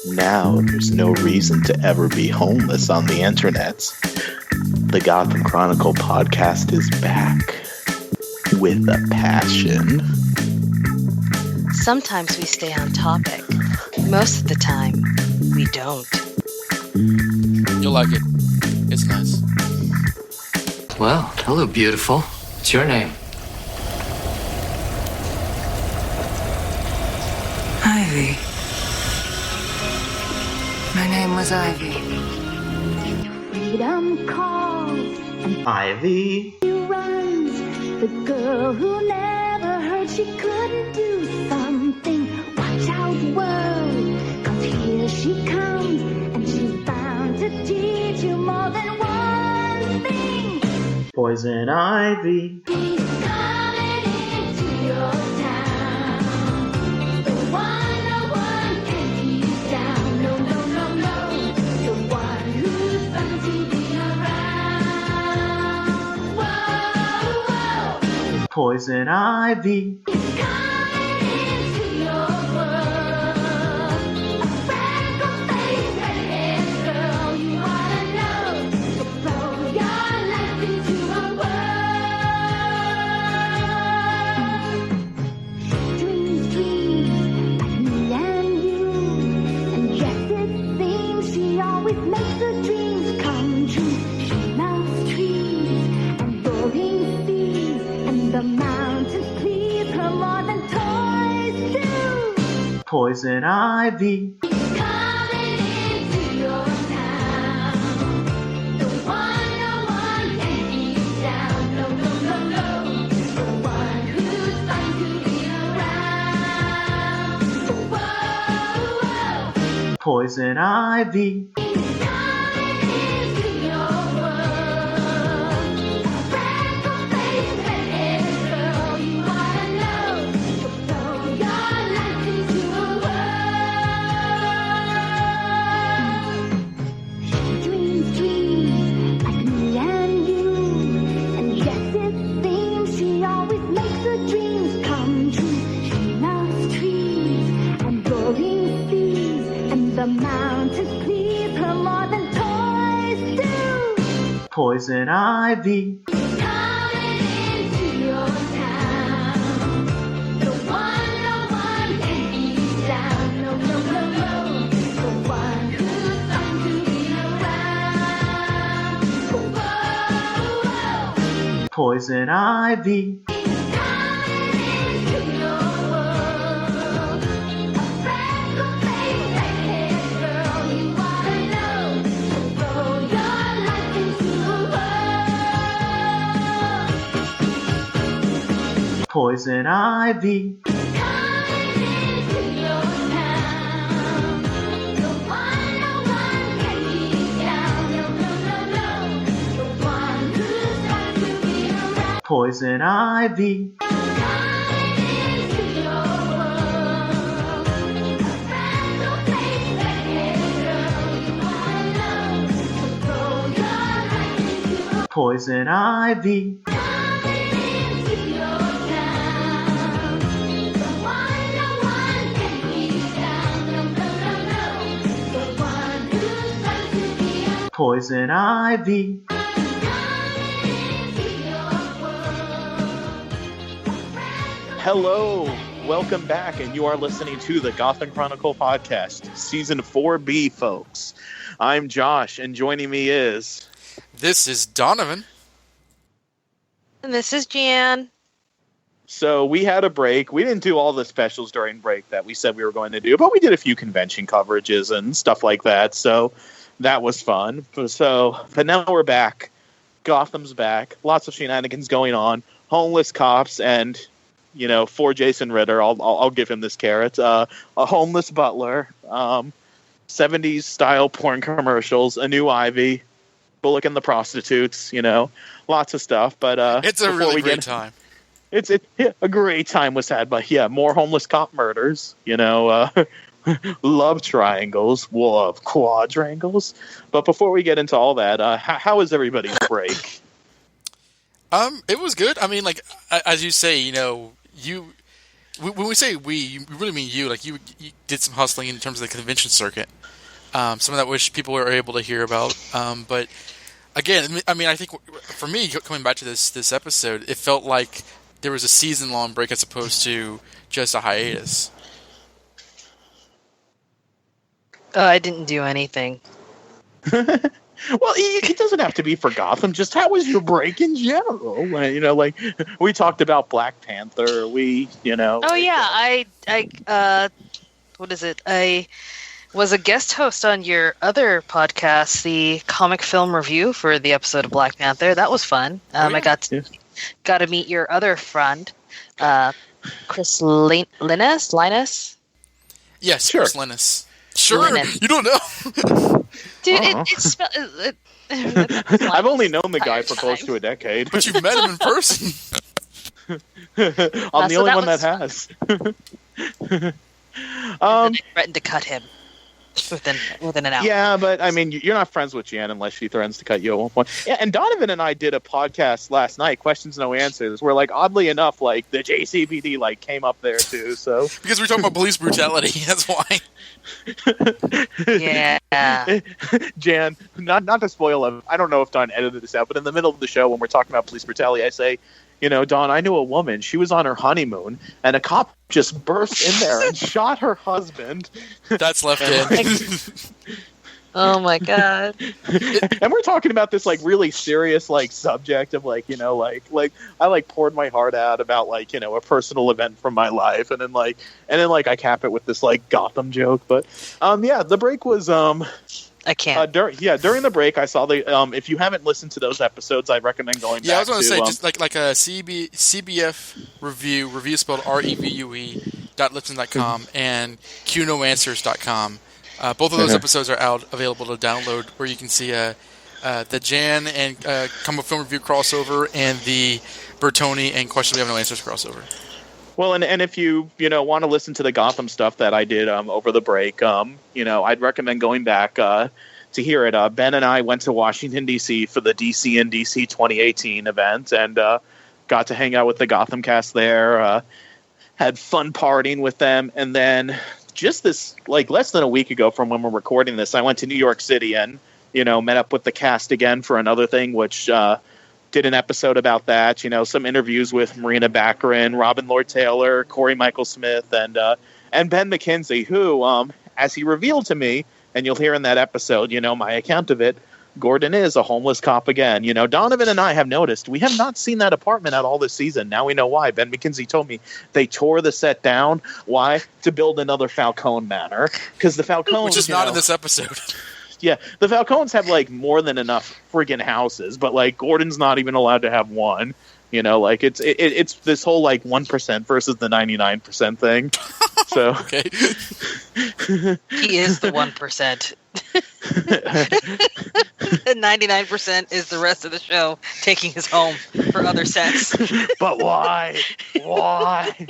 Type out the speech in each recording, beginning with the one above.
Now there's no reason to ever be homeless on the internet. The Gotham Chronicle podcast is back with a passion. Sometimes we stay on topic. Most of the time, we don't. You'll like it. It's nice. Well, hello, beautiful. What's your name? Ivy. My name was Ivy. Freedom calls and Ivy. runs. The girl who never heard she couldn't do something. Watch out, world, 'cause here she comes, and she's bound to teach you more than one thing. Poison Ivy. He's coming into your town. The one no one can keep down. No, no, no, no. The one who's bound to be around. Whoa, whoa. Poison Ivy. He's coming into your world. A freckle-faced, red-haired girl you ought to know. So throw your life into her world. Dreams, dreams, like me and you. And yes, it seems she always makes her dreams come true. She loves trees and rolling seas, and the mountains please her more than toys do. Poison Ivy. He's coming into your town. The one no one can keep down. No, no, no, no. The one who's bound to be around. Whoa, whoa. Poison Ivy. He's coming into your world. A freckle-faced, red-haired girl you ought to know. So throw your life into her world. Dreams, dreams, like me and you. And yes, it seems she always makes her dreams come true. She loves trees and rolling seas, and the mountains please her more than toys do. Poison Ivy. He's coming into your town. The one no one can keep down. No, no, no, no. The one who's bound to be around. Whoa, whoa. Poison Ivy. He's coming into your world. A freckle-faced, red-haired girl you ought to know. So throw your life into her world. Poison Ivy. He's coming into your town. The one no one can keep down. No, no, no, no. The one who's bound to be around. Poison Ivy. Coming into your world. A freckle-faced, red-haired girl you ought to know. So throw your life into her. Poison Ivy. Coming into your town. The one no one can keep down. No, no, no, no. The one who's bound to be around. Poison Ivy. Hello, welcome back, and you are listening to the Gotham Chronicle podcast, season 4B, folks. I'm Josh, and joining me is... This is Donovan. And this is Jan. So we had a break. We didn't do all the specials during break that we said we were going to do, but we did a few convention coverages and stuff like that, so that was fun. But now we're back. Gotham's back. Lots of shenanigans going on. Homeless cops and... You know, for Jason Ritter, I'll give him this carrot. A homeless butler, 70s style porn commercials, a new Ivy, Bullock and the prostitutes. You know, lots of stuff. But It's a really great time. A great time was had. But yeah, more homeless cop murders. You know, love triangles, love quadrangles. But before we get into all that, how was everybody's break? It was good. I mean, like as you say, you know, when we say we, you really mean you. Like you did some hustling in terms of the convention circuit. Some of that which people were able to hear about. But again, I mean, I think for me, coming back to this episode, it felt like there was a season-long break as opposed to just a hiatus. I didn't do anything. Well, it doesn't have to be for Gotham. Just how was your break in general? Like we talked about Black Panther. Oh yeah, what is it? I was a guest host on your other podcast, the Comic Film Review for the episode of Black Panther. That was fun. I got to meet your other friend, Chris Linus. Yes, sure. Chris Linus. Sure, Linus. You don't know. Dude, it's spelled. I've only known the guy for close to a decade. But you've met him in person. I'm the only one that has. I threatened to cut him within an hour. Yeah, but I mean, you're not friends with Jan unless she threatens to cut you at one point. Yeah, and Donovan and I did a podcast last night, Questions No Answers, where oddly enough, the JCPD came up there too. So because we're talking about police brutality, that's why. Yeah. Jan, not to spoil it, I don't know if Don edited this out, but in the middle of the show when we're talking about police brutality, I say, Don, I knew a woman. She was on her honeymoon, and a cop just burst in there and shot her husband. That's left in. Oh my god. And we're talking about this really serious subject of I poured my heart out about a personal event from my life, and then I cap it with this Gotham joke. But the break was I can't. During the break, I saw the. If you haven't listened to those episodes, I recommend going back. Yeah, I was going to say just like a CBF review spelled revue.lipton.com and qnoanswers.com. Both of those episodes are available to download, where you can see the Jan and Comic Film Review crossover and the Bertoni and Question We Have No Answers crossover. Well, and if you want to listen to the Gotham stuff that I did over the break, I'd recommend going back to hear it. Ben and I went to Washington, D.C. for the DC and DC 2018 event, and got to hang out with the Gotham cast there. Had fun partying with them, and then just this less than a week ago from when we're recording this, I went to New York City and met up with the cast again for another thing, which did an episode about that. Some interviews with Marina Baccarin, Robin Lord Taylor, Corey Michael Smith, and Ben McKenzie, who, as he revealed to me, and you'll hear in that episode, my account of it, Gordon is a homeless cop again. Donovan and I have noticed we have not seen that apartment at all this season. Now we know why. Ben McKenzie told me they tore the set down. Why? To build another Falcone Manor. Because the Falcones, which is not in this episode. Yeah, the Falcones have more than enough friggin' houses, but Gordon's not even allowed to have one. It's this whole 1% versus the 99% thing. So okay. He is the 1%. And 99% is the rest of the show taking his home for other sets. But why? Why?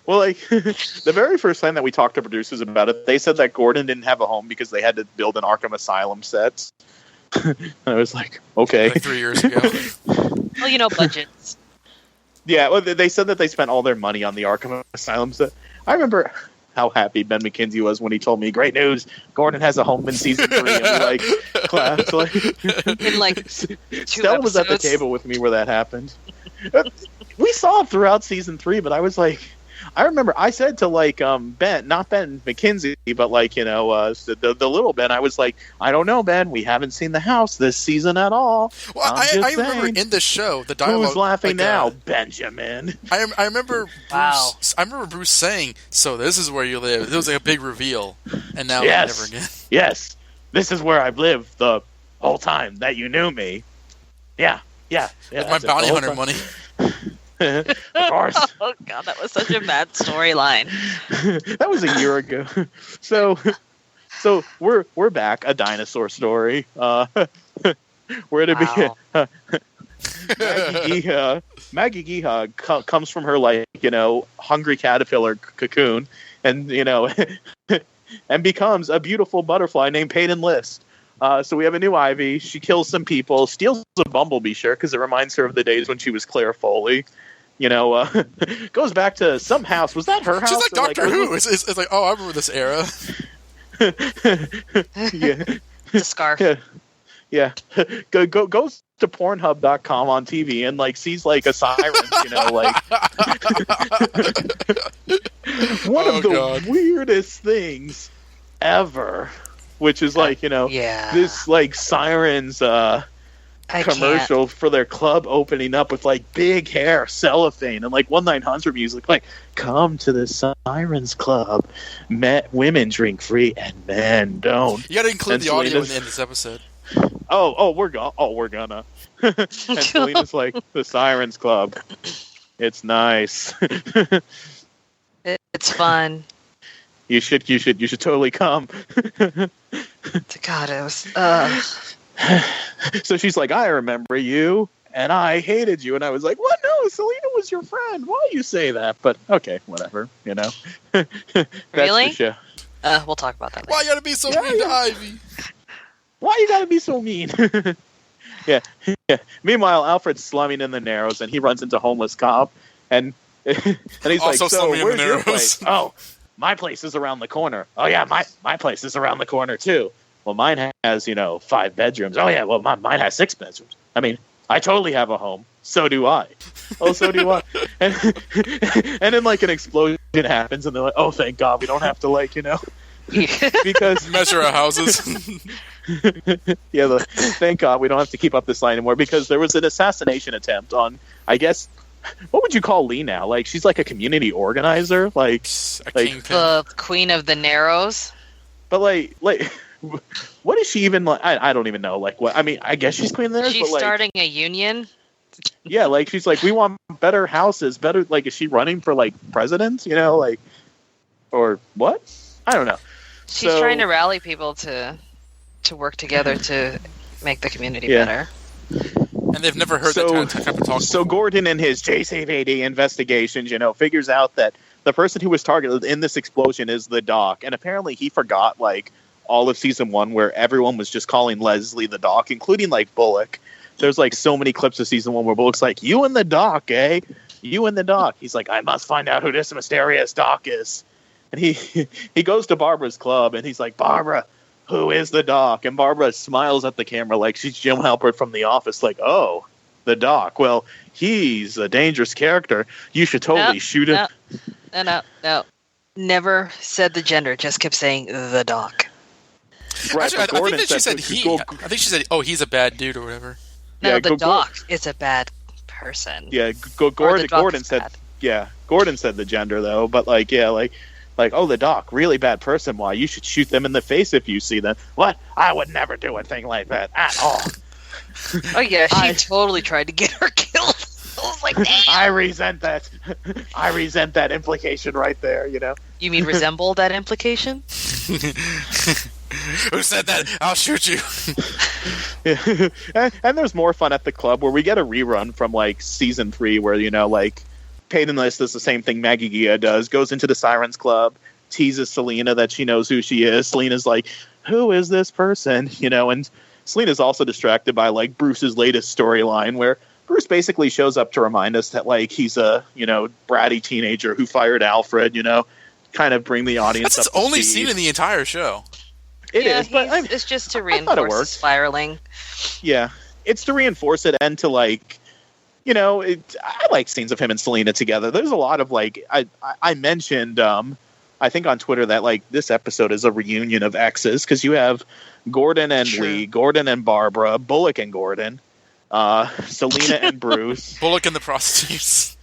Well, the very first time that we talked to producers about it, they said that Gordon didn't have a home because they had to build an Arkham Asylum set. I was like, okay. 3 years ago. Well, budgets. Yeah, well, they said that they spent all their money on the Arkham Asylum set. I remember how happy Ben McKenzie was when he told me, "Great news, Gordon has a home in season 3." And class, in Stella was at the table with me where that happened. We saw it throughout season 3, but I was I remember I said to Ben, not Ben McKenzie, but the little Ben, I was I don't know, Ben, we haven't seen the house this season at all. Well, I remember in the show the dialogue. Who's laughing now, Benjamin? I remember. Wow. I remember Bruce saying, "So this is where you live." It was a big reveal, and now yes, never again. Yes, this is where I've lived the whole time that you knew me. Yeah. With my bounty hunter money. Of course. Oh god, that was such a bad storyline. That was a year ago. So we're back. A dinosaur story. Where to begin? Maggie Geha comes from her hungry caterpillar cocoon, and and becomes a beautiful butterfly named Peyton List. So we have a new Ivy. She kills some people, steals a bumblebee shirt because it reminds her of the days when she was Claire Foley. goes back to some house. Was that her house? She's like Or, Doctor Who. It's like, oh, I remember this era. Yeah. The scarf. Yeah. Goes to Pornhub.com on TV and like sees like a siren, like one of the weirdest things ever, which is like, this like Sirens commercial for their club opening up with like big hair, cellophane, and like 1-900 music, like come to the Sirens Club, women drink free and men don't. You got to include the audio in this episode. We're gonna. And Selena's like, the Sirens Club. It's nice. It's fun. You should totally come. God, it was. So she's like, I remember you, and I hated you, and I was like, what? No, Selena was your friend. Why you say that? But okay, whatever. That's Really? the show. We'll talk about that later. Why you gotta be so mean to Ivy? Why you gotta be so mean? Yeah. Meanwhile, Alfred's slumming in the Narrows, and he runs into homeless cop, and he's like, so where's your place? Oh, my place is around the corner. Oh yeah, my place is around the corner too. Well, mine has 5 bedrooms. Oh yeah, well mine has 6 bedrooms. I mean, I totally have a home. So do I. Oh, so do I. And then like an explosion happens, and they're like, oh, thank God, we don't have to because measure our houses. Yeah, thank God we don't have to keep up this line anymore, because there was an assassination attempt on, I guess, what would you call Lee now? Like, she's like a community organizer, like the Queen of the Narrows. But like, what is she even like? I don't even know. Like, what? I mean, I guess she's Queen of the Narrows. She's but, starting a union. Yeah, like she's like, we want better houses, better. Like, is she running for like president? Like, or what? I don't know. She's trying to rally people to work together to make the community better. And they've never heard that type of talk. So Gordon, in his JCVD investigations, figures out that the person who was targeted in this explosion is the Doc, and apparently he forgot like all of season 1, where everyone was just calling Leslie the Doc, including like Bullock. There's like so many clips of season 1 where Bullock's like, "You and the Doc, eh? You and the Doc." He's like, "I must find out who this mysterious Doc is." And he goes to Barbara's club, and he's like, "Barbara, who is the Doc?" And Barbara smiles at the camera like she's Jim Halpert from The Office, like, "Oh, the Doc. Well, he's a dangerous character. You should totally shoot him." No. Never said the gender. Just kept saying the Doc. Right, actually, I think that she said he. I think she said, "Oh, he's a bad dude" or whatever. No, yeah, the Doc is a bad person. Yeah, Gordon said. Bad. Yeah, Gordon said the gender though, but like, yeah, like, oh, the Doc, really bad person. Why? You should shoot them in the face if you see them. What? I would never do a thing like that at all. Oh yeah, she totally tried to get her killed. I was like, damn. I resent that. I resent that implication right there. You mean resemble that implication? Who said that? I'll shoot you. Yeah. And there's more fun at the club where we get a rerun from like season 3 where like Peyton List does the same thing Maggie Gia does, goes into the Sirens Club, teases Selena that she knows who she is. Selena's like, who is this person? And Selena's also distracted by like Bruce's latest storyline where Bruce basically shows up to remind us that like he's a bratty teenager who fired Alfred, kind of bring the audience That's up his to only speed. scene in the entire show. It is, but it's just to reinforce the spiraling. Yeah, it's to reinforce it and to like, I like scenes of him and Selena together. There's a lot of like, I mentioned, I think on Twitter that like this episode is a reunion of exes because you have Gordon and Lee, Gordon and Barbara, Bullock and Gordon, Selena and Bruce, Bullock and the prostitutes.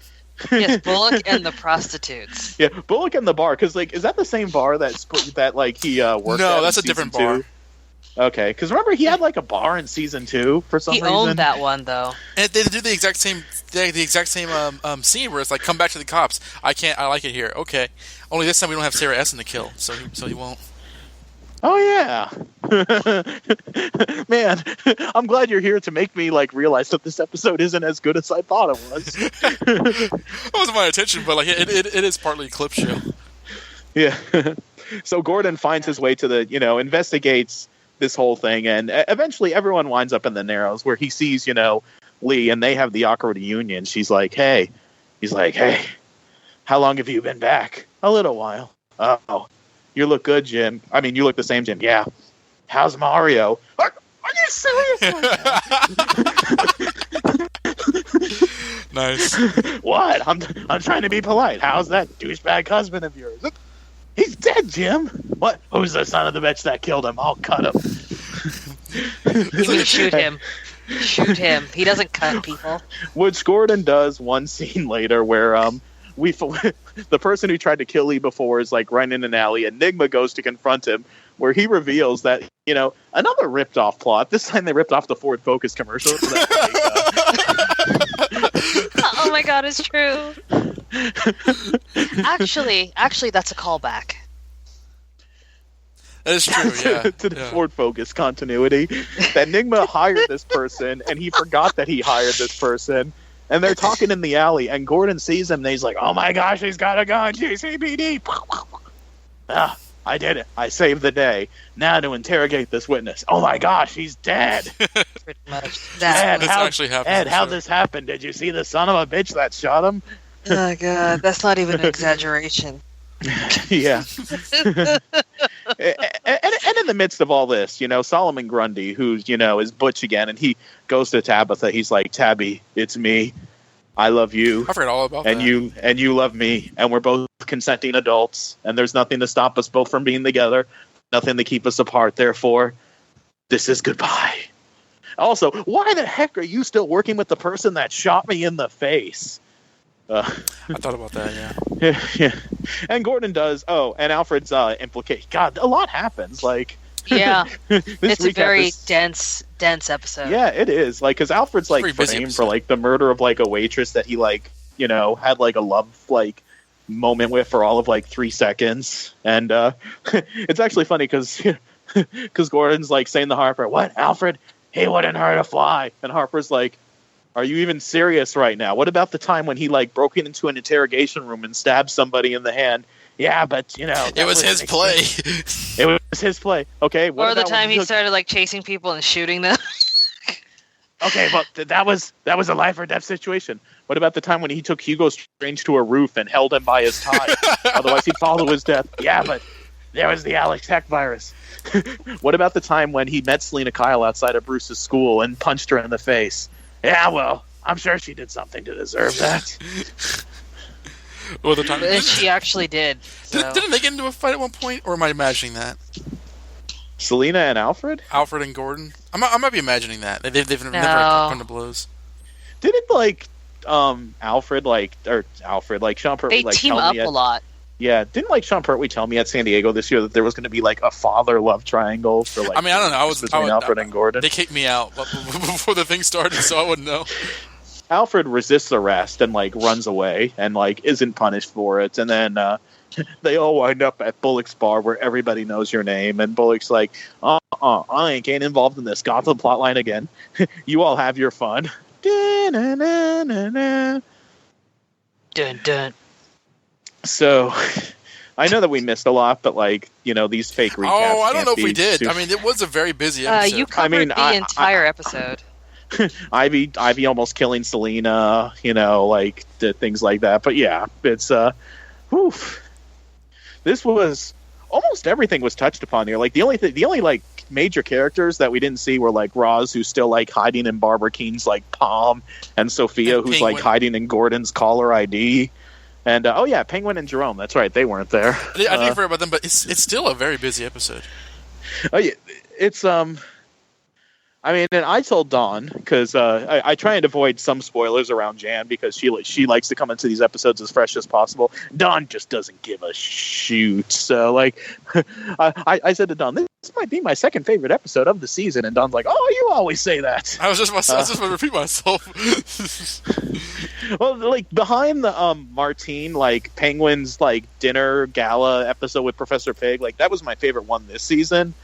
Yes, Bullock and the prostitutes. Yeah, Bullock and the bar. Because like, is that the same bar that like he worked? No, at that's a different bar. Okay, because remember he had like a bar in season 2 for some reason. He owned that one though. And they do the exact same scene where it's like, come back to the cops. I like it here. Okay, only this time we don't have Sarah Essen to kill, so he won't. Oh yeah, man! I'm glad you're here to make me like realize that this episode isn't as good as I thought it was. That wasn't my intention, but like it is partly a clip show. Yeah. So Gordon finds his way to the investigates this whole thing, and eventually everyone winds up in the Narrows where he sees Lee, and they have the awkward reunion. She's like, "Hey, He's like, "Hey, how long have you been back?" "A little while." "Oh, you look good, Jim. I mean, you look the same, Jim." "Yeah." "How's Mario?" Are you serious? Nice. "What? I'm trying to be polite. How's that douchebag husband of yours?" "He's dead, Jim." "What? Who's the son of the bitch that killed him? I'll cut him." You mean shoot him? Shoot him. He doesn't cut people. Which Gordon does one scene later where the person who tried to kill Lee before is like running in an alley. Enigma goes to confront him, where he reveals that another ripped off plot. This time they ripped off the Ford Focus commercial. So Oh my god, it's true. Actually, that's a callback. That is true, yeah. to the Ford Focus continuity. That Enigma hired this person, and he forgot that he hired this person. And they're talking in the alley, and Gordon sees him, and he's like, "Oh my gosh, he's got a gun, GCPD!" "Ah, I did it. I saved the day. Now to interrogate this witness." "Oh my gosh, he's dead." Pretty much. This actually happened. Ed, how'd this happen? Did you see the son of a bitch that shot him? Oh god, that's not even an exaggeration. Yeah. and in the midst of all this, Solomon Grundy, who's, is Butch again, and he goes to Tabitha. He's like, "Tabby, it's me. I love you. I forgot all about and that. And you love me. And we're both consenting adults. And there's nothing to stop us both from being together. Nothing to keep us apart. Therefore, this is goodbye." Also, why the heck are you still working with the person that shot me in the face? I thought about that, Yeah. And Gordon does. Oh, and Alfred's implication. God, a lot happens. Like, Yeah, it's a very is, dense episode. Yeah, it is. Like, because Alfred's like framed for like the murder of like a waitress that he had like a love moment with for all of like 3 seconds, and it's actually funny because Gordon's like saying to Harper, "What, Alfred? He wouldn't hurt a fly," and Harper's like, "Are you even serious right now? What about the time when he broke into an interrogation room and stabbed somebody in the hand?" "Yeah, but it was his play." It was his play. Okay. Or the time he started chasing people and shooting them. Okay, but that was a life or death situation. What about the time when he took Hugo Strange to a roof and held him by his tie? Otherwise, he'd follow his death. Yeah, but there was the Alex Heck virus. What about the time when he met Selena Kyle outside of Bruce's school and punched her in the face? Yeah, well, I'm sure she did something to deserve that. Well, the time she actually did. So. Didn't they get into a fight at one point, or am I imagining that? Selena and Alfred? Alfred and Gordon? I might be imagining that. They've never come to blows. Didn't Alfred Sean Pertwee they team up a lot. Yeah, didn't Sean Pertwee tell me at San Diego this year that there was going to be a father love triangle for I mean, I don't know. Between Alfred and Gordon. They kicked me out before the thing started, so I wouldn't know. Alfred resists arrest and runs away and isn't punished for it, and then they all wind up at Bullock's bar where everybody knows your name, and Bullock's like, I ain't getting involved in this Gotham plotline again. You all have your fun. Dun dun. So, I know that we missed a lot, but these fake recaps. Oh, I don't know if we did. I mean, it was a very busy episode. You covered the entire episode. Ivy almost killing Selena, things like that. But yeah, it's this was almost everything was touched upon here. The only major characters that we didn't see were Roz, who's still hiding in Barbara Keene's palm, and Sophia, and who's Penguin. Hiding in Gordon's caller ID. And Penguin and Jerome. That's right, they weren't there. I didn't forget about them, but it's still a very busy episode. Oh yeah, it's and I told Dawn because I try and avoid some spoilers around Jan because she likes to come into these episodes as fresh as possible. Dawn just doesn't give a shoot. So I said to Dawn, this might be my second favorite episode of the season, and Dawn's like, "Oh, you always say that." I was just going to repeat myself. Well, behind the Martine, Penguin's dinner gala episode with Professor Pig, that was my favorite one this season,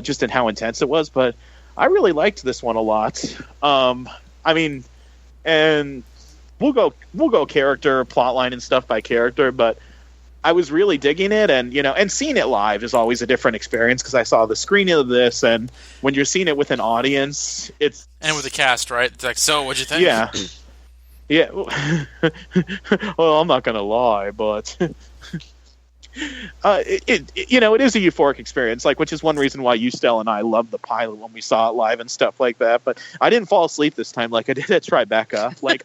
just in how intense it was. But I really liked this one a lot. And we'll go character, plotline, and stuff by character, but I was really digging it, and seeing it live is always a different experience because I saw the screening of this, and when you're seeing it with an audience, it's and with the cast, right? It's so what'd you think? Yeah. Yeah. Well, I'm not gonna lie, but it is a euphoric experience, like, which is one reason why Estelle and I loved the pilot when we saw it live and stuff like that. But I didn't fall asleep this time like I did at Tribeca. Like,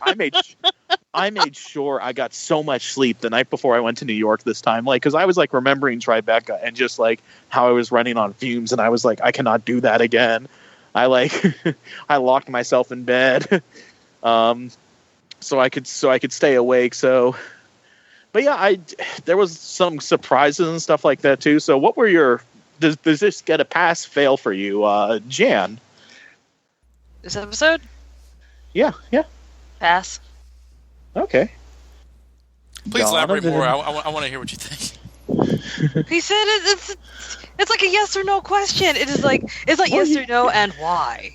I made sure I got so much sleep the night before I went to New York this time, like, because I was like remembering Tribeca and just like how I was running on fumes, and I was like, I cannot do that again. I I locked myself in bed, so I could stay awake. So. But yeah, there was some surprises and stuff like that too. So what were your does this get a pass fail for you, Jan? This episode? Yeah. Pass. Okay. Please elaborate more. I want to hear what you think. He said it's like a yes or no question. It's like yes or no and why.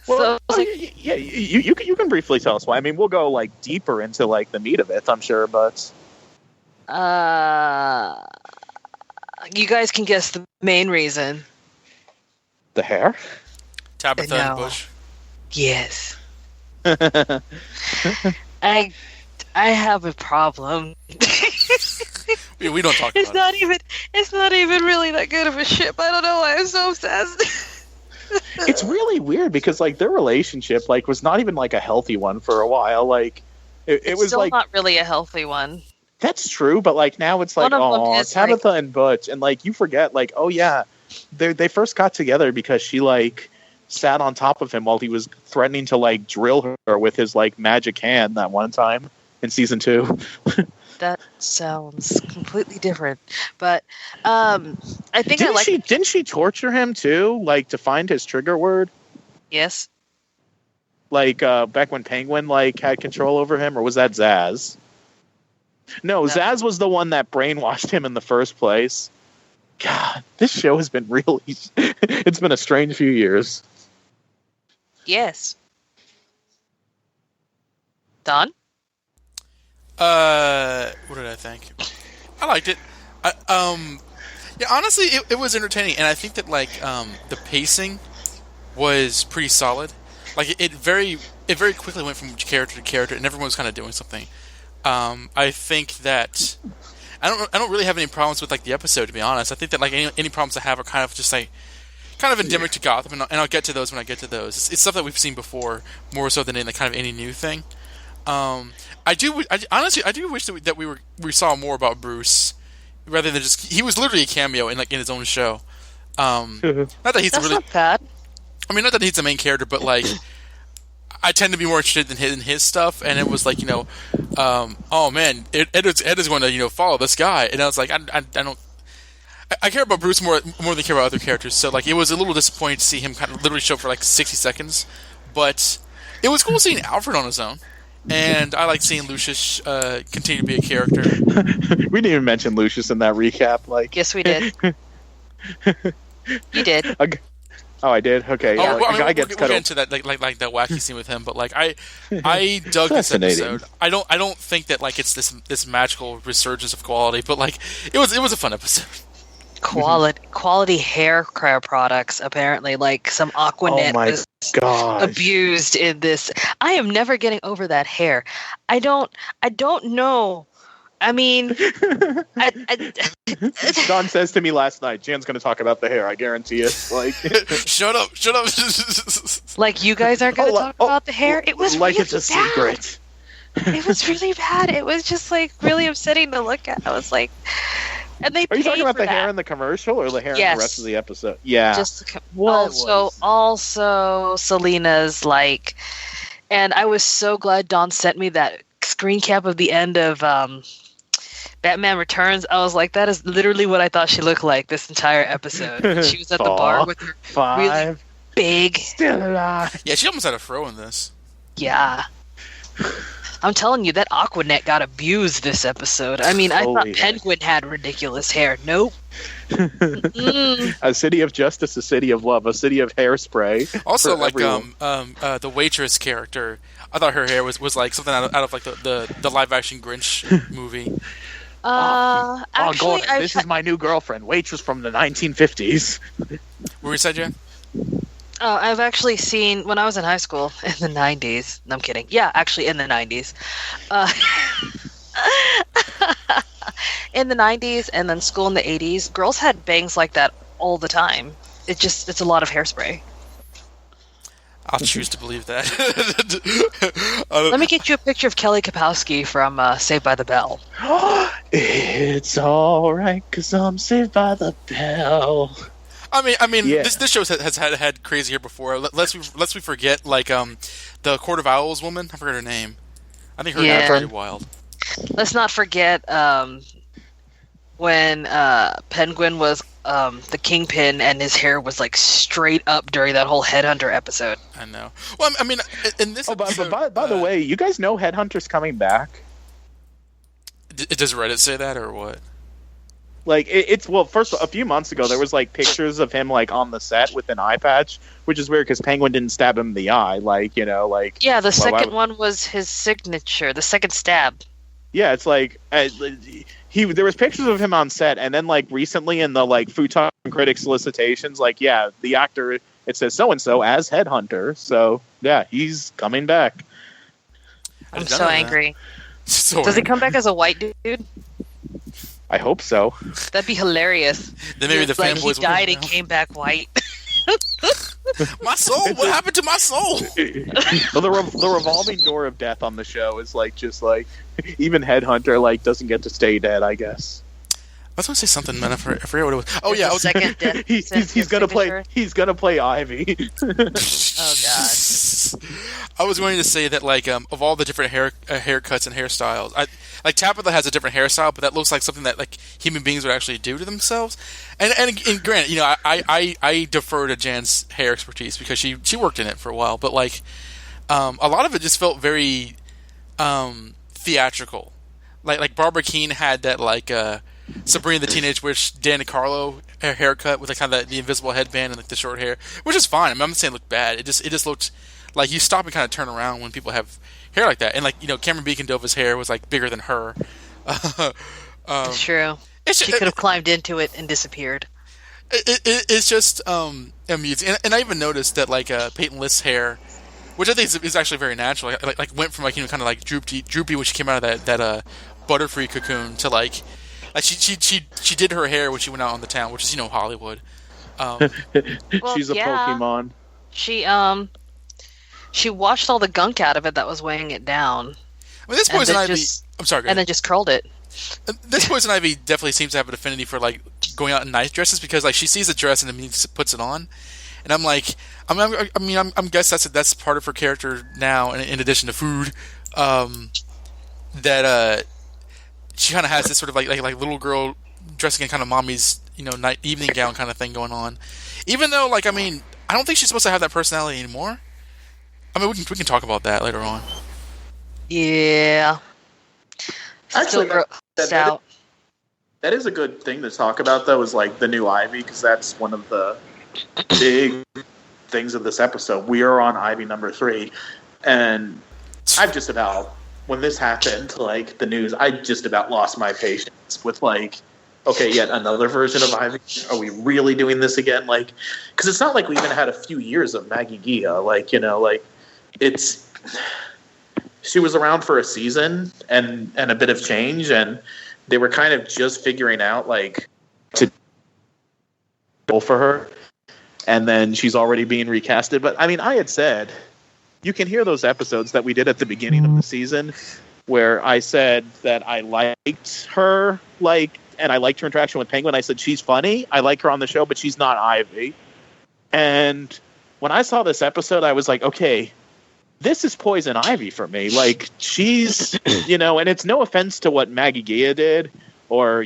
Well, So yeah, you can briefly tell us why. I mean, we'll go like deeper into like the meat of it, I'm sure, but you guys can guess the main reason. the hair. Tabitha No. and Butch. Yes. I have a problem. We don't talk It's about it. not even really that good of a ship. I don't know why I'm so obsessed. It's really weird because like their relationship like was not even like a healthy one for a while. Like it was still like not really a healthy one. that's true, but like now it's like, One of them oh, is, Tabitha and Butch, and like you forget, like, oh yeah, they first got together because she like sat on top of him while he was threatening to like drill her with his like magic hand that one time in season 2. That sounds completely different. But I think Didn't she torture him too, like to find his trigger word? Yes. Like back when Penguin like had control over him, or was that Zaz? No, Zaz was the one that brainwashed him in the first place. God, this show has been really it's been a strange few years. Yes. Don? What did I think? I liked it. Yeah, honestly, it was entertaining, and I think that like the pacing was pretty solid. Like it very quickly went from character to character, and everyone was kind of doing something. I think that I don't really have any problems with like the episode, to be honest. I think that like any problems I have are kind of just like kind of endemic to Gotham, and I'll get to those when I get to those. It's stuff that we've seen before, more so than in kind of any new thing. I do wish that we saw more about Bruce, rather than just he was literally a cameo in like in his own show. Not that he's That's really. not bad. I mean, not that he's the main character, but like I tend to be more interested in his stuff, and it was like oh man, Ed is going to follow this guy, and I was like I don't. I care about Bruce more than I care about other characters, so like it was a little disappointing to see him kind of literally show up for like 60 seconds, but it was cool seeing Alfred on his own, and I like seeing Lucius continue to be a character. We didn't even mention Lucius in that recap. Like, Yes, we did. You did. Oh, I did. Okay, yeah. Well, I mean, I get we'll cut get off. into that like that wacky scene with him, but like I dug this episode. I don't think that like it's this magical resurgence of quality, but like it was a fun episode. Quality hair care products, apparently, like some Aquanet Oh my was gosh. abused in this. I am never getting over that hair. I don't know. I mean, Don says to me last night, Jan's going to talk about the hair. I guarantee it. Like, Shut up! like you guys aren't going to talk about the hair. It was like really it's a bad. secret. It was really bad. It was just like really upsetting to look at. I was like, and they. Are you talking about for the hair that. in the commercial or the hair in Yes. the rest of the episode? Yeah. Just What also Selena's like, and I was so glad Don sent me that screen cap of the end of Batman Returns. I was like, that is literally what I thought she looked like this entire episode. When she was at the bar with her really big. Still alive. Yeah, she almost had a fro in this. Yeah. I'm telling you, that Aquanet got abused this episode. I mean, I thought Holy heck. Penguin had ridiculous hair. Nope. A city of justice, a city of love, a city of hairspray. Also, for like everyone. the waitress character, I thought her hair was like something out of like the live action Grinch movie. Actually, Gordon, this is my new girlfriend, waitress from the 1950s. What were you said, Jen? I've actually seen when I was in high school in the 90s. No, I'm kidding. Yeah, actually in the 90s. Uh, in the 90s and then school in the 80s, girls had bangs like that all the time. It's a lot of hairspray. I'll choose to believe that. Let me get you a picture of Kelly Kapowski from Saved by the Bell. It's all right, 'cause I'm saved by the bell. I mean, Yeah. this show has had crazy hair before. Lest we forget, like the Court of Owls woman. I forgot her name. I think her hair's pretty wild. Let's not forget when Penguin was the Kingpin and his hair was like straight up during that whole Headhunter episode. I know. Well, I mean, in this episode, by the way, you guys know Headhunter's coming back? Does Reddit say that or what? Like it's first a few months ago there was like pictures of him like on the set with an eye patch, which is weird because Penguin didn't stab him in the eye, like yeah. The second one was his signature, the second stab. Yeah, it's like there was pictures of him on set, and then like recently in the like Futon critic solicitations, like the actor it says so and so as Headhunter, so yeah, he's coming back. I'm so angry. So Does he come back as a white dude? I hope so. That'd be hilarious. Then maybe the like fanboys he died and came back white. My soul. What happened to my soul? Well, the revolving door of death on the show is like just like even Headhunter like doesn't get to stay dead, I guess. I was going to say something, man. I forget what it was. Oh yeah, second death. he's gonna play. He's gonna play Ivy. Oh god. I was going to say that like of all the different haircuts and hairstyles, like Tabitha has a different hairstyle, but that looks like something that like human beings would actually do to themselves. And granted, I defer to Jan's hair expertise because she worked in it for a while, but like a lot of it just felt very theatrical. Like Barbara Keene had that like Sabrina the Teenage Witch, Dan DiCarlo haircut with like kind of the invisible headband and like the short hair, which is fine. I mean, I'm not saying it looked bad. It just looked like you stop and kind of turn around when people have hair like that. And like Cameron Beacondova's hair was like bigger than her. It's true. She could have climbed into it and disappeared. It's just amusing. And I even noticed that like Peyton List's hair, which I think is actually very natural, like went from like kind of like droopy when she came out of that Butterfree cocoon to like she did her hair when she went out on the town, which is Hollywood. She's a Pokemon. She washed all the gunk out of it that was weighing it down. I mean, this Poison Ivy. I'm sorry. And then just curled it. This Poison Ivy definitely seems to have an affinity for like going out in nice dresses because like she sees a dress and immediately puts it on, and I'm like, I'm guess that's part of her character now. In addition to food, that she kind of has this sort of like little girl dressing in kind of mommy's night evening gown kind of thing going on. Even though I don't think she's supposed to have that personality anymore. I mean, we can talk about that later on. Yeah. Actually, that is a good thing to talk about, though, is like the new Ivy, because that's one of the big things of this episode. We are on Ivy number 3, and I've just about, when this happened, like the news, I just about lost my patience with like, okay, yet another version of Ivy. Are we really doing this again? Like, because it's not like we even had a few years of Maggie Gia. Like, she was around for a season and a bit of change, and they were kind of just figuring out like to go for her, and then she's already being recasted. But I mean, I had said, you can hear those episodes that we did at the beginning of the season where I said that I liked her, and I liked her interaction with Penguin. I said, she's funny. I like her on the show, but she's not Ivy. And when I saw this episode, I was like, okay, this is Poison Ivy for me. Like, she's, and it's no offense to what Maggie Gia did or,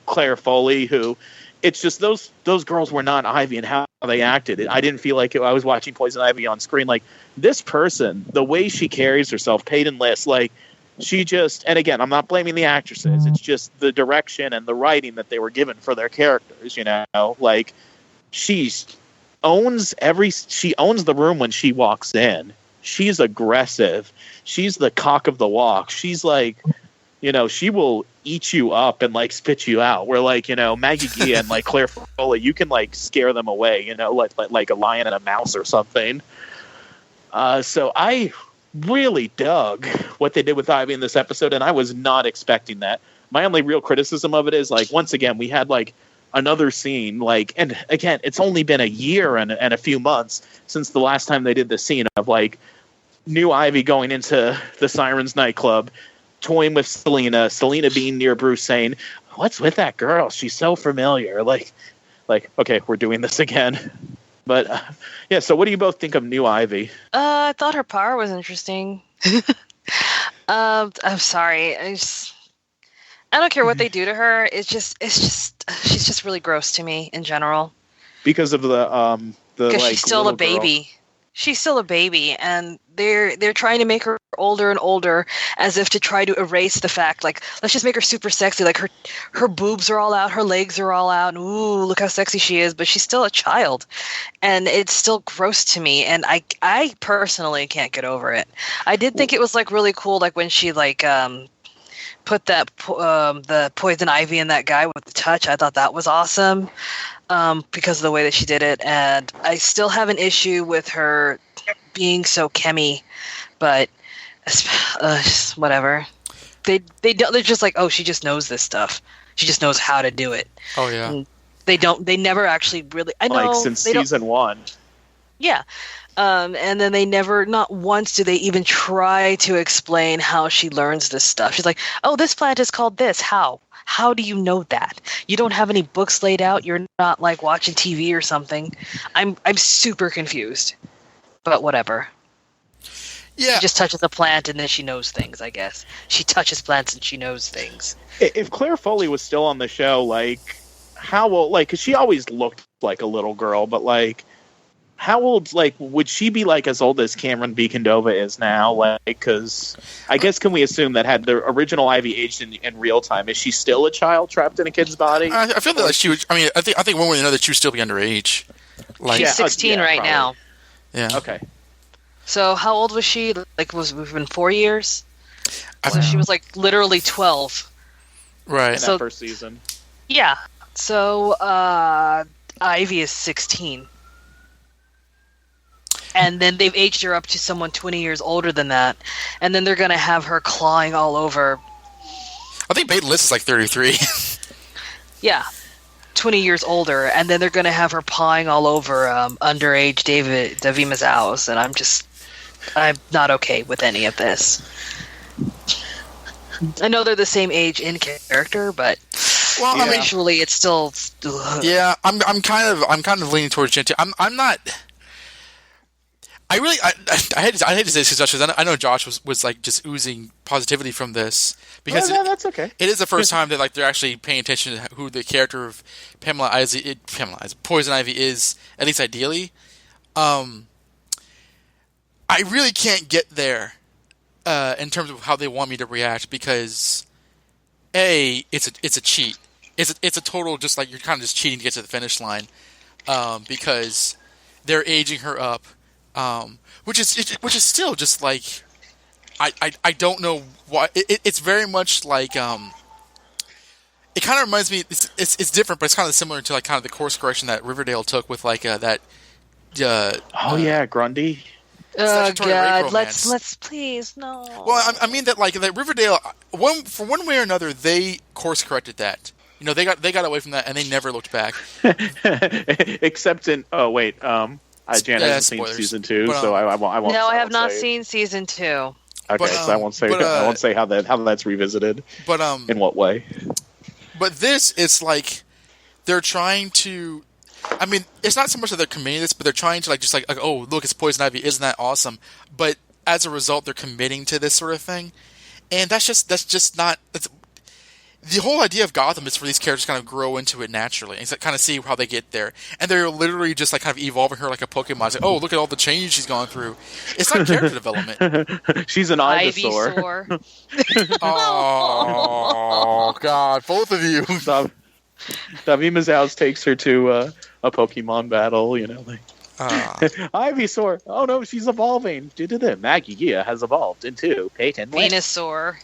Claire Foley, who it's just those girls were not Ivy and how they acted. I didn't feel like I was watching Poison Ivy on screen. Like, this person, the way she carries herself, Peyton List, like, she just, and again, I'm not blaming the actresses. It's just the direction and the writing that they were given for their characters, like she owns the room when she walks in. She's aggressive. She's the cock of the walk. She's like, she will eat you up and like spit you out. Where like, you know, Maggie Gia and like Claire Foley, you can like scare them away, you know, like a lion and a mouse or something. So I really dug what they did with Ivy in this episode, and I was not expecting that. My only real criticism of it is like, once again, we had like another scene, like, and again, it's only been a year and a few months since the last time they did the scene of like new Ivy going into the Sirens nightclub, toying with Selena being near Bruce saying, "What's with that girl? She's so familiar." Like, okay, we're doing this again. But yeah, so what do you both think of new Ivy? I thought her power was interesting. I'm sorry. I don't care what they do to her. It's just she's just really gross to me in general. Because of the because like, she's still a baby. Girl. She's still a baby, and they're trying to make her older and older, as if to try to erase the fact, like, let's just make her super sexy. Like her boobs are all out, her legs are all out, and ooh, look how sexy she is. But she's still a child, and it's still gross to me. And I personally can't get over it. I did think it was like really cool, like when she like put that the poison ivy in that guy with the touch. I thought that was awesome. Because of the way that she did it, and I still have an issue with her being so chemmy, but whatever. They're just like, oh, she just knows this stuff. She just knows how to do it. Oh yeah. And they never actually really. I know, like since season 1. Yeah. And then they never, not once do they even try to explain how she learns this stuff. She's like, oh, this plant is called this. How? How do you know that? You don't have any books laid out. You're not like watching TV or something. I'm super confused, but whatever. Yeah. She just touches a plant and then she knows things, I guess. She touches plants and she knows things. If Claire Foley was still on the show, like, how old, like, because she always looked like a little girl, but like, how old, like, would she be like as old as Cameron Beacondova is now? Like, because I guess, can we assume that had the original Ivy aged in real time, is she still a child trapped in a kid's body? I feel that like she would. I mean, I think one way or another she would still be underage. Like, she's 16 right probably. now. Yeah. Okay. So how old was she? Like, was it been 4 years? So she was like literally 12. Right. In So- that first season. Yeah. So Ivy is 16. And then they've aged her up to someone 20 years older than that. And then they're going to have her clawing all over. I think Peyton List is like 33. Yeah. 20 years older. And then they're going to have her pawing all over underage Davy Mazouz. And I'm not okay with any of this. I know they're the same age in character, but Well, I mean, visually it's still... yeah, I'm kind of leaning towards Jen too. I'm not. I hate to say this because I know Josh was like just oozing positivity from this because No, that's okay. it is the first time that like they're actually paying attention to who the character of Poison Ivy is, at least ideally. I really can't get there in terms of how they want me to react because it's a cheat. It's a total just like you're kind of just cheating to get to the finish line because they're aging her up. Which is still just like I don't know why it's very much like it kind of reminds me it's different but it's kind of similar to like kind of the course correction that Riverdale took with like that Grundy. Oh statutory rape God! romance. Let's please no. Well, I mean that like that Riverdale for one way or another they course corrected that. You know they got away from that and they never looked back. Except in Jan hasn't seen spoilers. season 2, But, so I won't. No, I have won't not say it. seen season 2. Okay, But, so I won't say. but, I won't say how that's revisited. But In what way? But this, it's like they're trying to. I mean, it's not so much that they're committing this, but they're trying to like just like oh look, it's Poison Ivy, isn't that awesome? But as a result, they're committing to this sort of thing, and that's just not. The whole idea of Gotham is for these characters to kind of grow into it naturally and kind of see how they get there. And they're literally just like kind of evolving her like a Pokemon. It's like, oh, look at all the change she's gone through. It's not character development. She's an Ivysaur. Ivysaur. Oh, God. Both of you. Davy Mazouz takes her to a Pokemon battle, you know. Like, Ivysaur. Oh, no, she's evolving. Maggie Gia has evolved into Peyton List. Venusaur.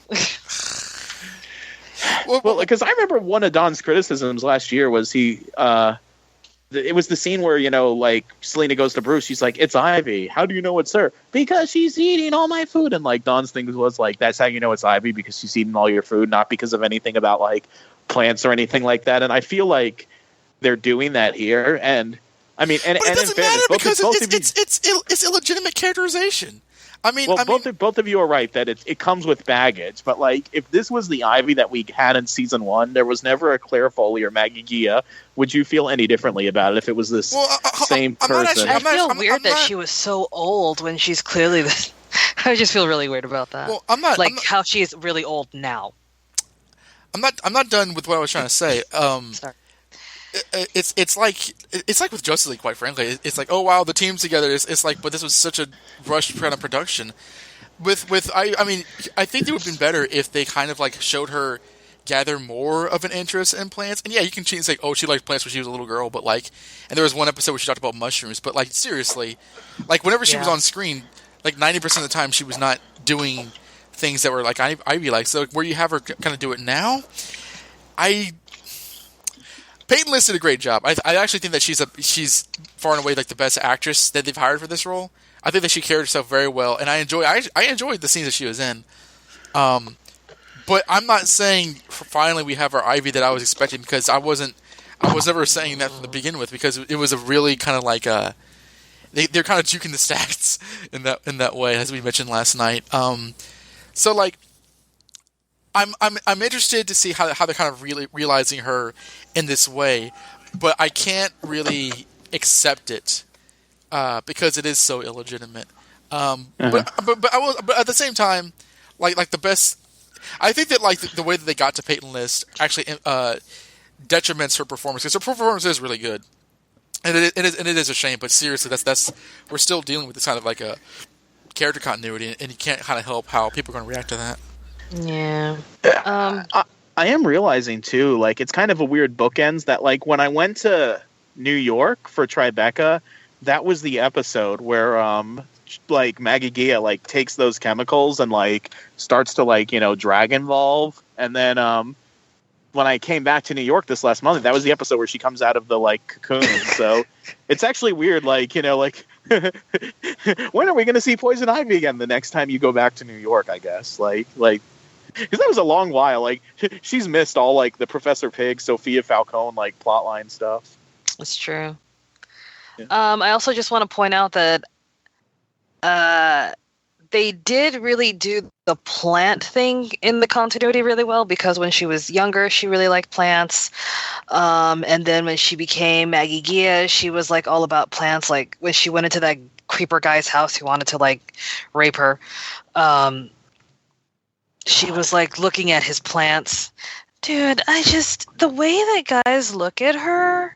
Well, because I remember one of Don's criticisms last year was it was the scene where, like, Selena goes to Bruce. She's like, "It's Ivy. How do you know it's her?" "Because she's eating all my food." And, like, Don's thing was, like, that's how you know it's Ivy, because she's eating all your food, not because of anything about, like, plants or anything like that. And I feel like they're doing that here. And, I mean, and But it in doesn't fairness, matter because both of you, it's illegitimate characterization. I mean, both of you are right that it comes with baggage. But, like, if this was the Ivy that we had in season 1, there was never a Claire Foley or Maggie Gia. Would you feel any differently about it if it was this same person? I feel weird that she was so old when she's clearly this. I just feel really weird about that. Well, how she's really old now. I'm not done with what I was trying to say. Sorry. It's like with Justice League, quite frankly. It's like, oh wow, the team's together. It's like, but this was such a rushed kind of production. I mean, I think it would have been better if they kind of like showed her gather more of an interest in plants. And yeah, you can say, oh, she liked plants when she was a little girl, but like, and there was one episode where she talked about mushrooms. But like, seriously, like whenever she was on screen, like 90% of the time she was not doing things that were like Ivy like. So where you have her kind of do it now, Peyton List did a great job. I actually think that she's far and away like the best actress that they've hired for this role. I think that she carried herself very well, and I enjoyed the scenes that she was in. But I'm not saying finally we have our Ivy that I was expecting, because I was never saying that from the begin with, because it was a really kind of like they're kind of juking the stats in that way, as we mentioned last night. So like, I'm interested to see how they're kind of really realizing her in this way, but I can't really accept it because it is so illegitimate. But at the same time, like the best, I think that like the way that they got to Peyton List actually detriments her performance, because her performance is really good, and it is a shame. But seriously, that's we're still dealing with this kind of like a character continuity, and you can't kind of help how people are going to react to that. Yeah. I am realizing too, like, it's kind of a weird bookends that, like, when I went to New York for Tribeca, that was the episode where like Maggie Gia like takes those chemicals and like starts to like, Dragon Evolve. And then when I came back to New York this last month, that was the episode where she comes out of the like cocoon. So it's actually weird, like, like when are we going to see Poison Ivy again the next time you go back to New York, I guess? Like because that was a long while. Like, she's missed all like the Professor Pig, Sophia Falcone like plotline stuff. That's true. Yeah. I also just want to point out that they did really do the plant thing in the continuity really well, because when she was younger, she really liked plants. And then when she became Maggie Gia, she was like all about plants. Like when she went into that creeper guy's house who wanted to like rape her, she was like looking at his plants. Dude, the way that guys look at her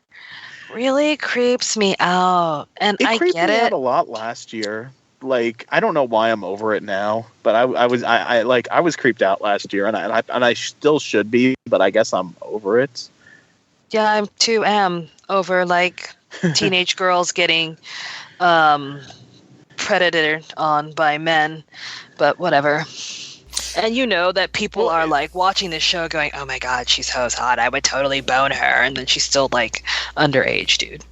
really creeps me out. And I creeped get me it out a lot last year. Like, I don't know why I'm over it now, but I was creeped out last year, and I still should be, but I guess I'm over it. Yeah, I too am over like teenage girls getting predated on by men, but whatever. And you know that people are like watching this show going, oh my god, she's so hot, I would totally bone her, and then she's still like underage, dude.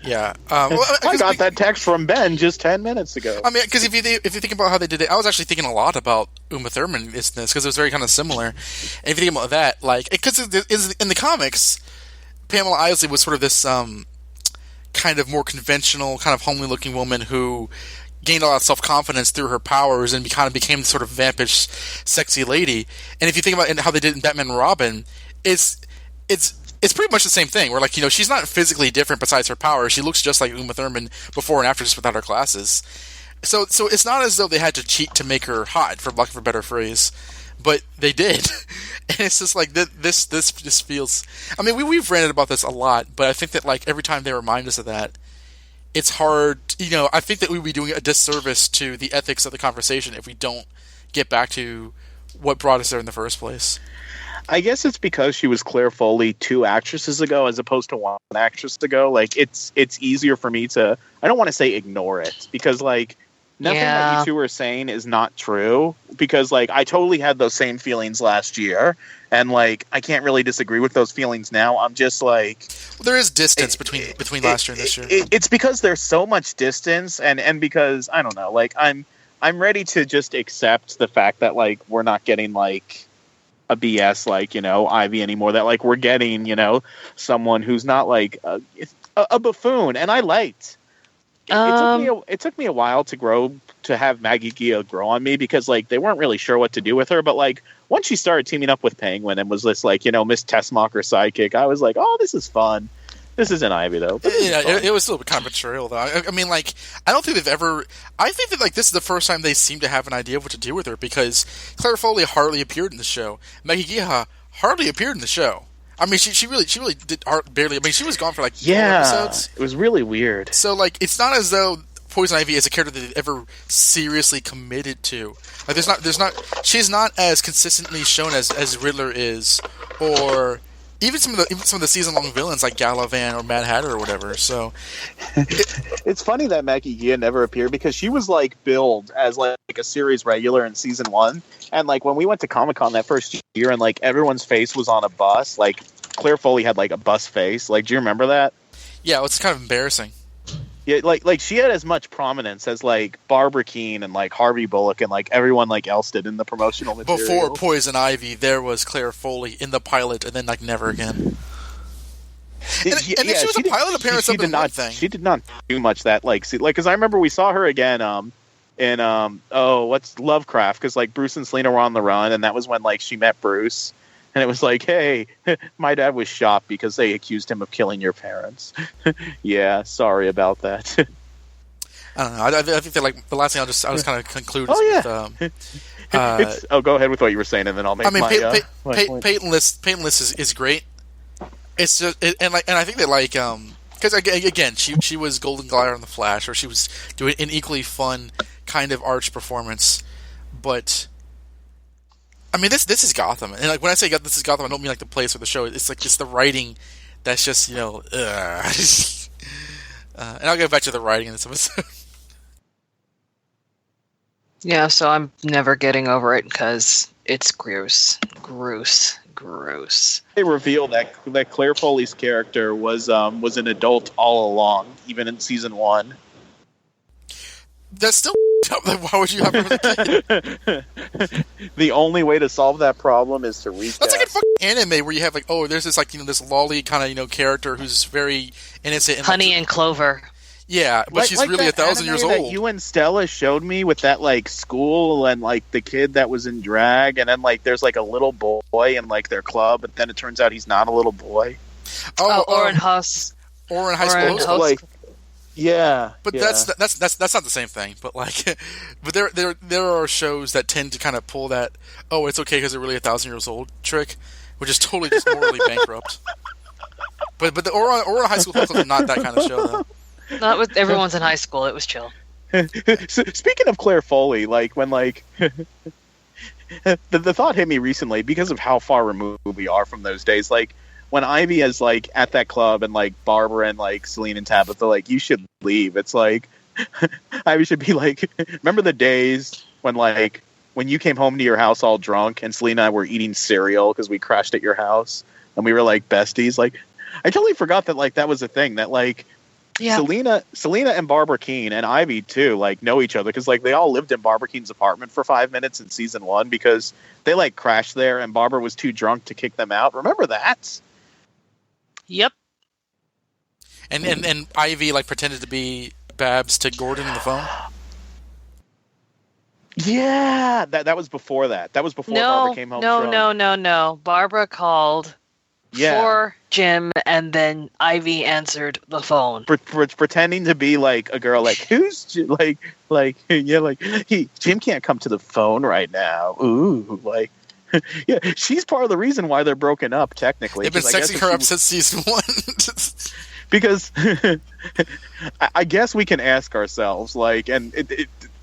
Yeah. I got that text from Ben just 10 minutes ago. I mean, because if you think about how they did it, I was actually thinking a lot about Uma Thurman in this, because it was very kind of similar. And if you think about that, like, because in the comics, Pamela Isley was sort of this kind of more conventional, kind of homely looking woman who gained a lot of self-confidence through her powers and kind of became the sort of vampish, sexy lady. And if you think about how they did in Batman and Robin, it's pretty much the same thing. Where, like, she's not physically different besides her power. She looks just like Uma Thurman before and after, just without her glasses. So it's not as though they had to cheat to make her hot, for lack of a better phrase, but they did. And it's just like this just feels. I mean, we've ranted about this a lot, but I think that like every time they remind us of that, it's hard. I think that we'd be doing a disservice to the ethics of the conversation if we don't get back to what brought us there in the first place. I guess it's because she was Claire Foley 2 actresses ago as opposed to 1 actress ago. Like, it's easier for me to, I don't want to say ignore it, because like nothing that you two were saying is not true, because like I totally had those same feelings last year, and like I can't really disagree with those feelings now. I'm just like, well, there is distance between last year and this year. It's because there's so much distance, and because I don't know, like I'm ready to just accept the fact that like we're not getting like a BS like, you know, Ivy anymore. That like we're getting, you know, someone who's not like a buffoon, and I liked. It took me a while to have Maggie Gia grow on me, because like they weren't really sure what to do with her, but like once she started teaming up with Penguin and was this like, you know, Miss Tessmacher sidekick, I was like, oh, this is fun. This isn't Ivy though. Yeah, it was still kind of betrayal though. I mean, like I don't think they've ever. I think that like this is the first time they seem to have an idea of what to do with her, because Claire Foley hardly appeared in the show. Maggie Gia hardly appeared in the show. I mean, she really did barely. I mean, she was gone for like 4 episodes. It was really weird. So like, it's not as though Poison Ivy is a character that they've ever seriously committed to. Like, she's not as consistently shown as Riddler is, or even some of the season long villains like Galavan or Mad Hatter or whatever. So it's funny that Maggie Gia never appeared, because she was like billed as like a series regular in season 1, and like when we went to Comic-Con that first year and like everyone's face was on a bus, like Claire Foley had like a bus face. Like, do you remember that? Yeah, it's kind of embarrassing. Yeah, like she had as much prominence as like Barbara Keene and like Harvey Bullock and like everyone like else did in the promotional material. Before Poison Ivy, there was Claire Foley in the pilot, and then like never again. And she was a pilot appearance of one thing. She did not do much that like, because I remember we saw her again in what's Lovecraft, because like Bruce and Selena were on the run, and that was when like she met Bruce. And it was like, hey, my dad was shot because they accused him of killing your parents. Yeah, sorry about that. I don't know. I think that like the last thing I was kind of conclude. Go ahead with what you were saying, and then I'll make my Peyton List is great. It's just and I think that like because again she was Golden Glider on the Flash, or she was doing an equally fun kind of arch performance, but. I mean, this is Gotham, and like when I say this is Gotham, I don't mean like the place or the show. It's like just the writing that's just, you know, and I'll get back to the writing in this episode. Yeah, so I'm never getting over it because it's gross. They reveal that Claire Foley's character was an adult all along, even in season 1. That's still why would you have her as a kid? The only way to solve that problem is to recast. That's like a fucking anime where you have like, oh, there's this like, you know, this lolly kind of, you know, character who's very innocent. And Honey and Clover. Yeah, but she's really 1,000 years old. That you and Stella showed me with that like school and like the kid that was in drag, and then like there's like a little boy in like their club, but then it turns out he's not a little boy. Orin High School. Like, yeah, but that's not the same thing. But like, but there are shows that tend to kind of pull that, oh, it's okay because they're really 1,000 years old trick, which is totally just morally bankrupt. But the Orin High School is not that kind of show though. Not with everyone's in high school. It was chill. So, speaking of Claire Foley, like when like the thought hit me recently because of how far removed we are from those days. Like when Ivy is like at that club and like Barbara and like Celine and Tabitha like, you should leave. It's like Ivy should be like, remember the days when like when you came home to your house all drunk and Celine and I were eating cereal because we crashed at your house and we were like besties. Like I totally forgot that like that was a thing that like. Yeah. Selena and Barbara Keene and Ivy too like know each other because like they all lived in Barbara Keene's apartment for 5 minutes in season 1 because they like crashed there and Barbara was too drunk to kick them out. Remember that? Yep. And Ivy like pretended to be Babs to Gordon on the phone. Yeah, that was before that. That was before Barbara came home. No. Barbara called. For Jim, and then Ivy answered the phone. Pretending to be like a girl, like who's Jim? like Jim can't come to the phone right now. Ooh, like yeah, she's part of the reason why they're broken up. Technically, they've been sexing her up since season 1. Because I guess we can ask ourselves, like, and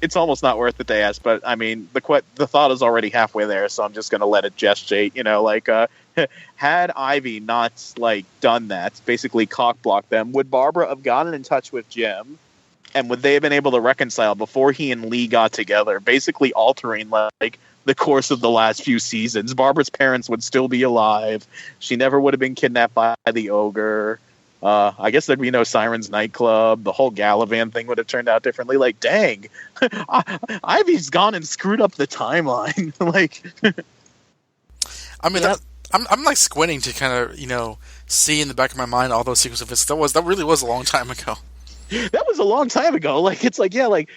it's almost not worth it to ask, but I mean, the thought is already halfway there, so I'm just going to let it gestate, you know, like, had Ivy not, like, done that, basically cock-blocked them, would Barbara have gotten in touch with Jim and would they have been able to reconcile before he and Lee got together, basically altering like the course of the last few seasons. Barbara's parents would still be alive. She never would have been kidnapped by the ogre. I guess there'd be no Sirens nightclub. The whole Galavan thing would have turned out differently. Like, dang, Ivy's gone and screwed up the timeline. Like, I mean, I'm like squinting to kind of see in the back of my mind all those sequences of it. That really was a long time ago. That was a long time ago. Like, it's like, yeah, like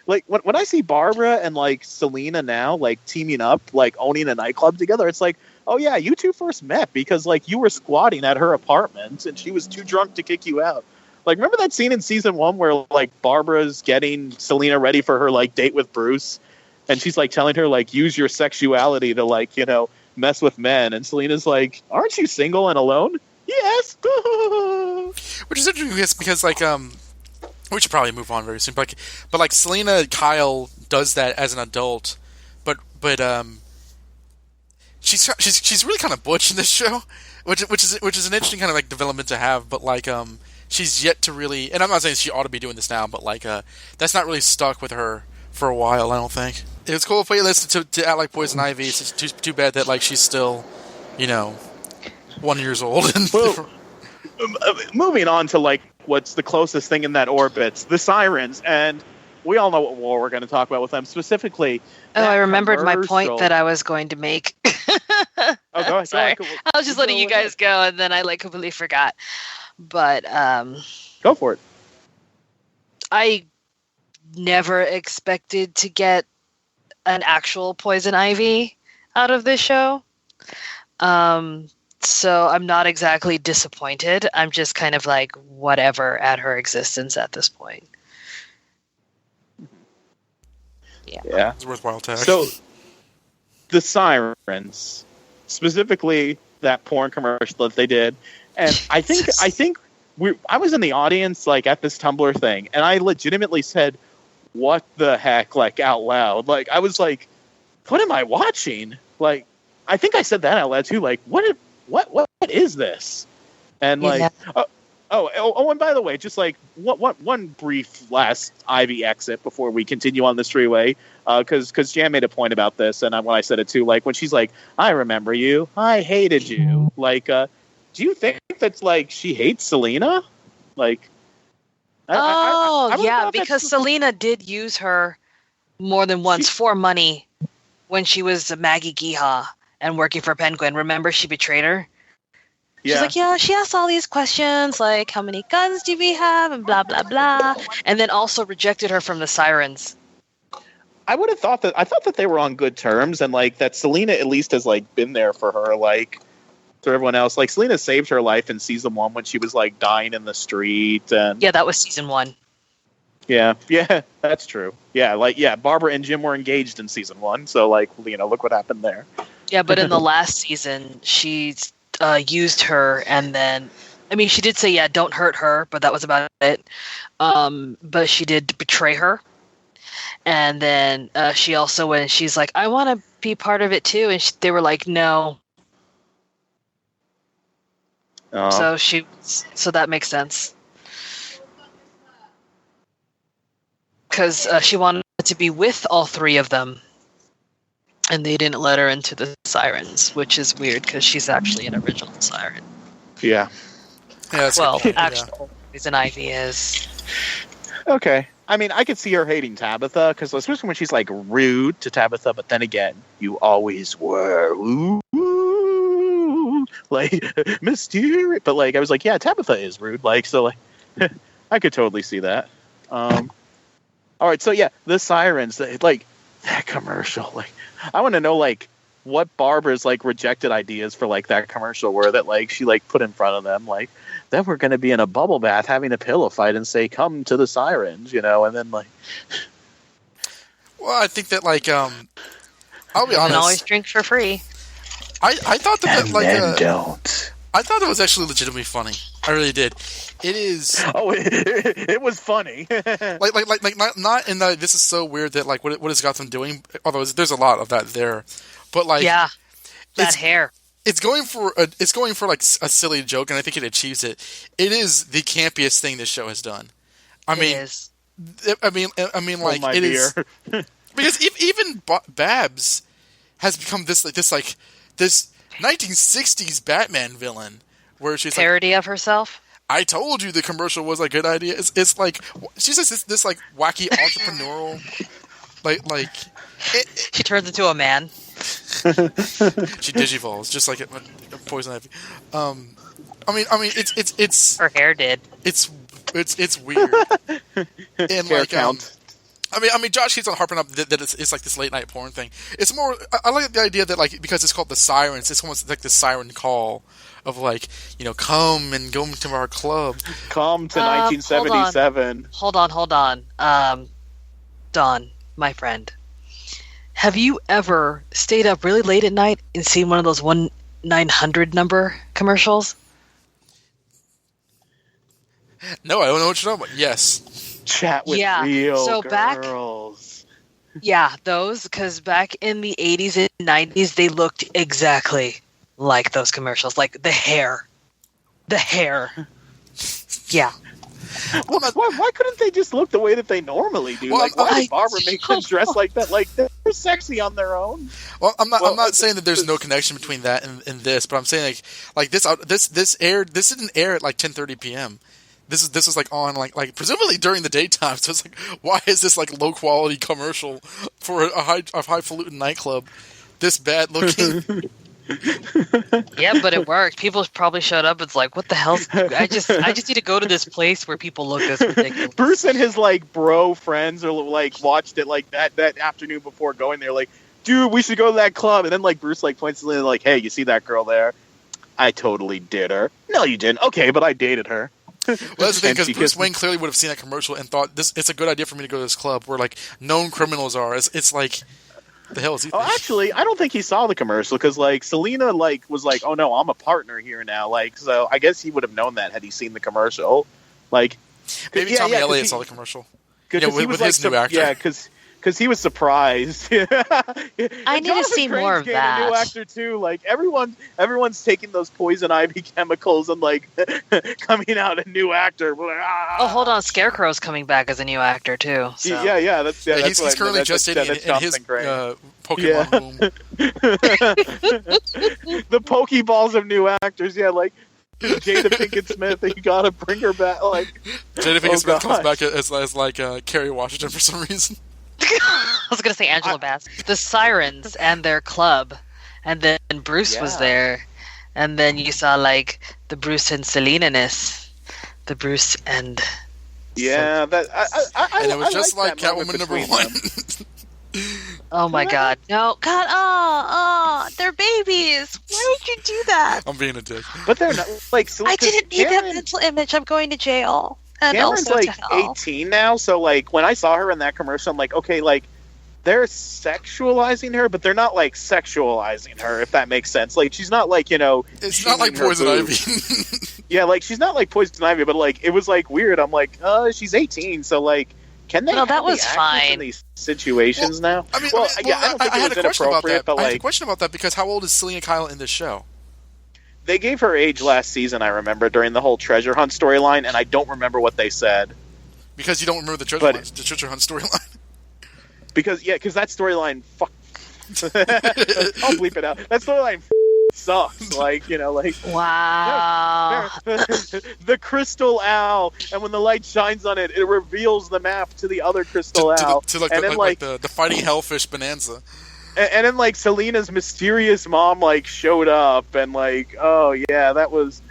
when I see Barbara and like Selena now, like teaming up, like owning a nightclub together, it's like, oh yeah, you two first met because like you were squatting at her apartment and she was too drunk to kick you out. Like, remember that scene in season 1 where like Barbara's getting Selena ready for her like date with Bruce, and she's like telling her like use your sexuality to like mess with men, and Selena's like, aren't you single and alone? Yes. Which is interesting because like we should probably move on very soon, but like Selena Kyle does that as an adult, but she's really kind of butch in this show, which is an interesting kind of like development to have, but like she's yet to really, and I'm not saying she ought to be doing this now, but like that's not really stuck with her for a while, I don't think. It was cool if we listened to Act Like Poison Ivy. It's just too bad that like she's still 1 year old. Well, moving on to like what's the closest thing in that orbit, the Sirens, and we all know what war we're going to talk about with them specifically. I remembered my point that I was going to make. Oh, go ahead. Sorry. I was just letting you guys go, and then I like completely forgot. But go for it. I never expected to get an actual Poison Ivy out of this show. So I'm not exactly disappointed. I'm just kind of like whatever at her existence at this point. Yeah. It's a worthwhile tag. So the Sirens, specifically that porn commercial that they did, and I think I was in the audience like at this Tumblr thing, and I legitimately said, "What the heck?" like out loud. Like I was like, "What am I watching?" Like I think I said that out loud too. Like what is this? And like and by the way, just like one brief last Ivy exit before we continue on this freeway, because Jan made a point about this, and when I said it too, like when she's like, "I remember you, I hated you," like, do you think that's like she hates Selena? Like, I because Selena did use her more than once for money when she was Maggie Geha and working for Penguin. Remember, she betrayed her. She's like, she asked all these questions, like, how many guns do we have, and blah, blah, blah. And then also rejected her from the Sirens. I would have thought that, I thought that they were on good terms, and, like, that Selena at least has, like, been there for her, like, to everyone else. Like, Selena saved her life in season 1 when she was, like, dying in the street. And yeah, that was season 1. Yeah, that's true. Yeah, like, Barbara and Jim were engaged in season 1, so, like, look what happened there. Yeah, but in the last season, she's used her, and then she did say don't hurt her, but that was about it. But she did betray her, and then she also, when she's like, I want to be part of it too, and they were like, no. So that makes sense, because she wanted to be with all three of them. And they didn't let her into the Sirens, which is weird because she's actually an original Siren. Yeah. Actual Poison Ivy is. Okay. I mean, I could see her hating Tabitha, because especially when she's like rude to Tabitha, but then again, you always were. Ooh, like, mysterious. But like, I was like, yeah, Tabitha is rude. Like, so like, I could totally see that. All right. So yeah, the Sirens, like, that commercial, like, I want to know, like, what Barbara's, like, rejected ideas for, like, that commercial were that, like, she, like, put in front of them, like, that we're going to be in a bubble bath having a pillow fight and say, come to the Sirens, and then, like... Well, I think that, like, I'll be honest... And always drink for free. I thought that, like... And don't. I thought it was actually legitimately funny. I really did. It is... Oh, it was funny. like not in the, this is so weird that, like, what is Gotham doing? Although there's a lot of that there. But, like... Yeah, that hair. It's going for like a silly joke, and I think it achieves it. It is the campiest thing this show has done. I mean, I mean, like my it dear. is because even Babs has become this 1960s Batman villain, where she's Parody of herself. I told you the commercial was a good idea. It's like she's just this like wacky entrepreneurial, like She turns into a man. she digivolves just like a Poison Ivy. I mean, it's Her hair did. it's weird. And Fair like count. I mean, Josh keeps on harping up that it's like this late night porn thing. It's more. I like the idea that like because it's called the Sirens, it's almost like the siren call of like come and go to our club. Come to 1977. Hold on. Don, my friend, have you ever stayed up really late at night and seen one of those 1-900 number commercials? No, I don't know what you're talking about. Yes. Chat with Yeah, real so girls. Yeah, those, because back in the 80s and 90s, they looked exactly like those commercials. Like the hair. Yeah. Well, why couldn't they just look the way that they normally do? Well, like, why did Barbara make them dress like that? Like, they're sexy on their own. Well, I'm not saying that there's no connection between that and this, but I'm saying like this didn't air at like 10:30 p.m. This was like on like presumably during the daytime. So it's like, why is this like low quality commercial for a highfalutin nightclub this bad looking? Yeah, but it worked. People probably showed up. It's like, what the hell? I just need to go to this place where people look this ridiculous. Bruce and his like bro friends are like watched it like that afternoon before going there. Like, dude, we should go to that club. And then like Bruce like points to Lena like, hey, you see that girl there? I totally did her. No, you didn't. Okay, but I dated her. Well, that's the thing, because Bruce Wayne clearly would have seen that commercial and thought it's a good idea for me to go to this club where like known criminals are. It's like, the hell is he? Oh, actually, I don't think he saw the commercial because like Selena like was like, oh no, I'm a partner here now. Like, so I guess he would have known that had he seen the commercial. Like, maybe Tommy Elliott saw the commercial. Yeah, with his new actor. Yeah, because he was surprised. I need to see more of that. A new actor too. Like everyone's taking those poison ivy chemicals and like coming out a new actor. Oh, hold on, Scarecrow's coming back as a new actor too. So. Yeah. That's he's currently gestating in his Pokemon womb. The Pokeballs of new actors. Yeah, like Jada Pinkett Smith. You gotta bring her back. Like Jada Pinkett Smith comes back as like Kerry Washington for some reason. I was going to say Angela Bass. The Sirens and their club. And then Bruce was there. And then you saw, like, the Bruce and Selena-ness. The Bruce and... Yeah, that... and it was just like Catwoman #1. Oh, my God. No. God, they're babies. Why would you do that? I'm being a dick. But they're not... Like, I didn't need that mental image. I'm going to jail. And Cameron's also like 18 now, so like when I saw her in that commercial, I'm like, okay, like they're sexualizing her, but they're not like sexualizing her, if that makes sense. Like she's not like it's not like Poison Ivy. Yeah, like she's not like Poison Ivy, but like it was like weird. I'm like, she's 18, so like can they? No, that have was the actors fine. in these situations now. I mean, I don't think I had it a was question about that. inappropriate, but I had a like question about that because how old is Selena Kyle in this show? they gave her age last season. I remember during the whole treasure hunt storyline, and I don't remember what they said. Because you don't remember the treasure hunt storyline. Because that storyline I'll bleep it out. That storyline sucks. Like, Wow. The crystal owl, and when the light shines on it, it reveals the map to the other crystal owl. The fighting hellfish bonanza. And then like Selena's mysterious mom like showed up, and like, oh yeah, that was.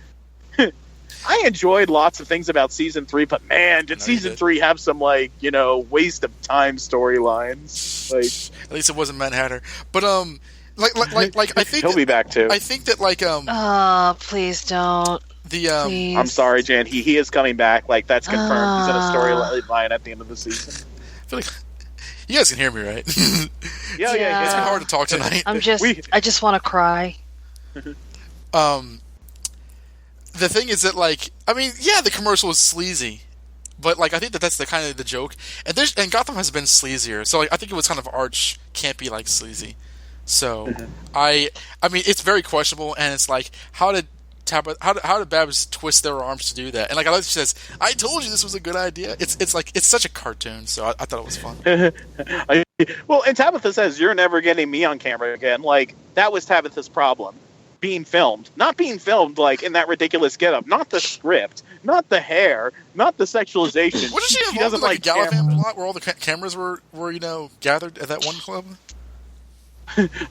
I enjoyed lots of things about season 3, but man, did season 3 have some like waste of time storylines? Like, at least it wasn't Mad Hatter, but like I think he'll be back too. I think that like please don't. Please. I'm sorry, Jan. He is coming back. Like that's confirmed. He's in a storyline at the end of the season. I feel like you guys can hear me, right? Yeah. It's been hard to talk tonight. I just want to cry. The thing is that, like, I mean, yeah, the commercial is sleazy, but like I think that's the kind of the joke, and Gotham has been sleazier, so like I think it was kind of arch campy like sleazy. So I mean, it's very questionable, and it's like how did how did Babs twist their arms to do that? And like I like she says, "I told you this was a good idea." It's like it's such a cartoon, so I thought it was fun. Well, and Tabitha says, "You're never getting me on camera again." Like that was Tabitha's problem. Being filmed, not being filmed like in that ridiculous getup, not the script, not the hair, not the sexualization. Wasn't she involved doesn't in like a Gallivant cameras. plot where all the cameras were gathered at that one club?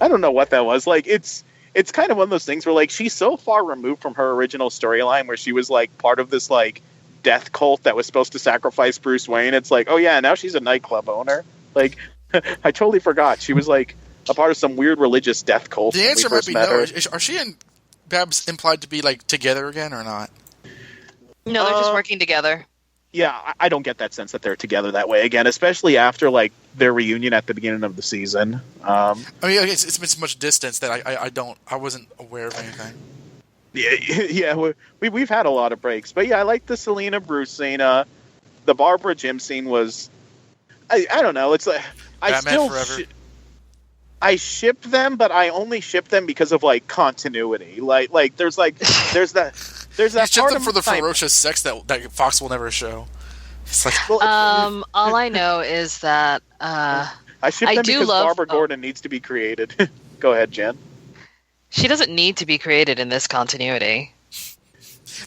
I don't know what that was. Like it's kind of one of those things where like she's so far removed from her original storyline where she was like part of this like death cult that was supposed to sacrifice Bruce Wayne. It's like, oh yeah, now she's a nightclub owner. Like I totally forgot she was like a part of some weird religious death cult. The answer might be no. Are she and Babs implied to be like together again or not? No, they're just working together. Yeah, I don't get that sense that they're together that way again, especially after like their reunion at the beginning of the season. I mean, it's been so much distance that I wasn't aware of anything. Yeah, we've had a lot of breaks, but yeah, I like the Selena Bruce scene. The Barbara Jim scene was, I don't know. It's like Batman Forever. I ship them, but I only ship them because of like continuity. Like there's that. There's that. You ship part them of for the my- ferocious sex that Fox will never show. It's like All I know is that I ship I them do because love- Barbara Gordon needs to be created. Go ahead, Jen. she doesn't need to be created in this continuity.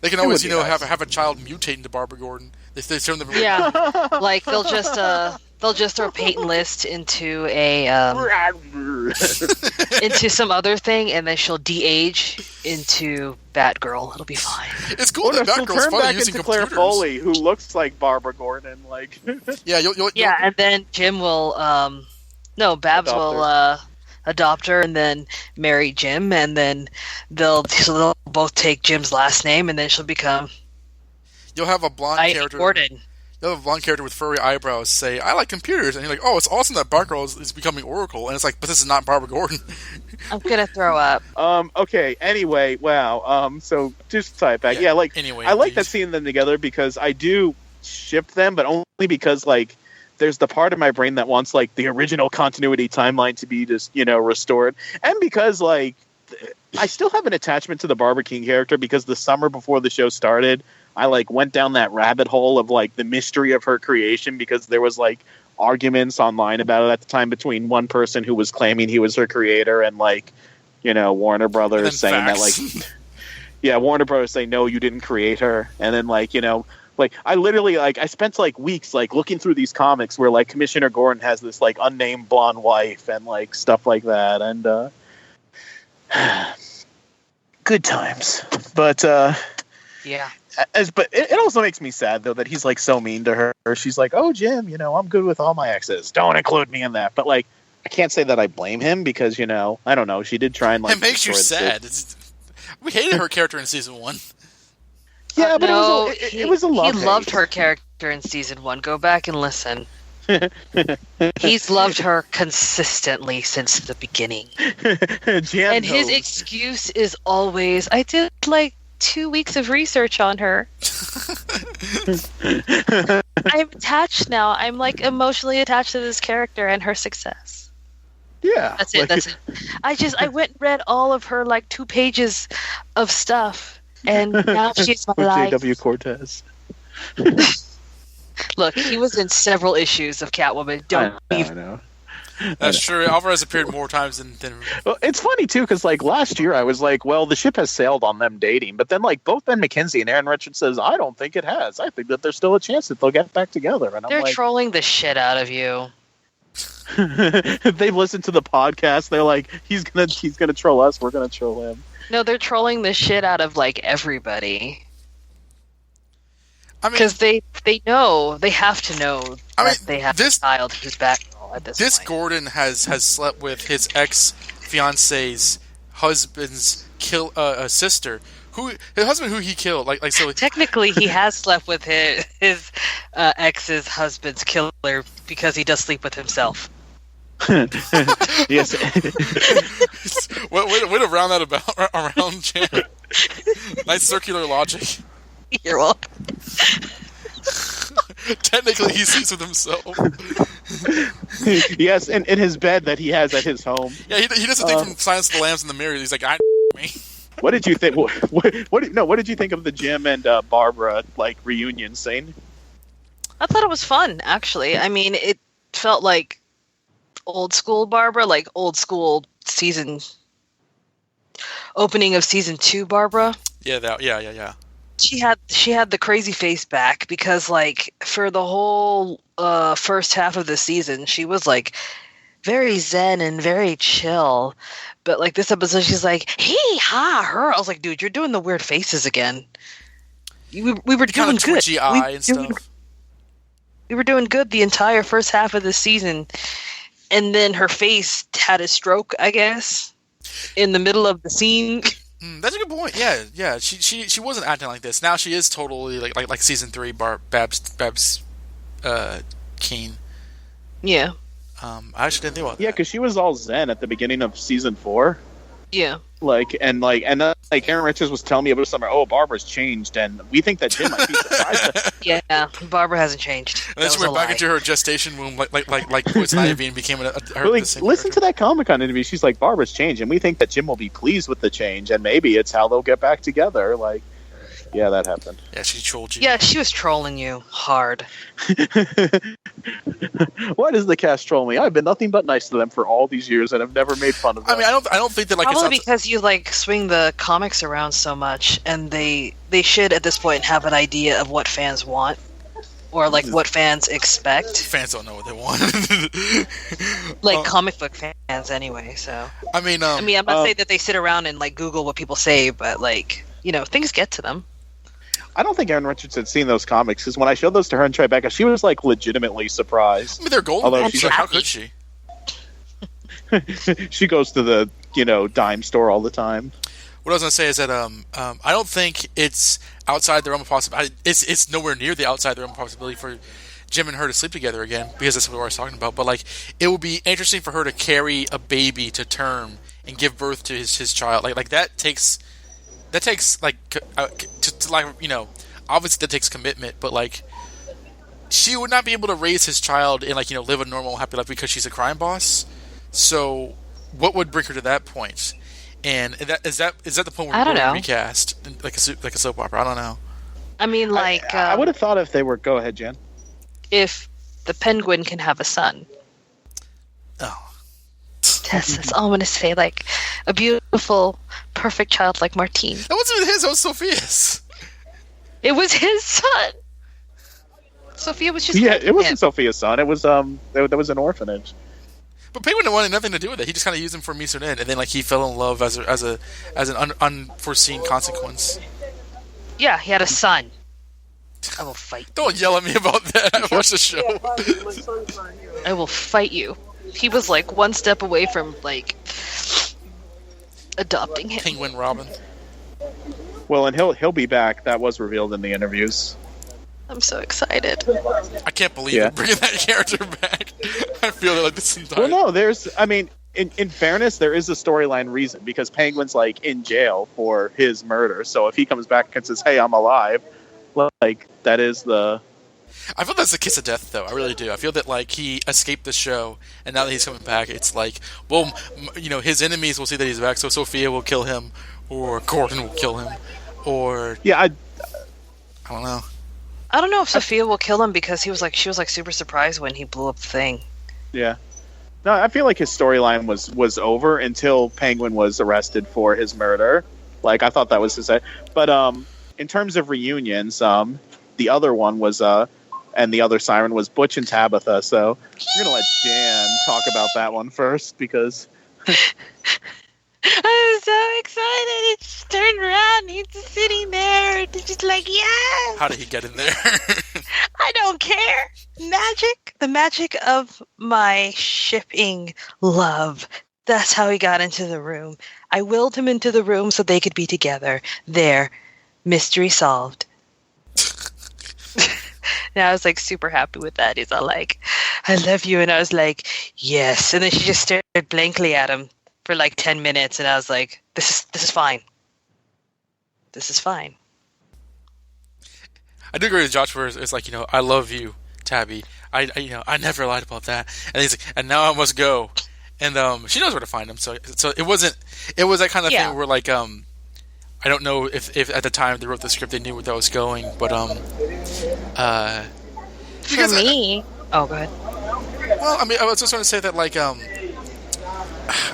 they can always would be nice. have a child mutate into Barbara Gordon. They turn them. Yeah, like they'll just throw Peyton List into a into some other thing, and then she'll de-age into Batgirl. It'll be fine. It's cool that she'll Batgirl's turn funny back using into Claire computers. Foley, who looks like Barbara Gordon. Like, Yeah, you'll Yeah, and then Jim will Babs Adopt will adopt her and then marry Jim, and then they'll both take Jim's last name, and then she'll become you'll have a blonde Ivy character. Gordon. You'll have a blonde character with furry eyebrows say, "I like computers," and you're like, "Oh, it's awesome that Batgirl is becoming Oracle," and it's like, "But this is not Barbara Gordon." I'm gonna throw up. okay. Anyway, wow. So just type back. Yeah, like Anyway, I like that please. seeing them together because I do ship them, but only because like there's the part of my brain that wants like the original continuity timeline to be just restored, and because like I still have an attachment to the Barbara King character because the summer before the show started, I like went down that rabbit hole of like the mystery of her creation because there was like arguments online about it at the time between one person who was claiming he was her creator and like Warner Brothers saying that like Warner Brothers saying no, you didn't create her, and then like I literally like I spent like weeks like looking through these comics where like Commissioner Gordon has this like unnamed blonde wife and like stuff like that, and good times. But Yeah. but it also makes me sad though that he's like so mean to her. She's like, "Oh, Jim, I'm good with all my exes. Don't include me in that." But like, I can't say that I blame him because I don't know. She did try and like. It makes you destroy the- sad. We hated her character in season 1. Yeah, but no, it was a love. He loved her character in season 1. Go back and listen. He's loved her consistently since the beginning. Jan And his knows. excuse is always, I did like 2 weeks of research on her. I'm attached now. I'm like emotionally attached to this character and her success. Yeah, That's it. That's it. I went and read all of her like 2 pages of stuff, and now she's my with life. J.W. Cortez. Look, he was in several issues of Catwoman. Don't I leave. know. That's true. Alvarez appeared more times than Well, it's funny too because like last year I was like, well, the ship has sailed on them dating, but then like both Ben McKenzie and Aaron Richards says, I don't think it has. I think that there's still a chance that they'll get back together. And They're I'm like, trolling the shit out of you. they've listened to the podcast. They're like, he's gonna troll us. We're gonna troll him. No, they're trolling the shit out of like everybody I mean, because they know they have to know I mean, that they have this- a child who's Batgirl at this this point. Gordon has slept with his ex-fiance's husband's sister, his husband who he killed. Like so. Technically, he has slept with his ex's husband's killer because he does sleep with himself. Yes. Way to round that around, Jan. Nice circular logic. You're welcome. Technically, he sleeps with himself. Yes, in his bed that he has at his home. Yeah, he does the thing from Silence of the Lambs in the mirror. He's like, I me. What did you think? What did you think of the Jim and Barbara like reunion scene? I thought it was fun, actually. I mean, it felt like old school Barbara, like old school opening of season 2 Barbara. Yeah. She had the crazy face back because, like, for the whole first half of the season, she was like very zen and very chill. But like this episode, she's like, "Hey, ha, her." I was like, "Dude, you're doing the weird faces again." We were Kind doing of good. twitchy eye and stuff. We were doing good the entire first half of the season, and then her face had a stroke, I guess, in the middle of the scene. That's a good point. Yeah. She wasn't acting like this. Now she is totally like season 3 Babs Keen. Yeah. I actually didn't think about that. Yeah, because she was all zen at the beginning of season 4. Yeah. And Aaron Richards was telling me over the summer, oh, Barbara's changed, and we think that Jim might be surprised. Yeah, Barbara hasn't changed. And then she went back into her gestation womb like Poison Ivy and became listen to that Comic-Con interview. She's like, Barbara's changed, and we think that Jim will be pleased with the change, and maybe it's how they'll get back together. Like, yeah, that happened. Yeah, she trolled you. Yeah, she was trolling you hard. Why does the cast troll me? I've been nothing but nice to them for all these years, and I've never made fun of them. I mean, I don't think that like probably because you like swing the comics around so much, and they should at this point have an idea of what fans want, or like what fans expect. Fans don't know what they want. Like comic book fans, anyway. So I mean, I'm not saying that they sit around and like Google what people say, but like things get to them. I don't think Aaron Richards had seen those comics, because when I showed those to her and Tribeca, she was like legitimately surprised. I mean, they're golden. Although She's like, how could she? She goes to the dime store all the time. What I was gonna say is that I don't think it's outside the realm of possibility. It's nowhere near the outside the realm of possibility for Jim and her to sleep together again, because that's what I was talking about. But like, it would be interesting for her to carry a baby to term and give birth to his child. Like that takes like obviously that takes commitment, but like she would not be able to raise his child and like live a normal happy life because she's a crime boss. So what would bring her to that point? And is that the point where we're recast like a soap opera? I don't know. I mean, like I would have thought if they were. Go ahead, Jen. If the Penguin can have a son. Oh. That's all I'm going to say. Like a beautiful, perfect child like Martine. That wasn't his. That was Sophia's. It was his son. Sophia was just it wasn't Sophia's son. It was there was an orphanage. But Penguin wanted nothing to do with it. He just kind of used him for a means and end, and then like he fell in love as an unforeseen consequence. Yeah, he had a son. I will fight. Don't yell at me about that. I watched the show. I will fight you. He was like one step away from like adopting him. Penguin Robin. Well, and he'll be back. That was revealed in the interviews. I'm so excited. I can't believe you're bringing that character back. I feel like this entire... Well, no, in fairness, there is a storyline reason, because Penguin's like in jail for his murder. So if he comes back and says, "Hey, I'm alive," like that is the... I feel that's the kiss of death, though. I really do. I feel that like he escaped the show, and now that he's coming back, it's like, well, his enemies will see that he's back, so Sophia will kill him, or Gordon will kill him, or I don't know. I don't know if Sophia will kill him, because she was like super surprised when he blew up the thing. Yeah. No, I feel like his storyline was over until Penguin was arrested for his murder. Like, I thought that was his... But in terms of reunions, the other one was... and the other siren was Butch and Tabitha, so we're going to let Jan talk about that one first, because... I was so excited. He just turned around. He's just sitting there. He's just like, yes. How did he get in there? I don't care. The magic of my shipping love. That's how he got into the room. I willed him into the room so they could be together. There. Mystery solved. And I was like super happy with that. He's all like, "I love you." And I was like, "Yes." And then she just stared blankly at him for like 10 minutes, and I was like, this is fine. This is fine. I do agree with Josh where it's like, I love you, Tabby. I never lied about that. And he's like, and now I must go. And she knows where to find him. So it was that kind of thing where like I don't know if at the time they wrote the script they knew where that was going, but For me, oh, go ahead. well, I mean, I was just going to say that like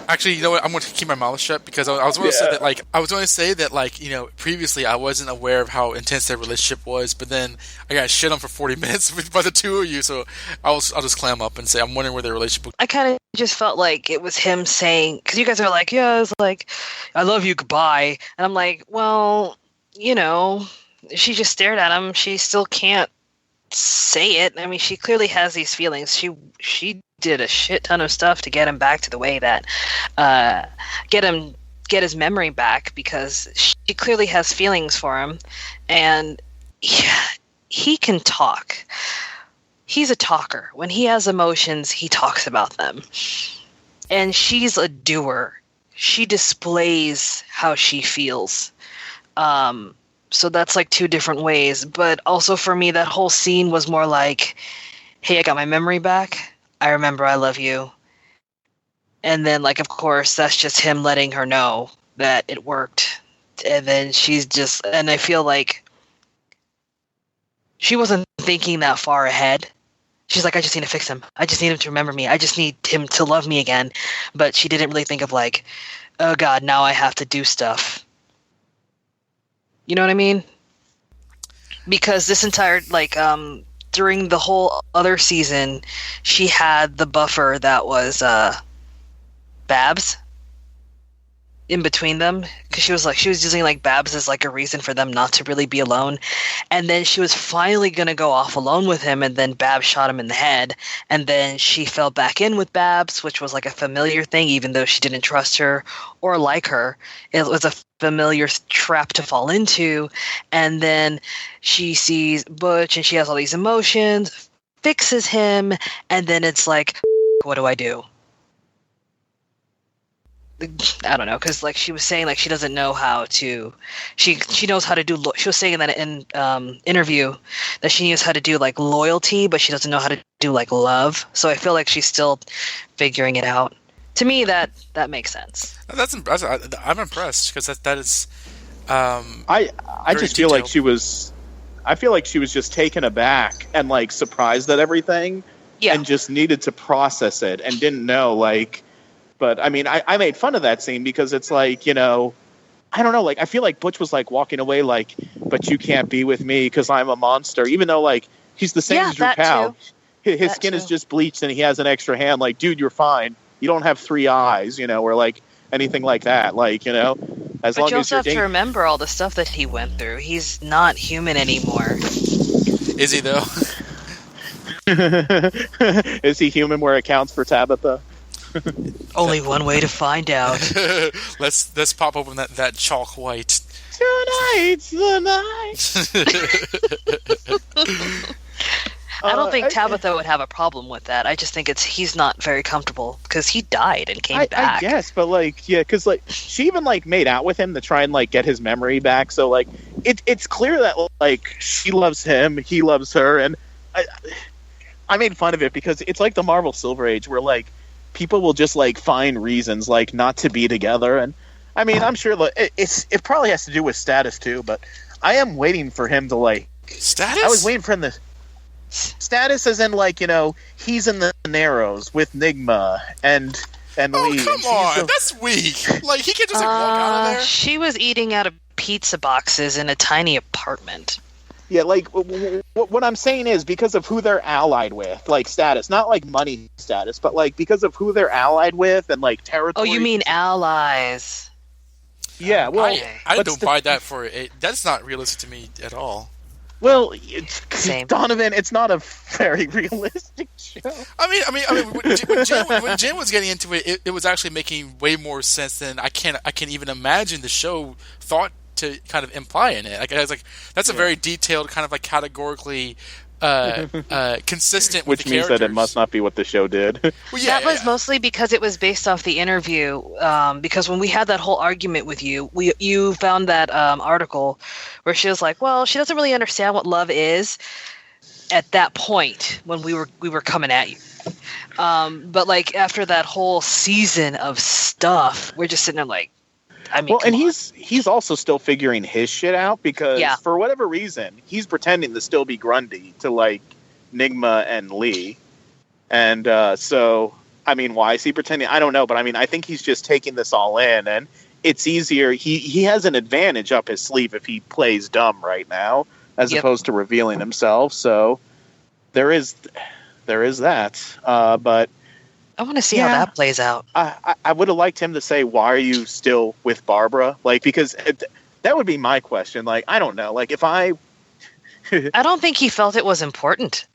actually, you know what? I'm going to keep my mouth shut because I was going to say that previously I wasn't aware of how intense their relationship was, but then I got shit on for 40 minutes by the two of you, so I'll just clam up and say I'm wondering where their relationship. I kind of just felt like it was him saying, because you guys are like, yeah, it's like, I love you, goodbye, and I'm like, well, she just stared at him. She still can't say it. I mean, she clearly has these feelings. She did a shit ton of stuff to get him back to the way that get his memory back, because she clearly has feelings for him, and he can talk. He's a talker. When he has emotions, he talks about them. And she's a doer. She displays how she feels. So that's like two different ways. But also for me, that whole scene was more like, hey, I got my memory back. I remember I love you. And then, like, of course, that's just him letting her know that it worked. And then she's just, and I feel like she wasn't thinking that far ahead. She's like, I just need to fix him. I just need him to remember me. I just need him to love me again. But she didn't really think of like, oh God, now I have to do stuff. You know what I mean? Because this entire, like, during the whole other season, she had the buffer that was Babs in between them, because she was using like Babs as like a reason for them not to really be alone, and then she was finally gonna go off alone with him, and then Babs shot him in the head, and then she fell back in with Babs, which was like a familiar thing, even though she didn't trust her or like her. It was a familiar trap to fall into, and then she sees Butch and she has all these emotions, fixes him, and then it's like, what do I do? I don't know, because like she was saying, like she doesn't know how to. She knows how to do. She was saying that in interview that she knows how to do like loyalty, but she doesn't know how to do like love. So I feel like she's still figuring it out. To me, that makes sense. That's impressive. I'm impressed because that is. I just feel like she was. I feel like she was just taken aback and like surprised at everything, and just needed to process it and didn't know like. But I mean, I made fun of that scene because it's like, I don't know, like I feel like Butch was like walking away like, but you can't be with me because I'm a monster, even though like he's the same as Drew Cow. His skin is just bleached and he has an extra hand. Like, dude, you're fine. You don't have 3 eyes, or like anything like that. Like, as long as you also have to remember all the stuff that he went through. He's not human anymore. Is he though? Is he human where it counts for Tabitha? Only one way to find out. Let's pop open that chalk white. Tonight's the night. I don't think Tabitha would have a problem with that. I just think he's not very comfortable because he died and came back. I guess, but like, yeah, because like she even like made out with him to try and like get his memory back. So like, it's clear that like she loves him, he loves her, and I made fun of it because it's like the Marvel Silver Age where like. People will just like find reasons like not to be together, and I mean I'm sure like, it probably has to do with status too. But I am waiting for him to like status. I was waiting for him to status, as in like he's in the Narrows with Nigma and Lee. Come on, that's weak. Like he can't just like walk out of there. She was eating out of pizza boxes in a tiny apartment. Yeah, like what I'm saying is because of who they're allied with, like status, not like money status, but like because of who they're allied with and like territory. Oh, you mean allies? Yeah, well, I don't buy that for it. That's not realistic to me at all. Well, Same. Donovan, it's not a very realistic show. I mean, when Jim was getting into it, it was actually making way more sense than I can even imagine the show thought to kind of imply in it. Like, I was like, that's a very detailed, kind of like categorically consistent with the characters. Which means that it must not be what the show did. Well, that was mostly because it was based off the interview. Because when we had that whole argument with you, you found that article where she was like, well, she doesn't really understand what love is at that point when we were coming at you. But like after that whole season of stuff, we're just sitting there like, I mean, and he's also still figuring his shit out because Yeah. for whatever reason he's pretending to still be Grundy to like Nigma and Lee, and so I mean, why is he pretending? I don't know, but I mean, I think he's just taking this all in, and it's easier. He has an advantage up his sleeve if he plays dumb right now, as opposed to revealing himself. So there is that, but. I want to see how that plays out. I would have liked him to say, "Why are you still with Barbara?" Like, because that would be my question. Like, I don't know. Like, if I don't think he felt it was important.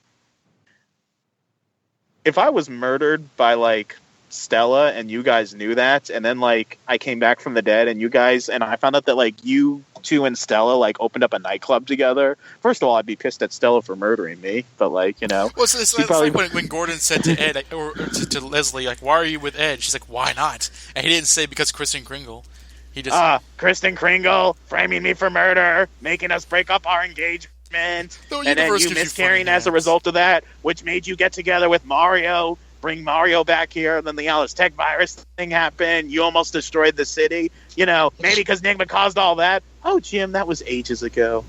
if I was murdered by like Stella and you guys knew that, and then like I came back from the dead and you guys and I found out that like you two and Stella like opened up a nightclub together. First of all, I'd be pissed at Stella for murdering me, but like, you know, well, so it's like when Gordon said to Ed or to Leslie, like, "Why are you with Ed?" She's like, "Why not?" And he didn't say because Kristen Kringle. He just Kristen Kringle framing me for murder, making us break up our engagement. And then you miscarrying as a result of that, which made you get together with Mario, bring Mario back here, and then the Alice Tech virus thing happened. You almost destroyed the city. You know, maybe because Nigma caused all that. Oh, Jim, that was ages ago.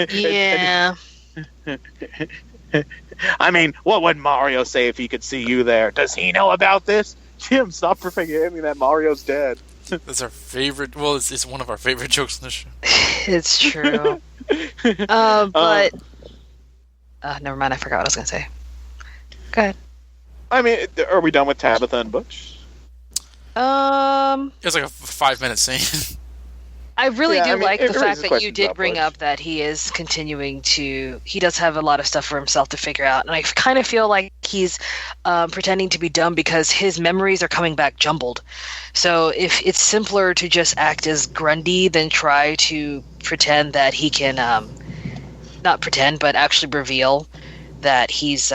Yeah. I mean, what would Mario say if he could see you there? Does he know about this? Jim, stop forgetting that Mario's dead. That's our favorite. Well, it's one of our favorite jokes in the show. It's true. But never mind. I forgot what I was going to say. Go ahead. I mean, are we done with Tabitha and Butch? It was like a 5-minute scene. I really do like the fact that you did bring Butch. up that he is continuing to. He does have a lot of stuff for himself to figure out, and I kind of feel like he's pretending to be dumb because his memories are coming back jumbled. So if it's simpler to just act as Grundy than try to pretend that he can, not pretend, but actually reveal that he's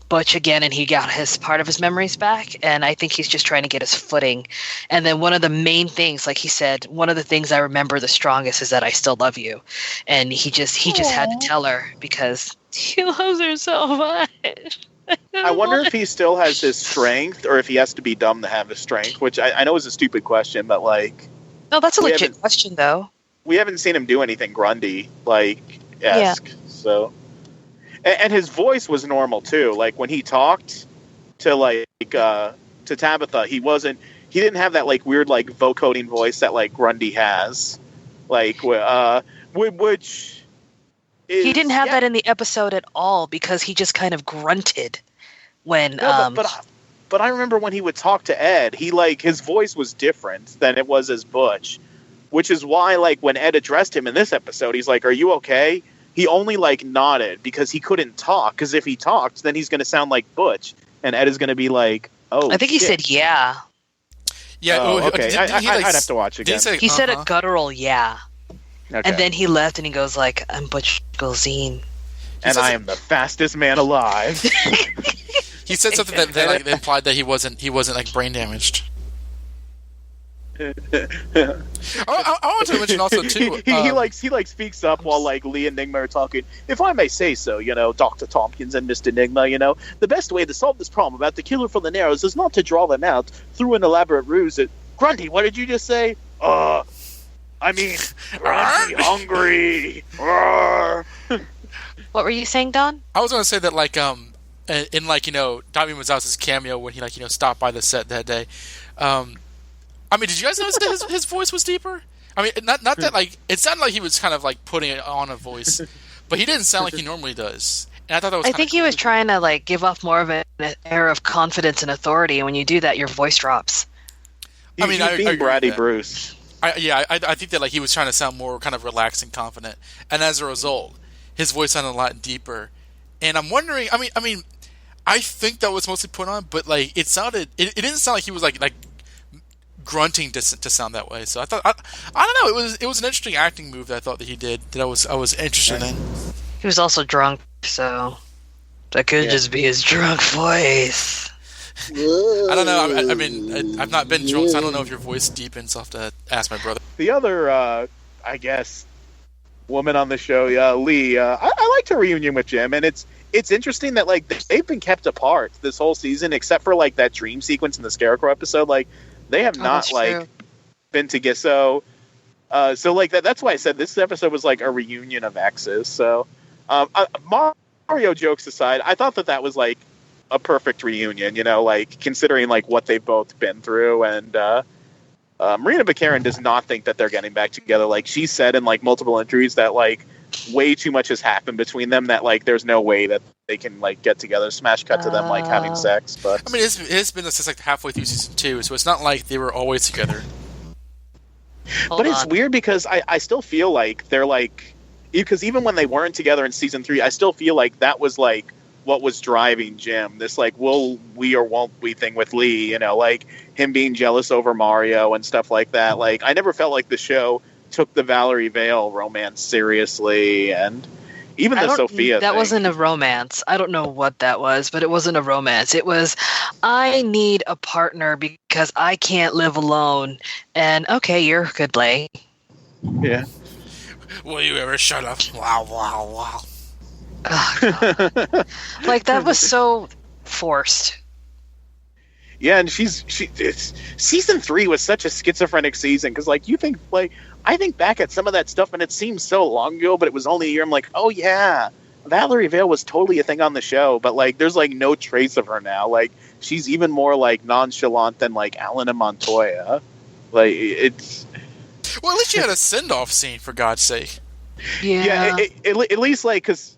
Butch again and he got his part of his memories back, and I think he's just trying to get his footing. And then one of the main things, like he said, one of the things I remember the strongest is that I still love you, and he just had to tell her because he loves her so much. I wonder if he still has his strength or if he has to be dumb to have his strength, which I know is a stupid question, but like, no, that's a legit question though. We haven't seen him do anything Grundy like esque. So and his voice was normal too. Like when he talked to like to Tabitha, he didn't have that like weird like vocoding voice that like Grundy has. Like which is, he didn't have that in the episode at all because he just kind of grunted when but I remember when he would talk to Ed, he like his voice was different than it was as Butch, which is why like when Ed addressed him in this episode, he's like, "Are you okay?" He only like nodded because he couldn't talk. Because if he talked, then he's going to sound like Butch, and Ed is going to be like, "Oh." I think he said, "Yeah." Yeah. Oh, okay. I'd have to watch again. He said a guttural "yeah," Okay. and then he left, and he goes like, "I'm Butch Golzine, and I am the fastest man alive." He said something that like implied that he wasn't like brain damaged. I want to mention also too. He like speaks up while like Lee and Nigma are talking. If I may say so, you know, Dr. Tompkins and Mr. Nigma, you know, the best way to solve this problem about the killer from the Narrows is not to draw them out through an elaborate ruse. Grundy, what did you just say? I mean, Grundy hungry. What were you saying, Don? I was going to say that like in like, you know, Tommy Wiseau's cameo when he like, you know, stopped by the set that day. I mean, did you guys notice that his voice was deeper? I mean, not that like it sounded like he was kind of like putting on a voice, but he didn't sound like he normally does. And I thought that was. I think he was trying to like give off more of an air of confidence and authority, and when you do that, your voice drops. I mean, he's being Bratty Bruce. I think that like he was trying to sound more kind of relaxed and confident, and as a result, his voice sounded a lot deeper. And I'm wondering. I mean, I think that was mostly put on, but like it sounded. It didn't sound like he was like grunting to sound that way. So I thought I don't know. It was an interesting acting move that I thought that he did that I was interested in. He was also drunk, so that could just be his drunk voice. I don't know. I mean, I've not been drunk, so I don't know if your voice deepens. I'll have to ask my brother. The other, I guess, woman on the show, Lee. I liked her reunion with Jim, and it's interesting that like they've been kept apart this whole season, except for like that dream sequence in the Scarecrow episode. Like they have not like. True. been together. So like that's why I said this episode was like a reunion of exes. So Mario jokes aside, I thought that was like a perfect reunion. You know, like considering like what they've both been through, and Marina Baccarin does not think that they're getting back together. Like she said in like multiple interviews that like way too much has happened between them that like there's no way that they can like get together. Smash cut to them like having sex. But I mean, it's been since like halfway through season 2, so it's not like they were always together. But it's weird because I still feel like they're like, because even when they weren't together in season 3, I still feel like that was like what was driving Jim. This like will we or won't we thing with Lee, you know, like him being jealous over Mario and stuff like that. Like I never felt like the show took the Valerie Vale romance seriously, and even the Sophia that thing. wasn't a romance. I don't know what that was, but it wasn't a romance. It was, I need a partner because I can't live alone. And okay, you're a good lay. Yeah. Will you ever shut up? Wow, wow, wow. Oh, like that was so forced. Yeah, and it's, season 3 was such a schizophrenic season because like you think like I think back at some of that stuff and it seems so long ago, but it was only a year. I'm like, oh yeah, Valerie Vale was totally a thing on the show, but like there's like no trace of her now. Like she's even more like nonchalant than like Alan and Montoya. Like it's. Well, at least you had a send-off scene, for God's sake. Yeah. At least like because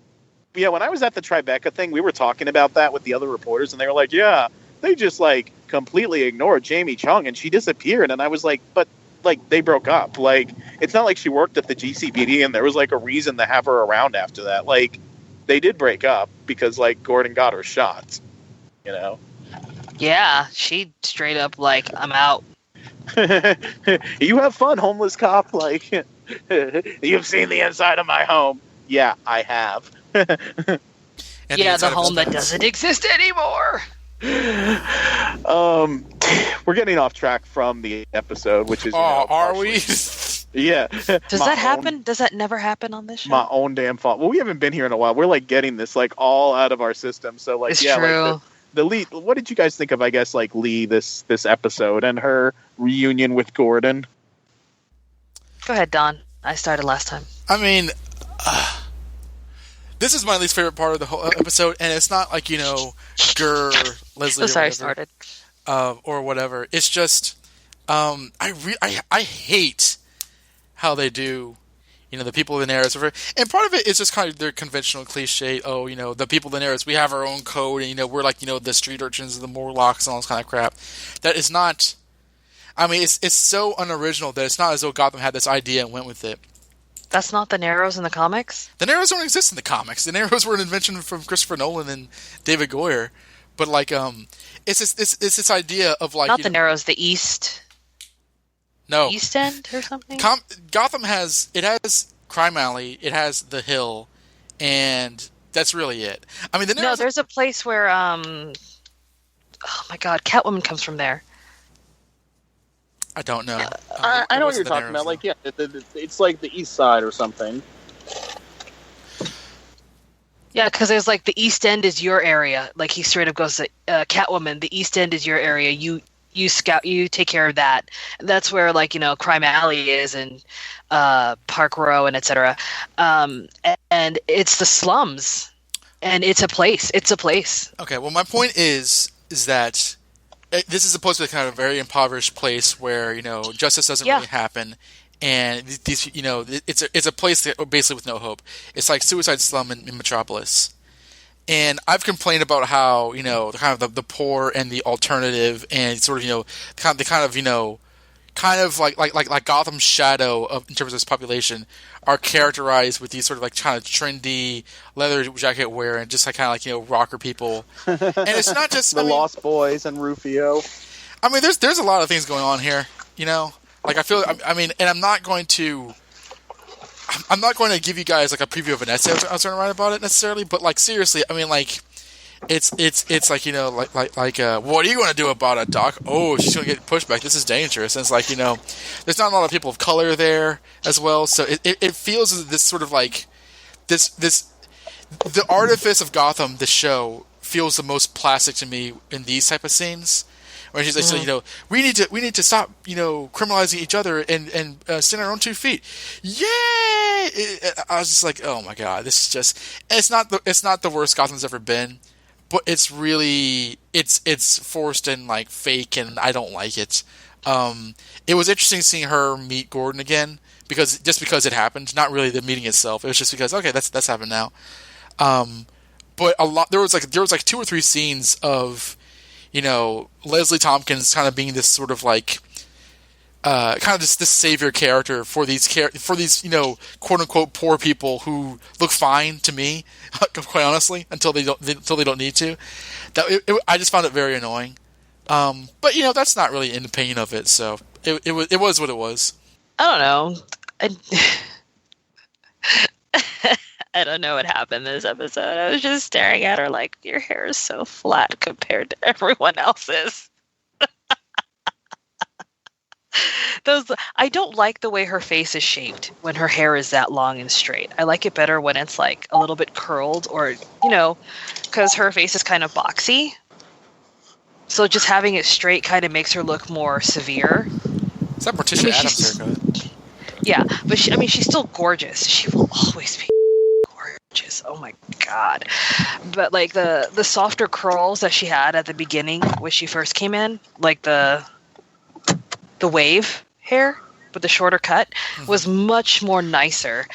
yeah, when I was at the Tribeca thing, we were talking about that with the other reporters, and they were like, yeah, they just like completely ignored Jamie Chung and she disappeared, and I was like, but. Like they broke up. Like it's not like she worked at the GCPD and there was like a reason to have her around after that. Like they did break up because like Gordon got her shot. You know. Yeah, she straight up like, I'm out. You have fun, homeless cop. Like you've seen the inside of my home. Yeah, I have. And yeah, the inside of home his that doesn't exist anymore. We're getting off track from the episode, which is are we? Yeah. Does that happen? Does that never happen on this show? My own damn fault. Well, we haven't been here in a while. We're like getting this like all out of our system. So like, It's yeah, true. like the Lee. What did you guys think of? I guess like Lee this episode and her reunion with Gordon. Go ahead, Don. I started last time. I mean, this is my least favorite part of the whole episode, and it's not like, you know, Leslie, So sorry, or started. or whatever. It's just, I hate how they do, you know, the people of the Daenerys. And part of it is just kind of their conventional cliche, oh, you know, the people of the Daenerys, we have our own code, and, you know, we're like, you know, the street urchins, the Morlocks, and all this kind of crap. That is not, I mean, it's so unoriginal that it's not as though Gotham had this idea and went with it. That's not the Narrows in the comics? The Narrows don't exist in the comics. The Narrows were an invention from Christopher Nolan and David Goyer. But, like, it's this idea of, like... Not the Narrows, the East... No. East End or something? Gotham has Crime Alley, it has The Hill, and that's really it. I mean, the Narrows... No, there's a place where, oh my god, Catwoman comes from there. I don't know. I know what you're talking about. Like, yeah, it's like the East Side or something. Yeah, because there's like the East End is your area. Like he straight up goes to Catwoman. The East End is your area. You scout. You take care of that. That's where like you know Crime Alley is and Park Row and etc. And it's the slums, and it's a place. It's a place. Okay. Well, my point is that this is supposed to be kind of a very impoverished place where you know justice doesn't really happen. And these, you know, it's a place that basically with no hope. It's like Suicide Slum in Metropolis. And I've complained about how, you know, the poor and the alternative and sort of, you know, kind of like Gotham's shadow in terms of its population are characterized with these sort of like kind of trendy leather jacket wear and just like kind of like, you know, rocker people. And it's not just the Lost Boys and Rufio. I mean, there's a lot of things going on here, you know. Like I mean, and I'm not going to give you guys like a preview of an essay I was going to write about it necessarily, but like seriously, I mean, like it's like you know, like what are you going to do about it, Doc? Oh, she's going to get pushed back. This is dangerous. And it's like you know, there's not a lot of people of color there as well, so it feels as this sort of like this the artifice of Gotham, the show feels the most plastic to me in these type of scenes. Where she's like, you know, we need to stop, you know, criminalizing each other and stand on our own 2 feet. Yay! I was just like, oh my god, this is just. It's not the worst Gotham's ever been, but it's really it's forced and like fake, and I don't like it. It was interesting seeing her meet Gordon again because it happened, not really the meeting itself. It was just because okay, that's happened now. But there was like 2 or 3 scenes of, you know, Leslie Tompkins kind of being this sort of like kind of this savior character for these you know, quote unquote poor people who look fine to me, quite honestly, until they don't need to. I just found it very annoying. But you know, that's not really an opinion of it, so it was what it was. I don't know. I don't know what happened this episode. I was just staring at her like, your hair is so flat compared to everyone else's. I don't like the way her face is shaped when her hair is that long and straight. I like it better when it's like a little bit curled, or, you know, because her face is kind of boxy. So just having it straight kind of makes her look more severe. Is that Morticia Adams' haircut? Yeah, but she's still gorgeous. She will always be gorgeous. Oh my god! But like the softer curls that she had at the beginning when she first came in, like the wave hair with the shorter cut, was much more nicer.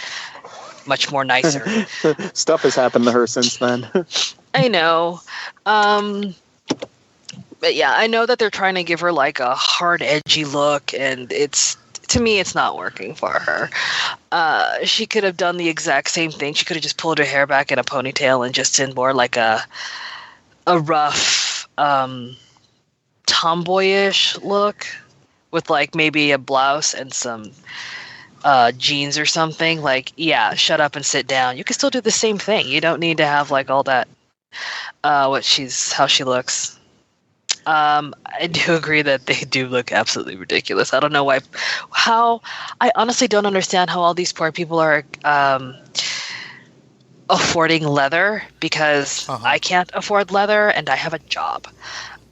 Much more nicer. Stuff has happened to her since then. I know. But yeah, I know that they're trying to give her like a hard, edgy look, and to me, it's not working for her. She could have done the exact same thing. She could have just pulled her hair back in a ponytail and just in more like a rough, tomboyish look with like maybe a blouse and some jeans or something. Like, yeah, shut up and sit down. You can still do the same thing. You don't need to have like all that. How she looks. I do agree that they do look absolutely ridiculous. I don't know I honestly don't understand how all these poor people are affording leather, because I can't afford leather and I have a job.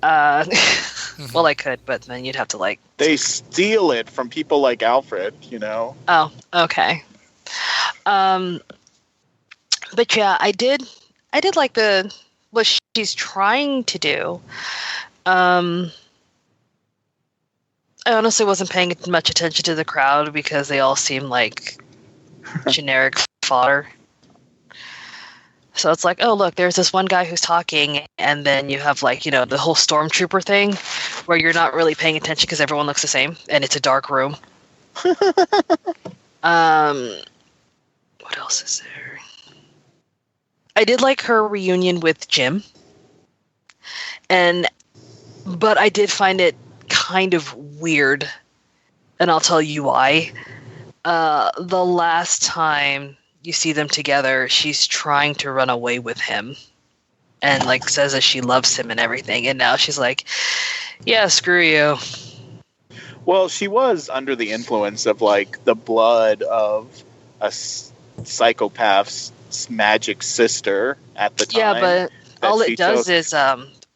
Well, I could, but then you'd have to like... They steal it from people like Alfred, you know? Oh, okay. But yeah, I did like what she's trying to do. I honestly wasn't paying much attention to the crowd because they all seem like generic fodder. So it's like, oh, look, there's this one guy who's talking, and then you have like, you know, the whole stormtrooper thing where you're not really paying attention because everyone looks the same and it's a dark room. What else is there? I did like her reunion with Jim. But I did find it kind of weird, and I'll tell you why. The last time you see them together, she's trying to run away with him, and like says that she loves him and everything, and now she's like, yeah, screw you. Well, she was under the influence of like the blood of a psychopath's magic sister at the time. Yeah, but all it does is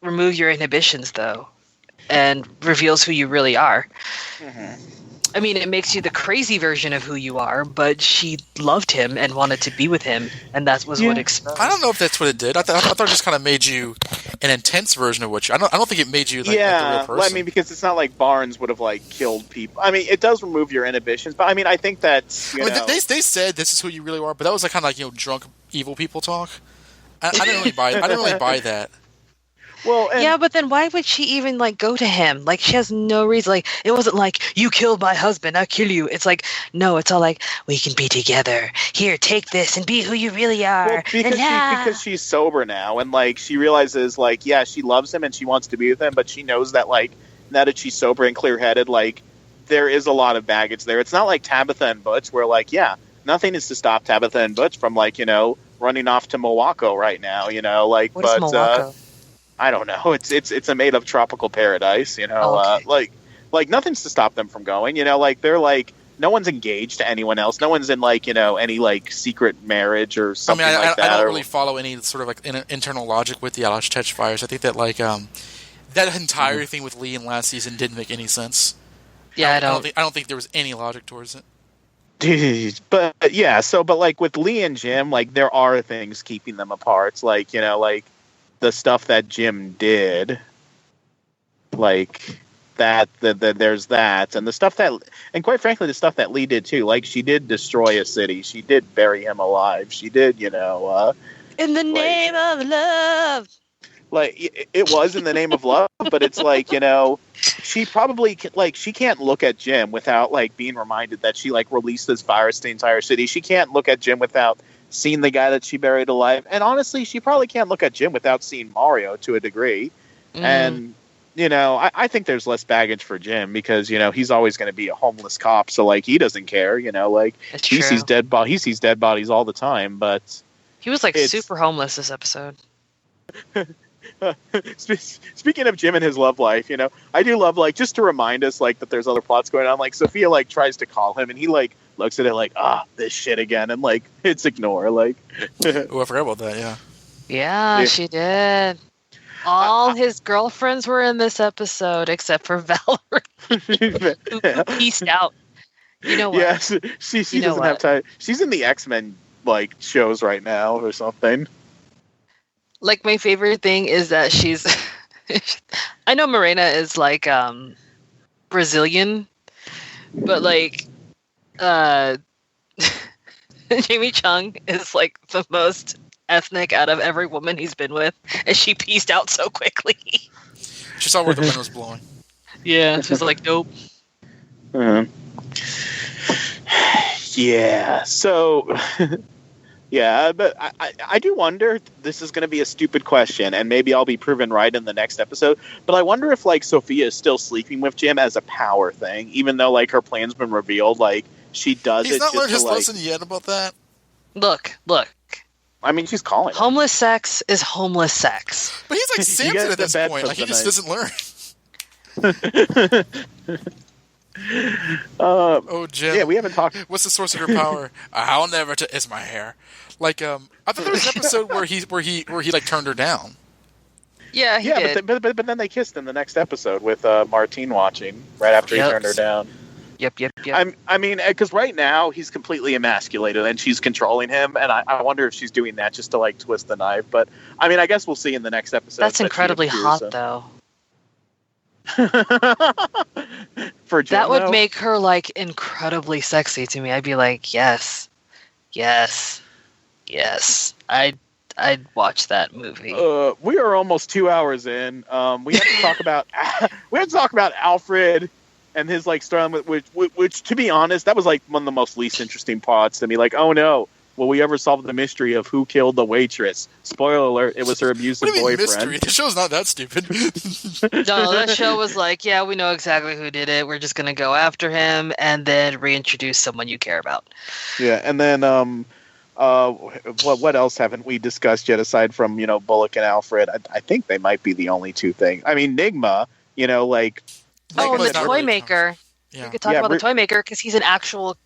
remove your inhibitions, though, and reveals who you really are. Mm-hmm. I mean, it makes you the crazy version of who you are, but she loved him and wanted to be with him, and that was what exposed. I don't know if that's what it did. I thought it just kind of made you an intense version of what you... I don't think it made you like the real person. Well, I mean, because it's not like Barnes would have like killed people. I mean, it does remove your inhibitions, but I mean, I think that's... You know, they said this is who you really are, but that was like kind of like, you know, drunk evil people talk. I didn't really buy that. Well, yeah, but then why would she even like go to him? Like, she has no reason. Like, it wasn't like, you killed my husband, I'll kill you. It's like, no, it's all like, we can be together. Here, take this and be who you really are. Well, because she's sober now, and like she realizes like, yeah, she loves him and she wants to be with him, but she knows that like now that she's sober and clear-headed, like there is a lot of baggage there. It's not like Tabitha and Butch, where like, yeah, nothing is to stop Tabitha and Butch from like, you know, running off to Milwaukee right now, you know, like. What is Milwaukee? I don't know. It's a made up tropical paradise, you know. Okay. Like nothing's to stop them from going, you know. Like they're like no one's engaged to anyone else. No one's in like, you know, any like secret marriage or something like that. I don't really follow any sort of like internal logic with the Alash Tetch fires. I think that like that entire thing with Lee in last season didn't make any sense. Yeah, I don't think there was any logic towards it. But yeah, but like with Lee and Jim, like there are things keeping them apart. Like, like the stuff that Jim did, like that there's that, and the stuff that, and quite frankly, the stuff that Lee did too. Like she did destroy a city, she did bury him alive, she did, in the name of love. Like it was in the name of love, but it's like, she probably she can't look at Jim without like being reminded that she like released this virus to the entire city. She can't look at Jim without seeing the guy that she buried alive. And honestly, she probably can't look at Jim without seeing Mario to a degree. And I think there's less baggage for Jim because he's always going to be a homeless cop, so like he doesn't care. Like he sees dead bodies all the time. But he was like super homeless this episode. Speaking of Jim and his love life, I do love like just to remind us like that there's other plots going on. Like Sophia like tries to call him and he like looks at it like this shit again and like hits ignore like. Oh, I forgot about that. Yeah, she did. All his girlfriends were in this episode except for Valerie, who pieced out. You know what? Yes, she doesn't have time. She's in the X-Men like shows right now or something. Like my favorite thing is that she's I know Morena is like Brazilian, but like Jamie Chung is like the most ethnic out of every woman he's been with, and she pieced out so quickly. She saw where the wind was blowing. Yeah, she was like, nope. Yeah, so yeah, but I do wonder, this is going to be a stupid question, and maybe I'll be proven right in the next episode, but I wonder if, like, Sophia is still sleeping with Jim as a power thing, even though, like, her plan's been revealed, like, she does He's it not just learned his to, like... lesson yet about that. Look. I mean, she's calling homeless sex is homeless sex. But he's like Samson at this point. Like, he just doesn't learn. Oh, Jim. Yeah, we haven't talked... What's the source of your power? I'll never... It's my hair. Like, I thought there was an episode where he like turned her down. Yeah, he did. But then they kissed in the next episode with Martine watching right after he turned her down. Yep. I mean, because right now he's completely emasculated and she's controlling him, and I wonder if she's doing that just to like twist the knife. But I mean, I guess we'll see in the next episode. That's incredibly hot, though. For Jim, that would make her like incredibly sexy to me. I'd be like, yes. I'd watch that movie. We are almost 2 hours in. We have to talk about Alfred and his like story, which to be honest, that was like one of the most least interesting parts to me. Like, oh no, will we ever solve the mystery of who killed the waitress? Spoiler alert: it was her abusive boyfriend. Mystery? The show's not that stupid. No, that show was like, yeah, we know exactly who did it. We're just gonna go after him and then reintroduce someone you care about. Yeah, and then what else haven't we discussed yet aside from Bullock and Alfred? I think they might be the only two things. I mean, Nigma, like. Oh, and the toy maker. Yeah. We could talk about the toy maker because he's an actual.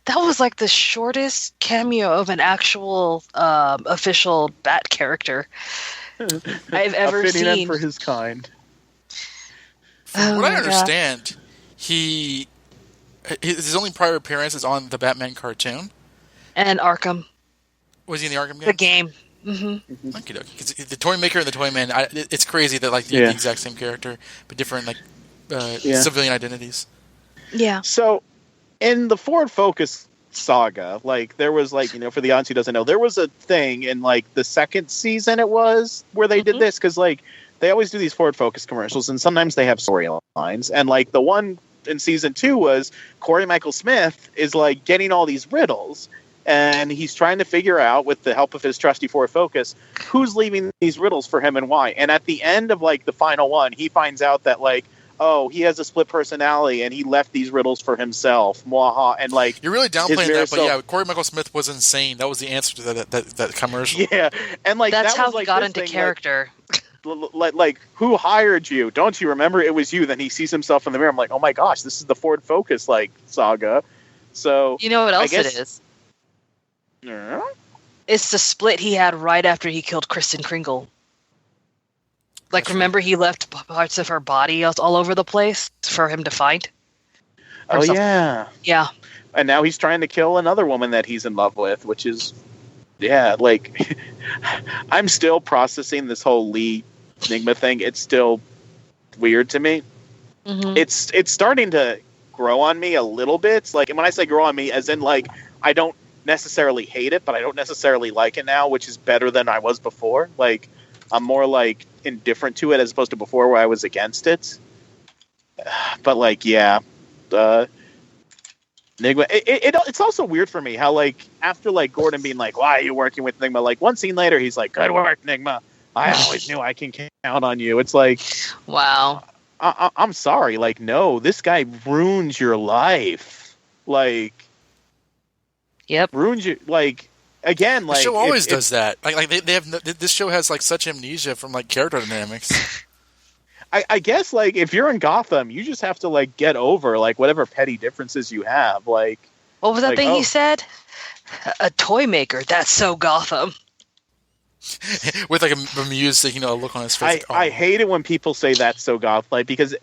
That was like the shortest cameo of an actual official Bat character I've ever seen. End for his kind. From what I understand, his only prior appearance is on the Batman cartoon. And Arkham. Was he in the Arkham game? The game. Mm-hmm. Okey-dokey. The toy maker and the toy man, it's crazy that like they're the exact same character, but different like civilian identities. Yeah. So, in the Ford Focus saga, like there was like for the audience who doesn't know, there was a thing in like the second season it was where they did this because like they always do these Ford Focus commercials and sometimes they have storylines, and like the one in season 2 was Corey Michael Smith is like getting all these riddles. And he's trying to figure out, with the help of his trusty Ford Focus, who's leaving these riddles for him and why. And at the end of like the final one, he finds out that like, oh, he has a split personality and he left these riddles for himself. Mwaha. And like, you're really downplaying that, but yeah, Corey Michael Smith was insane. That was the answer to that commercial. Yeah, and like that's that how was, like, he got this into thing, character. Like, who hired you? Don't you remember? It was you. Then he sees himself in the mirror. I'm like, oh my gosh, this is the Ford Focus like saga. So you know what else it is? Yeah. It's the split he had right after he killed Kristen Kringle. Like, remember he left parts of her body all over the place for him to find? Or Oh, something. yeah. Yeah. And now he's trying to kill another woman that he's in love with, which is, yeah, like, I'm still processing this whole Lee Enigma thing. It's still weird to me. Mm-hmm. It's starting to grow on me a little bit. Like, and when I say grow on me, as in, like, I don't necessarily hate it, but I don't necessarily like it now, which is better than I was before. Like, I'm more, like, indifferent to it as opposed to before where I was against it. But, like, yeah. Enigma. It's also weird for me how, like, after, like, Gordon being like, why are you working with Enigma? Like, one scene later, he's like, good work, Enigma. I always knew I can count on you. It's like, Wow. I'm sorry. Like, no, this guy ruins your life. Like, Yep. ruins your, like, again, like. The show always does that. Like they have this show has like such amnesia from like character dynamics. I guess, like, if you're in Gotham, you just have to, like, get over, like, whatever petty differences you have. Like, What was that like, thing oh. he said? A toy maker. That's so Gotham. With like a amused, look on his face. I hate it when people say that's so Gotham, like, because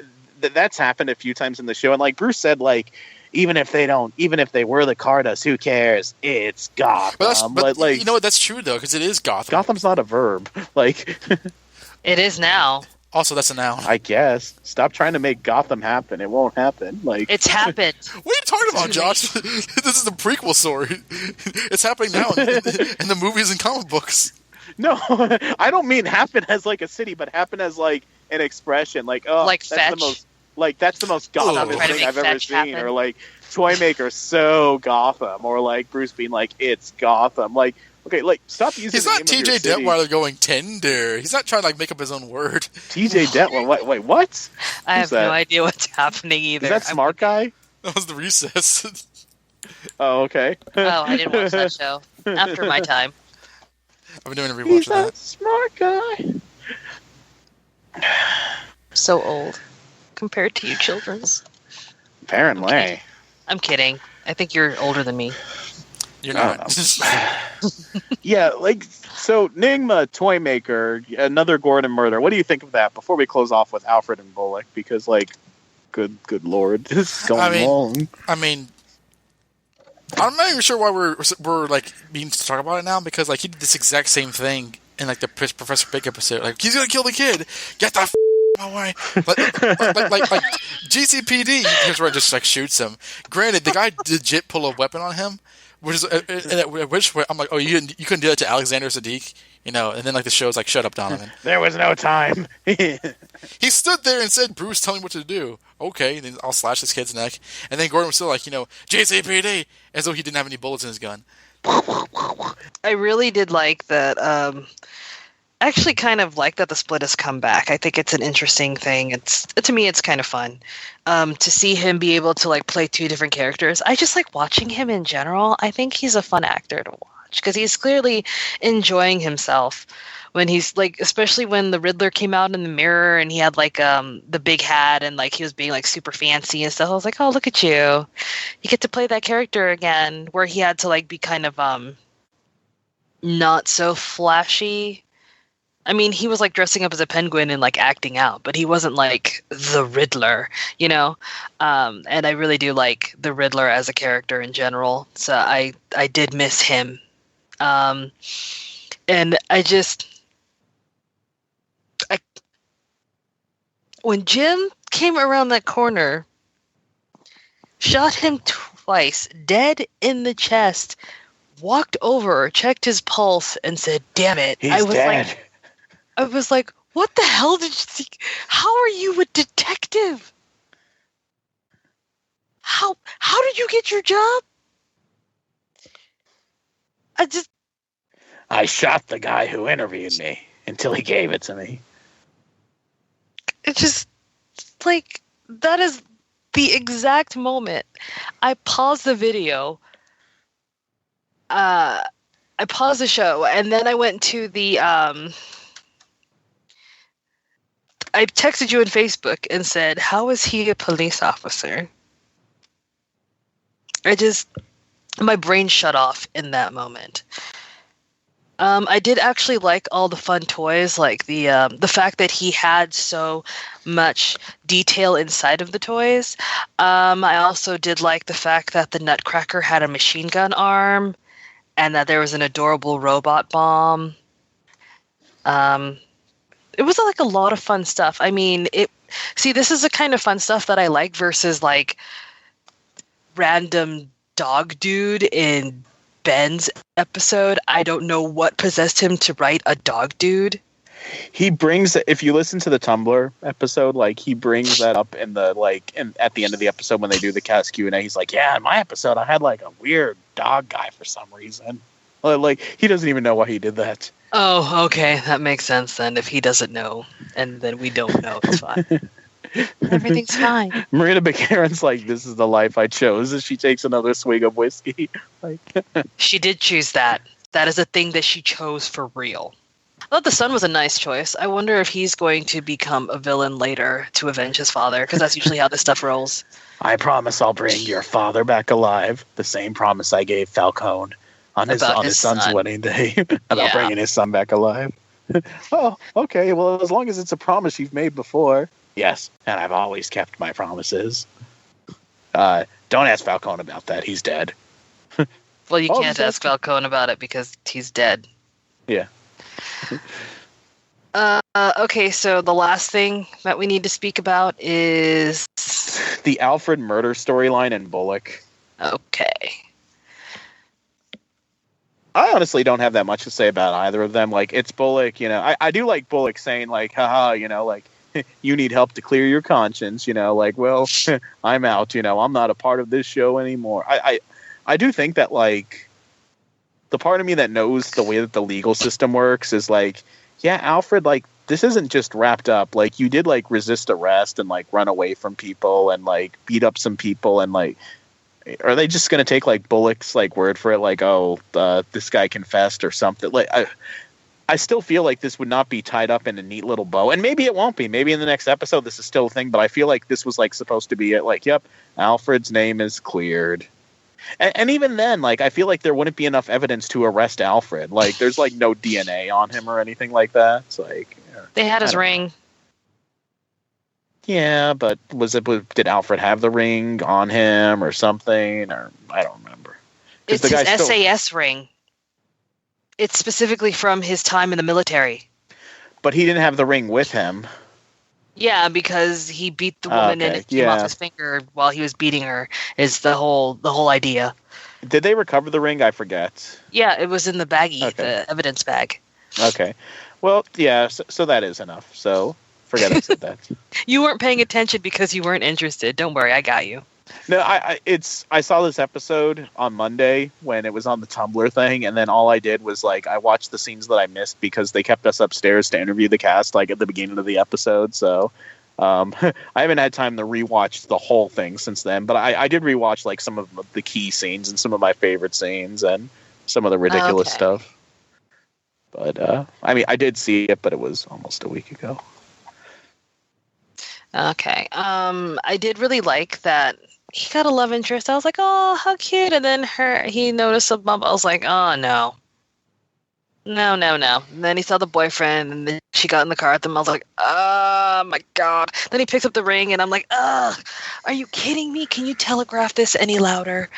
that's happened a few times in the show. And, like, Bruce said, like, even if they were the Cardas, who cares? It's Gotham. But like, you know what? That's true though, because it is Gotham. Gotham's not a verb. Like, It is now. Also, that's a noun. I guess. Stop trying to make Gotham happen. It won't happen. Like, It's happened. What are you talking about, Josh? This is the prequel story. It's happening now in the movies and comic books. no, I don't mean happen as, like, a city, but happen as, like, an expression. Like, oh, Like that's fetch? the most, like, that's the most Gotham Try to thing make I've ever fetch seen. happen. Or, like, Toy Maker so Gotham. Or, like, Bruce being like, it's Gotham. Like, okay, like, stop using He's the not name of your T.J. city. Detweiler going tender. He's not trying to like make up his own word. TJ Detweiler. Wait, what? I have Who's that? no idea what's happening either. Is that Smart Guy? That was the recess. Oh, okay. Oh, I didn't watch that show. After my time. I've been doing a rewatch He's of a that. smart guy. So old. Compared to you children's. Apparently. Okay. I'm kidding. I think you're older than me. You're I not. Yeah, like, so Nigma, Toy Maker, another Gordon murder. What do you think of that before we close off with Alfred and Bullock? Because, like, good lord, this is going long. I mean, I'm not even sure why we're like being to talk about it now, because like he did this exact same thing in like the Professor Big episode. Like, he's gonna kill the kid. Get the my way. Like GCPD. Here's where it just like shoots him. Granted, the guy legit pull a weapon on him, which is at which point I'm like, oh, you couldn't do that to Alexander Siddiq, and then like the show's like, shut up, Donovan. There was no time. He stood there and said, Bruce, tell me what to do. Okay, then I'll slash this kid's neck. And then Gordon was still like, GCPD, as though he didn't have any bullets in his gun. I really did like that. I actually kind of like that the split has come back. I think it's an interesting thing. To me, it's kind of fun to see him be able to like play two different characters. I just like watching him in general. I think he's a fun actor to watch because he's clearly enjoying himself when he's like, especially when the Riddler came out in the mirror and he had like the big hat and like he was being like super fancy and stuff. I was like, oh, look at you. You get to play that character again, where he had to like be kind of not so flashy. I mean, he was like dressing up as a penguin and like acting out, but he wasn't like the Riddler, And I really do like the Riddler as a character in general. So I did miss him. And when Jim came around that corner, shot him twice, dead in the chest, walked over, checked his pulse, and said, "Damn it!" He's dead. I was like, "What the hell did you think? How are you a detective? How did you get your job?" I shot the guy who interviewed me until he gave it to me. It's just like that is the exact moment I paused the video. I paused the show and then I went to the I texted you on Facebook and said, "How is he a police officer?" My brain shut off in that moment. I did actually like all the fun toys, like the fact that he had so much detail inside of the toys. I also did like the fact that the Nutcracker had a machine gun arm, and that there was an adorable robot bomb. It was like a lot of fun stuff. I mean, this is the kind of fun stuff that I like versus like random dog dude in Ben's episode. I don't know what possessed him to write a dog dude. He brings, if you listen to the Tumblr episode, like he brings that up in the at the end of the episode when they do the cast Q&A. He's like, yeah, in my episode I had like a weird dog guy for some reason. Like he doesn't even know why he did that. Oh, okay, that makes sense then. If he doesn't know, and then we don't know, it's fine. Everything's fine. Marina McCarran's like, this is the life I chose, as she takes another swig of whiskey. Like, she did choose that. That is a thing that she chose for real. I thought the son was a nice choice. I wonder if he's going to become a villain later to avenge his father, because that's usually how this stuff rolls. I promise I'll bring your father back alive. The same promise I gave Falcone on his son's wedding day about bringing his son back alive. Oh, okay. Well, as long as it's a promise you've made before. Yes, and I've always kept my promises. Don't ask Falcone about that. He's dead. Well, you can't ask Falcone about it because he's dead. Yeah. Okay, so the last thing that we need to speak about is the Alfred murder storyline in Bullock. Okay. I honestly don't have that much to say about either of them. Like, it's Bullock, you know. I do like Bullock saying, like, haha, you know, like, you need help to clear your conscience, you know, like, well, I'm out, you know, I'm not a part of this show anymore. I do think that, like, the part of me that knows the way that the legal system works is like, yeah, Alfred, like, this isn't just wrapped up. Like, you did, like, resist arrest and, like, run away from people and, like, beat up some people and, like, are they just going to take, like, Bullock's, like, word for it? Like, oh, this guy confessed or something. Like, I still feel like this would not be tied up in a neat little bow. And maybe it won't be. Maybe in the next episode this is still a thing. But I feel like this was, like, supposed to be it. Like, yep, Alfred's name is cleared. And even then, like, I feel like there wouldn't be enough evidence to arrest Alfred. Like, there's, like, no DNA on him or anything like that. It's like... They had his ring. Yeah, but did Alfred have the ring on him or something? Or I don't remember. It's his SAS ring. It's specifically from his time in the military. But he didn't have the ring with him. Yeah, because he beat the woman and it came off his finger while he was beating her. Is the whole idea. Did they recover the ring? I forget. Yeah, it was in the baggie, the evidence bag. Okay. Well, yeah, so that is enough. So forget I said that. You weren't paying attention because you weren't interested. Don't worry, I got you. No, I saw this episode on Monday when it was on the Tumblr thing, and then all I did was, like, I watched the scenes that I missed because they kept us upstairs to interview the cast, like, at the beginning of the episode. So I haven't had time to rewatch the whole thing since then, but I did rewatch, like, some of the key scenes and some of my favorite scenes and some of the ridiculous stuff. But I mean, I did see it, but it was almost a week ago. Okay. I did really like that he got a love interest. I was like, oh, how cute. And then he noticed a bump. I was like, oh, no. No. And then he saw the boyfriend, and then she got in the car with him. I was like, oh, my God. Then he picks up the ring, and I'm like, ugh, are you kidding me? Can you telegraph this any louder?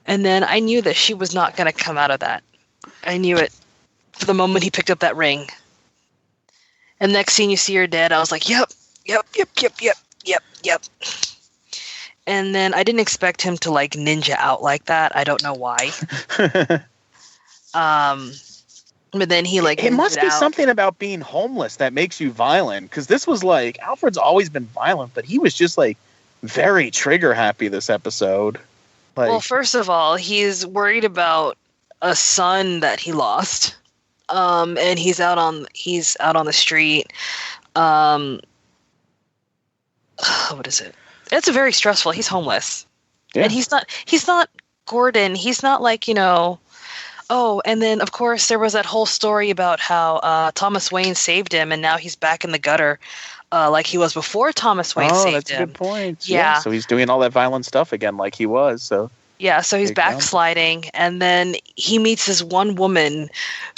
And then I knew that she was not going to come out of that. I knew it for the moment he picked up that ring. And next scene, you see her dead. I was like, yep. And then I didn't expect him to, like, ninja out like that. I don't know why. But then he, like, it must be something about being homeless that makes you violent. Because this was like, Alfred's always been violent, but he was just, like, very trigger happy this episode. Like, well, first of all, he's worried about a son that he lost. And he's out on the street. What is it? It's a very stressful. He's homeless. Yeah. And he's not Gordon. He's not like, you know, oh, and then of course there was that whole story about how Thomas Wayne saved him and now he's back in the gutter like he was before Thomas Wayne saved him. Oh, that's a good point. Yeah. So he's doing all that violent stuff again like he was. So Yeah, so he's Big jump. backsliding, and then he meets this one woman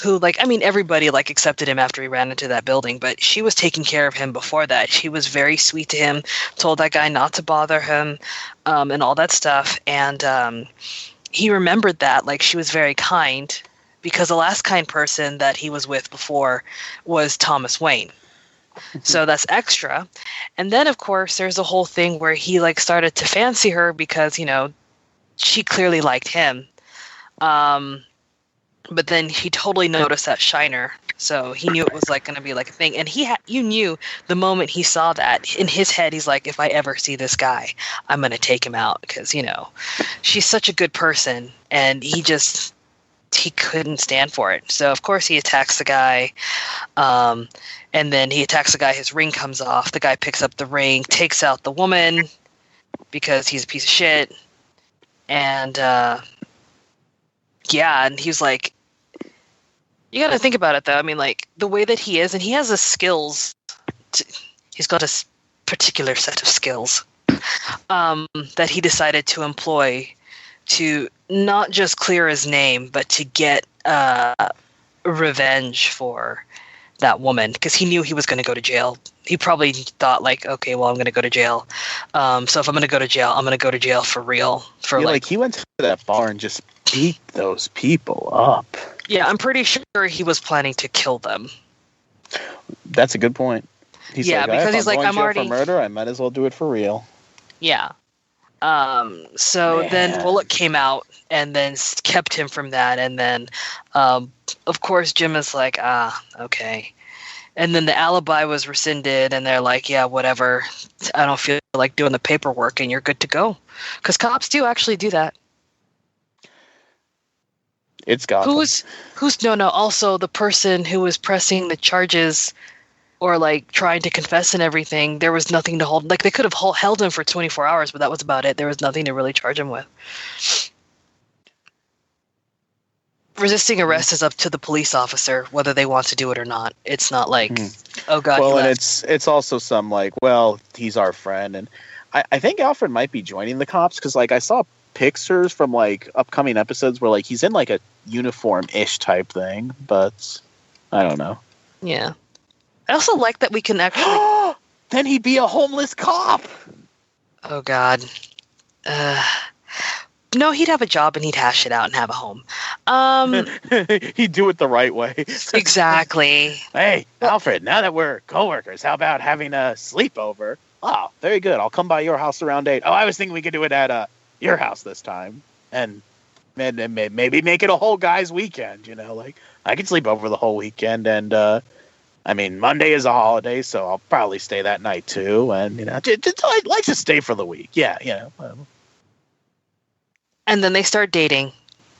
who, like, I mean, everybody, like, accepted him after he ran into that building, but she was taking care of him before that. She was very sweet to him, told that guy not to bother him, and all that stuff, and he remembered that, like, she was very kind, because the last kind person that he was with before was Thomas Wayne. So that's extra. And then, of course, there's a whole thing where he, like, started to fancy her because, you know, she clearly liked him. But then he totally noticed that shiner. So he knew it was like going to be like a thing. And you knew the moment he saw that in his head, he's like, if I ever see this guy, I'm going to take him out. Because, you know, she's such a good person. And he couldn't stand for it. So of course he attacks the guy. And then he attacks the guy. His ring comes off. The guy picks up the ring, takes out the woman because he's a piece of shit. And yeah, and he's like, you got to think about it though. I mean, like the way that he is, and he has the skills. He's got a particular set of skills that he decided to employ to not just clear his name, but to get revenge for that woman, because he knew he was going to go to jail. He probably thought like, okay, well, I'm going to go to jail. So if I'm going to go to jail, I'm going to go to jail for real. For Yeah, like he went to that bar and just beat those people up. Yeah, I'm pretty sure he was planning to kill them. That's a good point. He's Yeah, like, because if he's like, going I'm to jail already- for murder. I might as well do it for real. Yeah. So Man. then Bullock came out and then kept him from that. And then, of course, Jim is like, okay. And then the alibi was rescinded, and they're like, yeah, whatever. I don't feel like doing the paperwork, and you're good to go. Because cops do actually do that. It's Gotham. No, also the person who was pressing the charges or like trying to confess and everything, there was nothing to hold. Like they could have held him for 24 hours, but that was about it. There was nothing to really charge him with. Resisting arrest is up to the police officer whether they want to do it or not. It's not like, oh god. Well, and it's also some like, well, he's our friend, and I think Alfred might be joining the cops because like I saw pictures from like upcoming episodes where like he's in like a uniform-ish type thing, but I don't know. Yeah. I also like that we can actually. Then he'd be a homeless cop. Oh god. No, he'd have a job and he'd hash it out and have a home. He'd do it the right way. Exactly. Hey, Alfred, now that we're coworkers, how about having a sleepover? Oh, very good. I'll come by your house around 8. Oh, I was thinking we could do it at your house this time. And maybe make it a whole guy's weekend, you know? Like, I could sleep over the whole weekend, and, I mean, Monday is a holiday, so I'll probably stay that night, too. And, you know, I'd like to stay for the week. Yeah, you know. And then they start dating.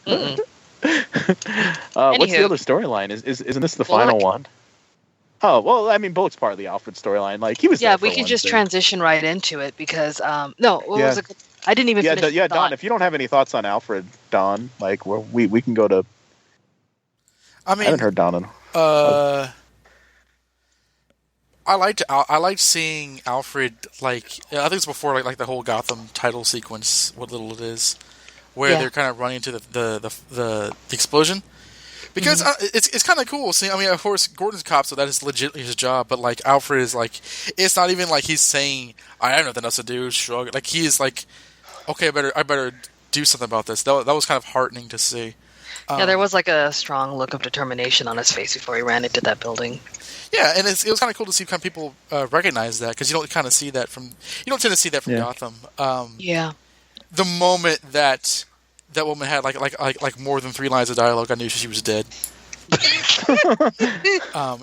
What's the other storyline? Isn't this the final one? Oh, well, I mean, Bullock's part of the Alfred storyline. Like, he was Yeah, there for we could one just thing. transition right into it because, no, what was it? I didn't even finish the Don, thought. if you don't have any thoughts on Alfred, Don, like, we can go to... I mean, I haven't heard Don in... I liked seeing Alfred, like, I think it's before like the whole Gotham title sequence, what little it is, where they're kind of running into the explosion. Because it's kind of cool seeing. I mean, of course, Gordon's a cop, so that is legitimately his job. But like Alfred is like, it's not even like he's saying, "I have nothing else to do." Shrug. Like he is like, "Okay, I better do something about this." That was kind of heartening to see. Yeah, there was like a strong look of determination on his face before he ran into that building. Yeah, and it was kind of cool to see kind of people recognize that because you don't kind of see that from tend to see that from Gotham. Yeah. The moment that woman had like more than 3 lines of dialogue, I knew she was dead.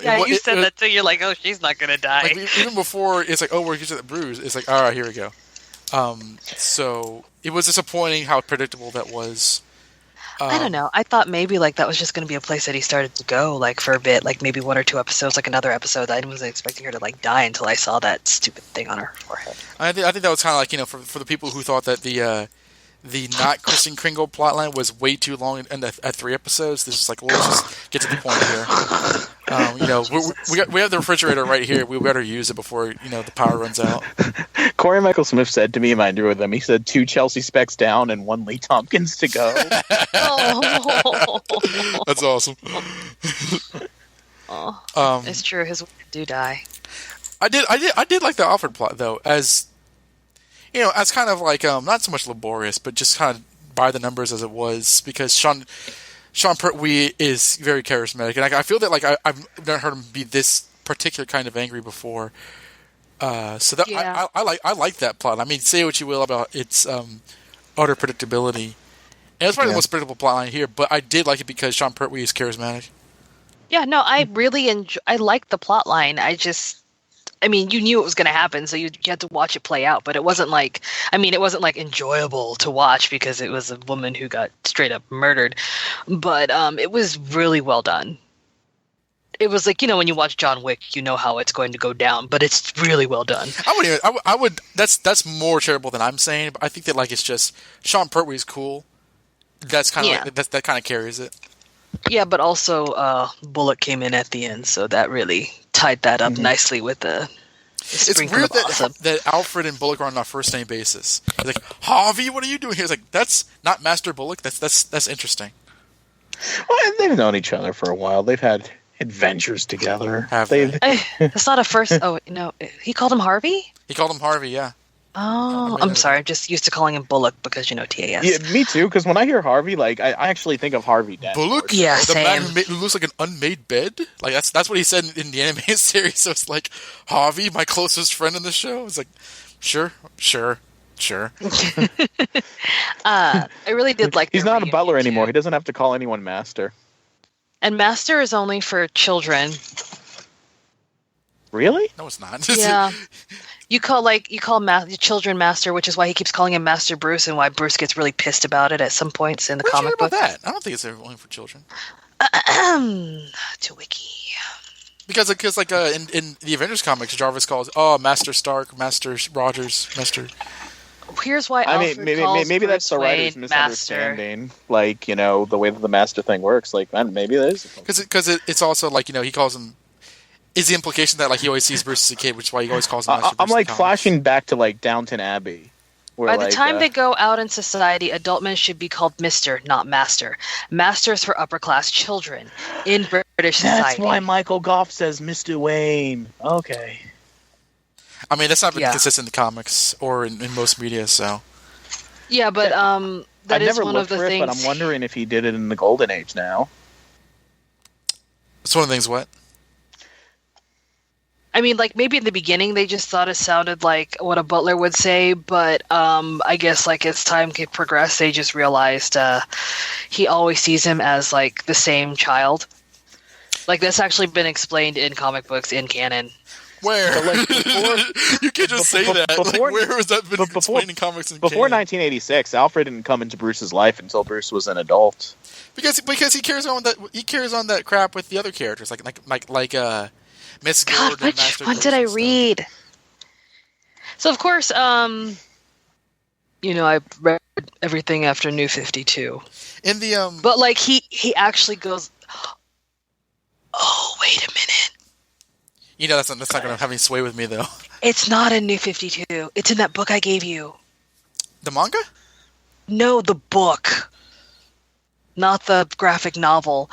Yeah, you said that too. You're like, oh, she's not gonna die. Like, even before, it's like, oh, we're getting that bruise. It's like, all right, here we go. So it was disappointing how predictable that was. I don't know. I thought maybe like that was just going to be a place that he started to go like for a bit, like maybe 1 or 2 episodes, like another episode. I wasn't expecting her to like die until I saw that stupid thing on her forehead. I think that was kind of like for the people who thought that the not Kristen Kringle plotline was way too long and at 3 episodes. This is like, well, let's just get to the point here. We have the refrigerator right here. We better use it before the power runs out. Corey Michael Smith said to me in my interview with him, he said 2 Chelsea Specs down and 1 Lee Tompkins to go. That's awesome. It's true. His wife do die. I did like the Alfred plot though, as as kind of like not so much laborious, but just kind of by the numbers as it was, because Sean Pertwee is very charismatic, and I feel that like I've never heard him be this particular kind of angry before. So that I like that plot. I mean, say what you will about its utter predictability, and it's probably the most predictable plot line here. But I did like it because Sean Pertwee is charismatic. Yeah, no, I really I liked the plot line. I mean, you knew it was going to happen, so you had to watch it play out. But it wasn't like enjoyable to watch because it was a woman who got straight up murdered. But it was really well done. It was like, when you watch John Wick, you know how it's going to go down, but it's really well done. I would. That's more charitable than I'm saying. But I think that like it's just Sean Pertwee's cool. That's kind of that kind of carries it. Yeah, but also Bullock came in at the end, so that really tied that up nicely with the It's weird that Alfred and Bullock are on a first name basis. He's like, Harvey, what are you doing here? He's like, that's not Master Bullock. That's interesting. Well, they've known each other for a while. They've had adventures together. That's not a first. Oh no, he called him Harvey. He called him Harvey. Yeah. Oh, I'm sorry. I'm just used to calling him Bullock because TAS. Yeah, me too. Because when I hear Harvey, like I actually think of Harvey Dent. Bullock, yeah, the same. man who looks like an unmade bed. Like that's what he said in the animated series. So it's like Harvey, my closest friend in the show. It's like, sure. I really did like. He's not a butler anymore. He doesn't have to call anyone master. And master is only for children. Really? No, it's not. Yeah. You call children master, which is why he keeps calling him Master Bruce, and why Bruce gets really pissed about it at some points in the comic book. That? I don't think it's only for children. To wiki. Because like in the Avengers comics, Jarvis calls Master Stark, Master Rogers, Master. Here's why. Maybe Bruce that's the writer's misunderstanding. Master. Like the way that the Master thing works. Like maybe that is because it's also like he calls him. Is the implication that like he always sees Bruce as a kid, which is why he always calls him Master Bruce? I'm like flashing back to like Downton Abbey. By the time they go out in society, adult men should be called Mr., not Master. Masters for upper class children in British society. That's why Michael Goff says Mr. Wayne. Okay. I mean, that's not been consistent in the comics or in most media, so. Yeah, but that is one of the things. But I'm wondering if he did it in the Golden Age now. It's one of the things. What? I mean, like, maybe in the beginning they just thought it sounded like what a butler would say, but I guess, like, as time progressed, they just realized he always sees him as, like, the same child. Like, that's actually been explained in comic books in canon. Where? But, like, before, you can't just say that. Before, like, where has that been explained in comics in before canon? 1986, Alfred didn't come into Bruce's life until Bruce was an adult. Because he carries on that crap with the other characters, like Miss God, Gordon, which one did I read? So, of course, I read everything after New 52. In the But, like, he actually goes, oh, wait a minute. That's not going to have any sway with me, though. It's not in New 52. It's in that book I gave you. The manga? No, the book. Not the graphic novel.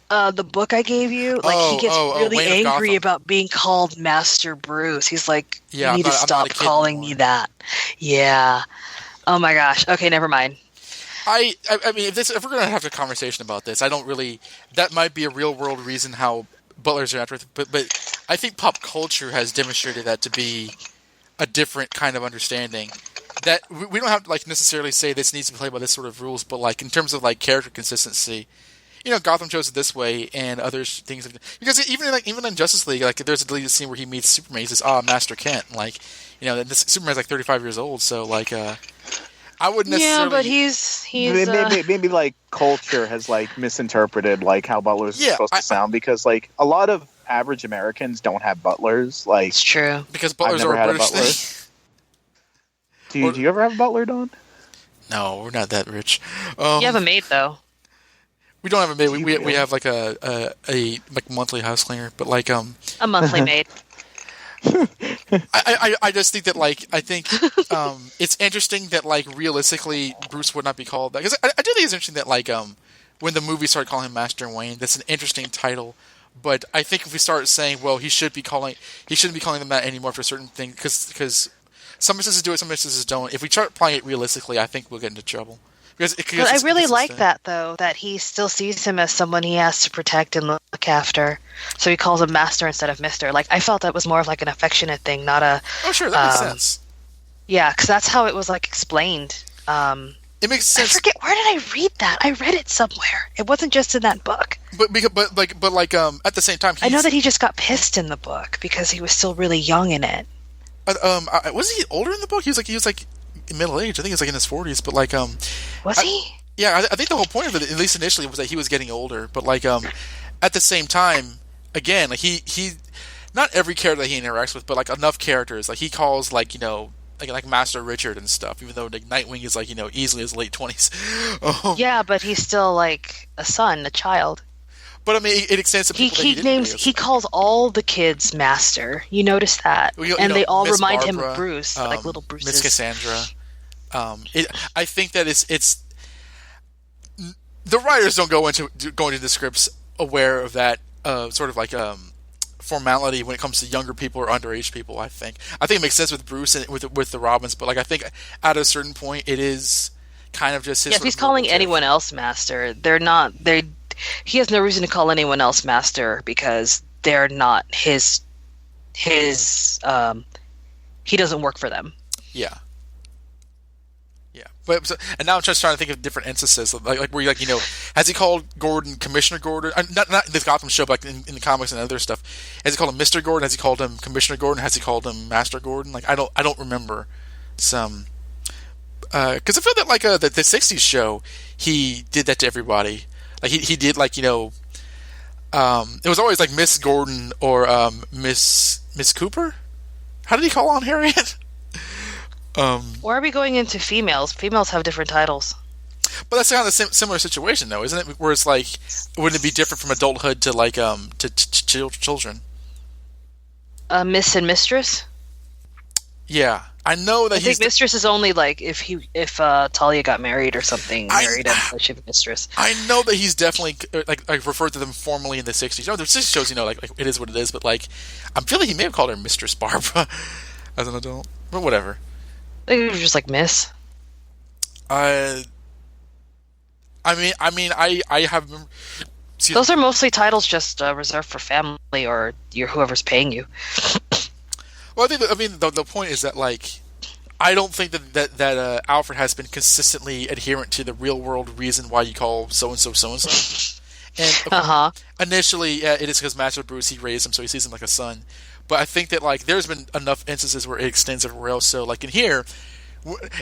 The book I gave you, like, he gets really angry about being called Master Bruce. He's like, you need to stop calling me that. Yeah. Oh my gosh. Okay, never mind. I mean, if we're going to have a conversation about this, I don't really... That might be a real-world reason how butlers are after it, but I think pop culture has demonstrated that to be a different kind of understanding. That we don't have to, like, necessarily say this needs to be played by this sort of rules, but, like, in terms of, like, character consistency... Gotham chose it this way, and other things. Because even in Justice League, like there's a deleted scene where he meets Superman. He says, Master Kent." Like, this Superman's like 35 years old, so like, I wouldn't necessarily. Yeah, but he's maybe like culture has like misinterpreted like how butlers are supposed to sound, because like a lot of average Americans don't have butlers. Like, it's true, because butlers are a British thing. Do you ever have a butler, Don? No, we're not that rich. You have a maid though. We don't have a maid. We have like a like monthly house cleaner, but like A monthly maid. I just think that like it's interesting that like realistically Bruce would not be called that, because I do think it's interesting that like when the movie started calling him Master Wayne, that's an interesting title. But I think if we start saying, well, he shouldn't be calling them that anymore for certain things, because some instances do it, some instances don't. If we start applying it realistically, I think we'll get into trouble. But I really like that, though, that he still sees him as someone he has to protect and look after. So he calls him Master instead of Mister. Like, I felt that was more of like an affectionate thing, not a... Oh, sure, that makes sense. Yeah, because that's how it was like explained. It makes sense. I forget, where did I read that? I read it somewhere. It wasn't just in that book. But at the same time, I know that he just got pissed in the book because he was still really young in it. Wasn't he older in the book? He was like middle age. I think he was like in his 40s. But like was he? Yeah, I think the whole point of it, at least initially, was that he was getting older. But like at the same time, again, like he not every character that he interacts with, but like enough characters, like he calls like like Master Richard and stuff, even though like Nightwing is like easily his late 20s. Yeah, but he's still like a son, a child. But I mean, it extends to people he calls all the kids Master. You notice that, and they all Miss remind Barbara, him of Bruce, like little Bruce's. Miss Cassandra. I think that it's the writers don't go into the scripts aware of that sort of like formality when it comes to younger people or underage people. I think it makes sense with Bruce and with the Robins, but like I think at a certain point it is kind of just his. Yeah, if he's calling anyone else Master, he has no reason to call anyone else Master because they're not his. He doesn't work for them. Yeah. But and now I'm just trying to think of different instances, like where has he called Gordon Commissioner Gordon? Not this Gotham show, but like in the comics and other stuff. Has he called him Mr. Gordon? Has he called him Commissioner Gordon? Has he called him Master Gordon? Like I don't remember some. Because I feel that like the '60s show, he did that to everybody. Like he did like it was always like Miss Gordon or Miss Cooper. How did he call on Harriet? Or are we going into females? Females have different titles. But that's kind of the similar situation, though, isn't it? Where it's like, wouldn't it be different from adulthood to like to children? Miss and Mistress. Yeah, I know that. I think Mistress is only like if Talia got married or something, married and she Mistress. I know that he's definitely like referred to them formally in the '60s. The '60s shows, like it is what it is. But like, I'm feeling he may have called her Mistress Barbara as an adult, but whatever. I think it was just like Miss. I have. Those are mostly titles just reserved for family or whoever's paying you. Well, the point is that like I don't think that Alfred has been consistently adherent to the real world reason why you call so and so. And initially, it is because Master Bruce, he raised him, so he sees him like a son. But I think that like there's been enough instances where it extends everywhere else. So like in here,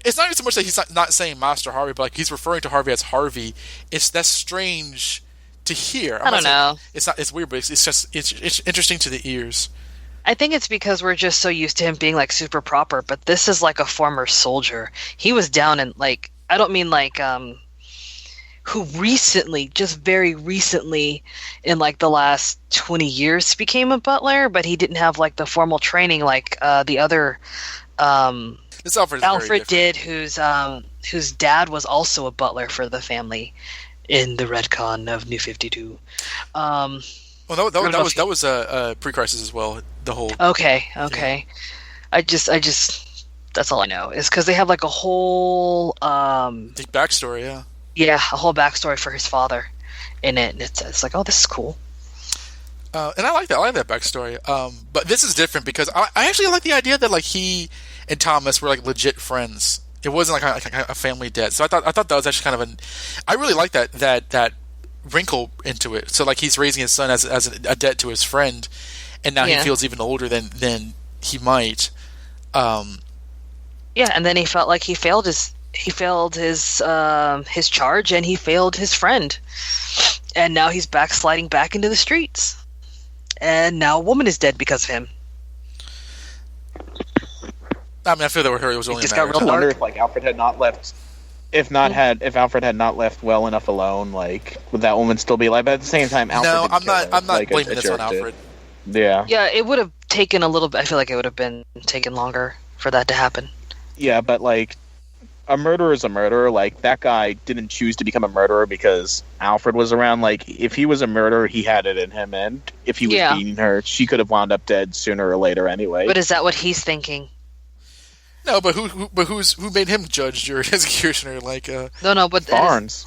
it's not even so much that he's not saying Master Harvey, but like he's referring to Harvey as Harvey. That's strange to hear. I don't know. It's weird, but it's interesting to the ears. I think it's because we're just so used to him being like super proper. But this is like a former soldier. He was down in like I don't mean like who recently, just very recently, in like the last 20 years, became a butler, but he didn't have like the formal training like the other Alfred did, whose dad was also a butler for the family in the retcon of New 52. Well, that was a pre-crisis as well. The whole okay. Yeah. I just that's all I know is because they have like a whole the backstory, yeah. Yeah, a whole backstory for his father in it, and it's like, oh, this is cool. And I like that. I like that backstory. But this is different because I actually like the idea that like he and Thomas were like legit friends. It wasn't like a family debt. So I thought that was actually kind of I really like that wrinkle into it. So like he's raising his son as a debt to his friend, and now he feels even older than he might. Yeah, and then he felt like he failed his charge, and he failed his friend, and now he's backsliding back into the streets, and now a woman is dead because of him. I mean, I feel that with her it was only. I wonder if like Alfred had not left. if Alfred had not left well enough alone, like, would that woman still be alive? But at the same time, Alfred No, didn't I'm kill not. her, I'm not like blaming a this on jerk did. Alfred. Yeah. Yeah, it would have taken a little bit. I feel like it would have been taken longer for that to happen. Yeah, but like, a murderer is a murderer. Like, that guy didn't choose to become a murderer because Alfred was around. Like, if he was a murderer, he had it in him, and if he was beating her, she could have wound up dead sooner or later anyway. But is that what he's thinking? No, but who made him judge or executioner? Like, No, but Barnes.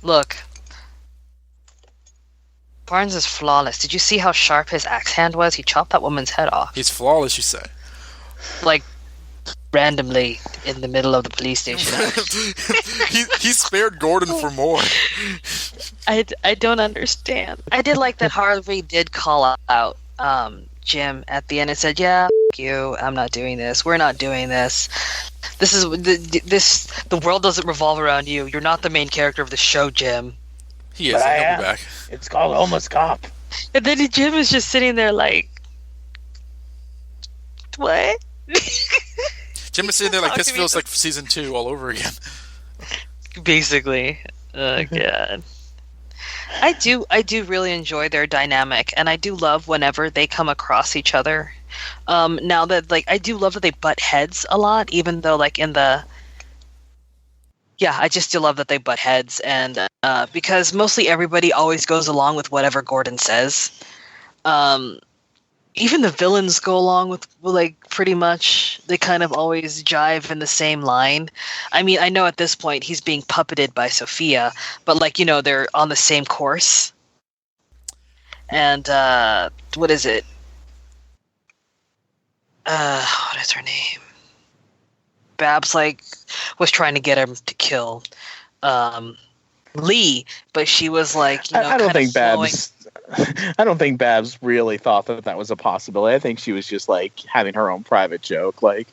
Look. Barnes is flawless. Did you see how sharp his axe hand was? He chopped that woman's head off. he's flawless, you say? Like, randomly in the middle of the police station. he spared Gordon for more. I don't understand. I did like that Harvey did call out Jim at the end and said, "Yeah, f- you. I'm not doing this. We're not doing this. This is the world doesn't revolve around you. You're not the main character of the show, Jim." He is. But I He'll am. be back. It's called Almost Cop. And then Jim is just sitting there like, "What?" Jim is sitting there like Talk this to me. feels like season 2 all over again. Basically. Oh god. I do really enjoy their dynamic, and I do love whenever they come across each other. Now that, like, I do love that they butt heads a lot, even though, like, I just do love that they butt heads, and because mostly everybody always goes along with whatever Gordon says. Even the villains go along with, like, pretty much, they kind of always jive in the same line. I mean, I know at this point he's being puppeted by Sophia, but, like, they're on the same course. And, what is it? What is her name? Babs, like, was trying to get him to kill Lee, but she was like, I don't think flowing. I don't think Babs really thought that was a possibility. I think she was just like having her own private joke. Like,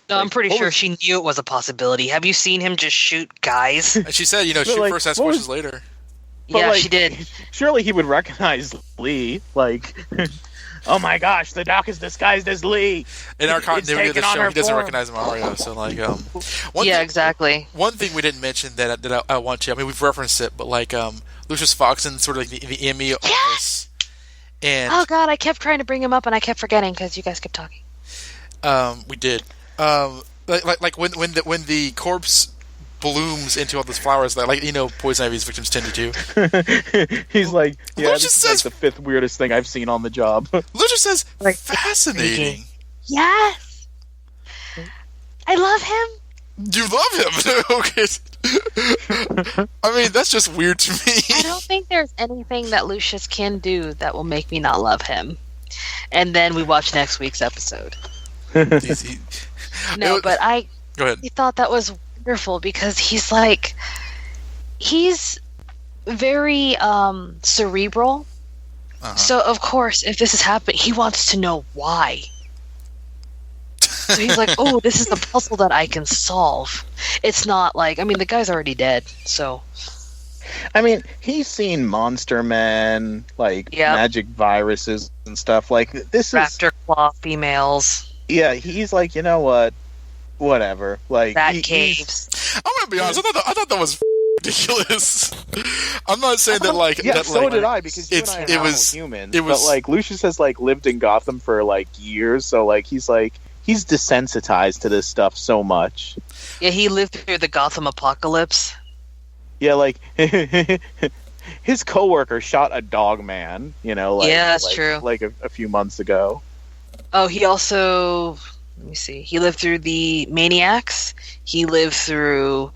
No, I'm pretty what sure was- she knew it was a possibility. Have you seen him just shoot guys? And she said, shoot like, first, ask what was- questions later. But, Yeah, like, she did. Surely he would recognize Lee. Like, oh my gosh, the doc is disguised as Lee. In our It's continuity of the taken on show, her he doesn't form. recognize Mario. So, like, Exactly. One thing we didn't mention that I want to. I mean, we've referenced it, but like Lucius Fox in sort of like the EME office, and Oh god, I kept trying to bring him up and I kept forgetting because you guys kept talking. we did. Like when the corpse blooms into all those flowers that, like, poison ivy's victims tend to do. He's like, yeah, Lucius this is says- like the 5th weirdest thing I've seen on the job. Lucius says, Like, fascinating. Yes! I love him! You love him. Okay. I mean, that's just weird to me. I don't think there's anything that Lucius can do that will make me not love him. And then we watch next week's episode. He- No, It- but I Go ahead. thought that was wonderful because he's like, he's very cerebral. Uh-huh. So, of course, if this is happening, he wants to know why. So he's like, oh, this is a puzzle that I can solve. It's not like, I mean, the guy's already dead, so. I mean, he's seen monster men, like Yep. magic viruses and stuff. Like, this is, Raptor claw females, yeah, he's like, you know what? Whatever. Like, bat he's- caves. I'm gonna be honest. I thought that was ridiculous. I'm not saying that like Yeah, that, so like, did I, because you it's- and I it are was- normal humans. it was- But, like, Lucius has, like, lived in Gotham for, like, years, so, like, he's desensitized to this stuff so much. Yeah, he lived through the Gotham apocalypse. Yeah, like, his coworker shot a dog man, like, Yeah, that's like, true. like a few months ago. Oh, he also, let me see, he lived through the Maniacs. He lived through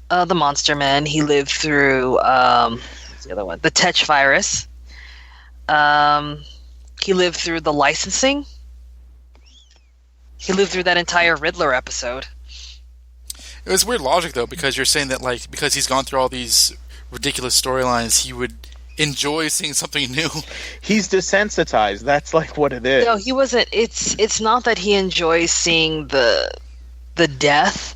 the Monster Men. He lived through, what's the other one? The Tetch virus. He lived through the licensing. He lived through that entire Riddler episode. It was weird logic though, because you're saying that like because he's gone through all these ridiculous storylines, he would enjoy seeing something new. He's desensitized. That's, like, what it is. No, he wasn't. It's not that he enjoys seeing the death,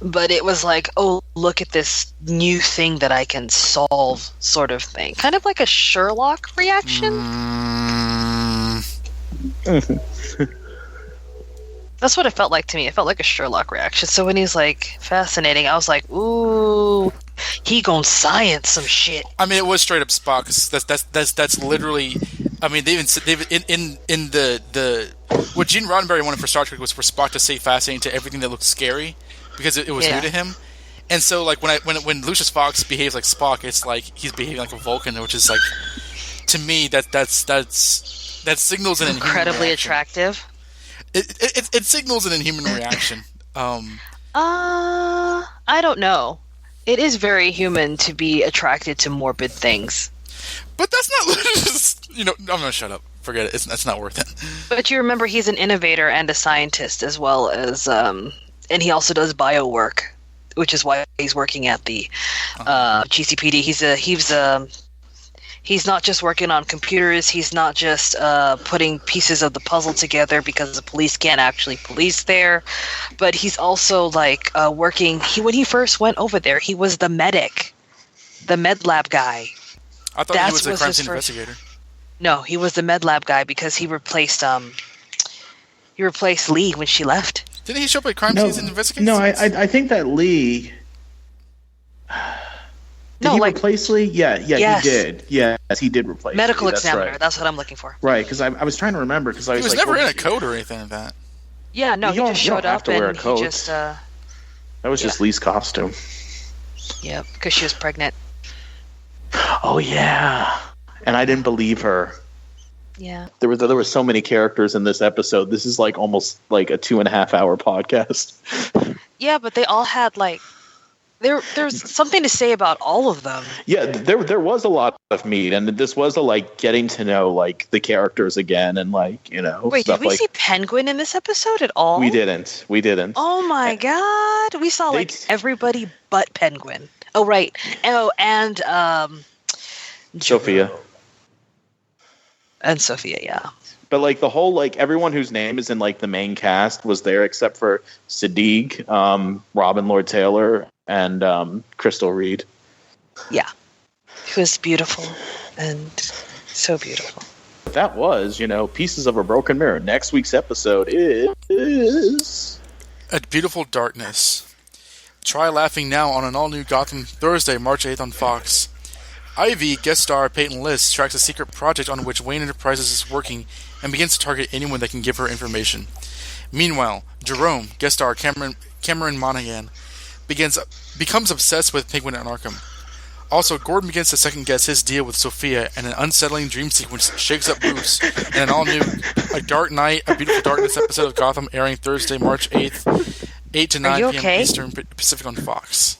but it was like, oh, look at this new thing that I can solve, sort of thing. Kind of like a Sherlock reaction. Mm, That's what it felt like to me. It felt like a Sherlock reaction. So when he's like, fascinating, I was like, ooh, he gonna science some shit. I mean, it was straight up Spock. 'Cause that's literally. I mean, they've in the what Gene Roddenberry wanted for Star Trek was for Spock to say fascinating to everything that looked scary because it was new to him. And so, like when Lucius Fox behaves like Spock, it's like he's behaving like a Vulcan, which is like, to me, that signals an Incredibly inhuman attractive. It signals an inhuman reaction. I don't know. It is very human to be attracted to morbid things. But that's not. I'm gonna shut up. Forget it. That's not worth it. But you remember, he's an innovator and a scientist as well as, and he also does bio work, which is why he's working at the GCPD. He's not just working on computers. He's not just putting pieces of the puzzle together because the police can't actually police there. But he's also like working. When he first went over there, he was the medic, the med lab guy. I thought he was a crime scene investigator. No, he was the med lab guy because he replaced Lee when she left. Didn't he show up at crime scenes and investigate? No, I think that Lee. Did he replace Lee? Yeah, Yes. he did. Yes, he did replace Medical Lee. That's examiner. right. That's what I'm looking for. Right, because I was trying to remember because I was He was like, never in a coat or anything like that. Yeah, no, he just showed up and he just. That was just Lee's costume. Yep, because she was pregnant. Oh yeah, and I didn't believe her. Yeah. There were so many characters in this episode. This is like almost like a 2.5 hour podcast. Yeah, but they all had like there's something to say about all of them. Yeah, there was a lot of meat, and this was a like getting to know like the characters again, and like Wait, stuff did we like, see Penguin in this episode at all? We didn't. Oh my god, we saw like everybody but Penguin. Oh right. Oh, and Sophia. And Sophia, yeah. But like the whole like everyone whose name is in like the main cast was there except for Sadiq, Robin Lord Taylor, and Crystal Reed. Yeah, he was beautiful and so beautiful. That was, Pieces of a Broken Mirror. Next week's episode is A Beautiful Darkness. Try laughing now on an all-new Gotham Thursday, March 8th on Fox. Ivy, guest star Peyton List, tracks a secret project on which Wayne Enterprises is working and begins to target anyone that can give her information. Meanwhile, Jerome, guest star Cameron Monaghan, becomes obsessed with Penguin and Arkham. Also, Gordon begins to second-guess his deal with Sophia, and an unsettling dream sequence shakes up Bruce in an all-new A Dark Night, A Beautiful Darkness episode of Gotham airing Thursday, March 8th, 8 to 9 p.m. Eastern Pacific on Fox.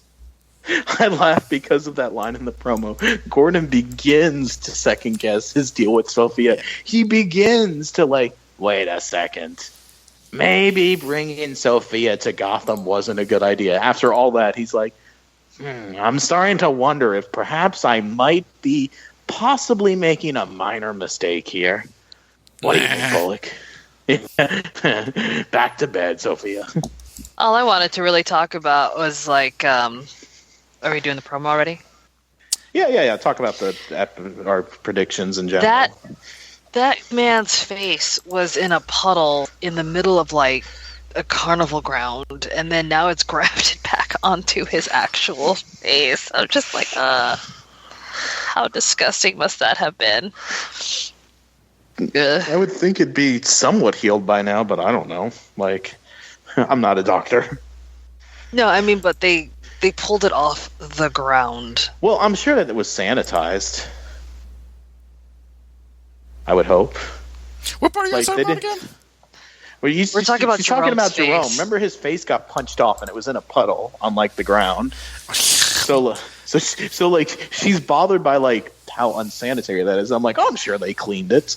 I laugh because of that line in the promo. Gordon begins to second guess his deal with Sophia. He begins to wait a second. Maybe bringing Sophia to Gotham wasn't a good idea. After all that, he's like, I'm starting to wonder if perhaps I might be possibly making a minor mistake here. What do you think, Bullock? Back to bed, Sophia. All I wanted to really talk about was are we doing the promo already? Yeah. Talk about our predictions in general. That man's face was in a puddle in the middle of a carnival ground, and then now it's grafted back onto his actual face. I'm just like, how disgusting must that have been? I would think it'd be somewhat healed by now, but I don't know. I'm not a doctor. No, I mean, but they pulled it off the ground. Well, I'm sure that it was sanitized. I would hope. What part are you talking about again? Well, We're talking about Jerome. face. Remember, his face got punched off, and it was in a puddle on the ground. so she's bothered by how unsanitary that is. I'm like, I'm sure they cleaned it.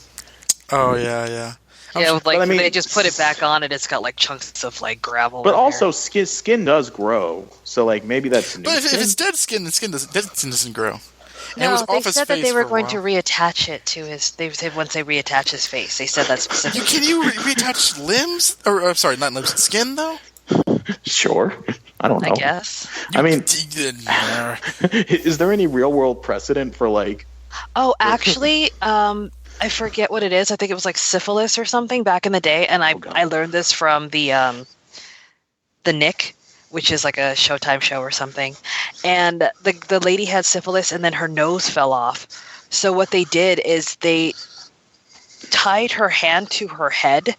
Oh yeah. Yeah, they just put it back on, and it's got chunks of gravel. But also, skin does grow, so maybe that's. But if it's dead skin, the skin doesn't grow. No, they said that they were going to reattach it to his. They said once they reattach his face, they said that specifically. Can you reattach limbs? Or sorry, not limbs, skin though. Sure, I don't know. I guess. I mean, is there any real world precedent for Oh, actually, I forget what it is. I think it was like syphilis or something back in the day, and I learned this from the Nick, which is like a Showtime show or something. And the lady had syphilis, and then her nose fell off. So what they did is they tied her hand to her head,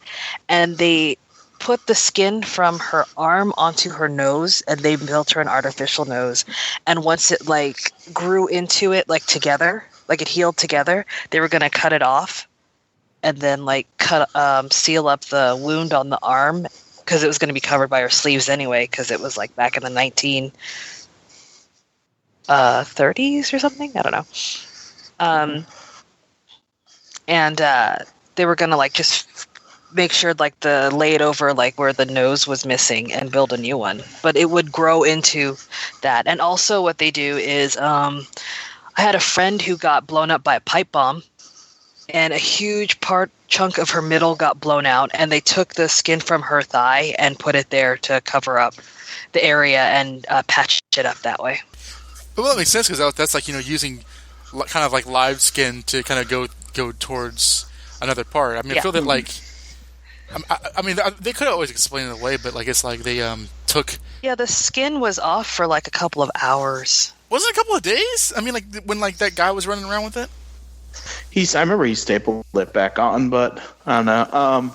and they put the skin from her arm onto her nose, and they built her an artificial nose. And once it like grew into it, like together, like it healed together, they were going to cut it off and then like seal up the wound on the arm, because it was going to be covered by her sleeves anyway, because it was like back in the 1930s or something. I don't know. And they were going to like just make sure like lay it over like where the nose was missing and build a new one, but it would grow into that. And also what they do is I had a friend who got blown up by a pipe bomb, and a huge chunk of her middle got blown out, and they took the skin from her thigh and put it there to cover up the area and patch it up that way. Well, that makes sense, because that's like, using kind of like live skin to kind of go towards another part. I mean, I feel that like, I mean, they could always explain it away, but like it's like they took. Yeah, the skin was off for like a couple of hours. Was it a couple of days? I mean, like when like that guy was running around with it. I remember he stapled it back on, but I don't know.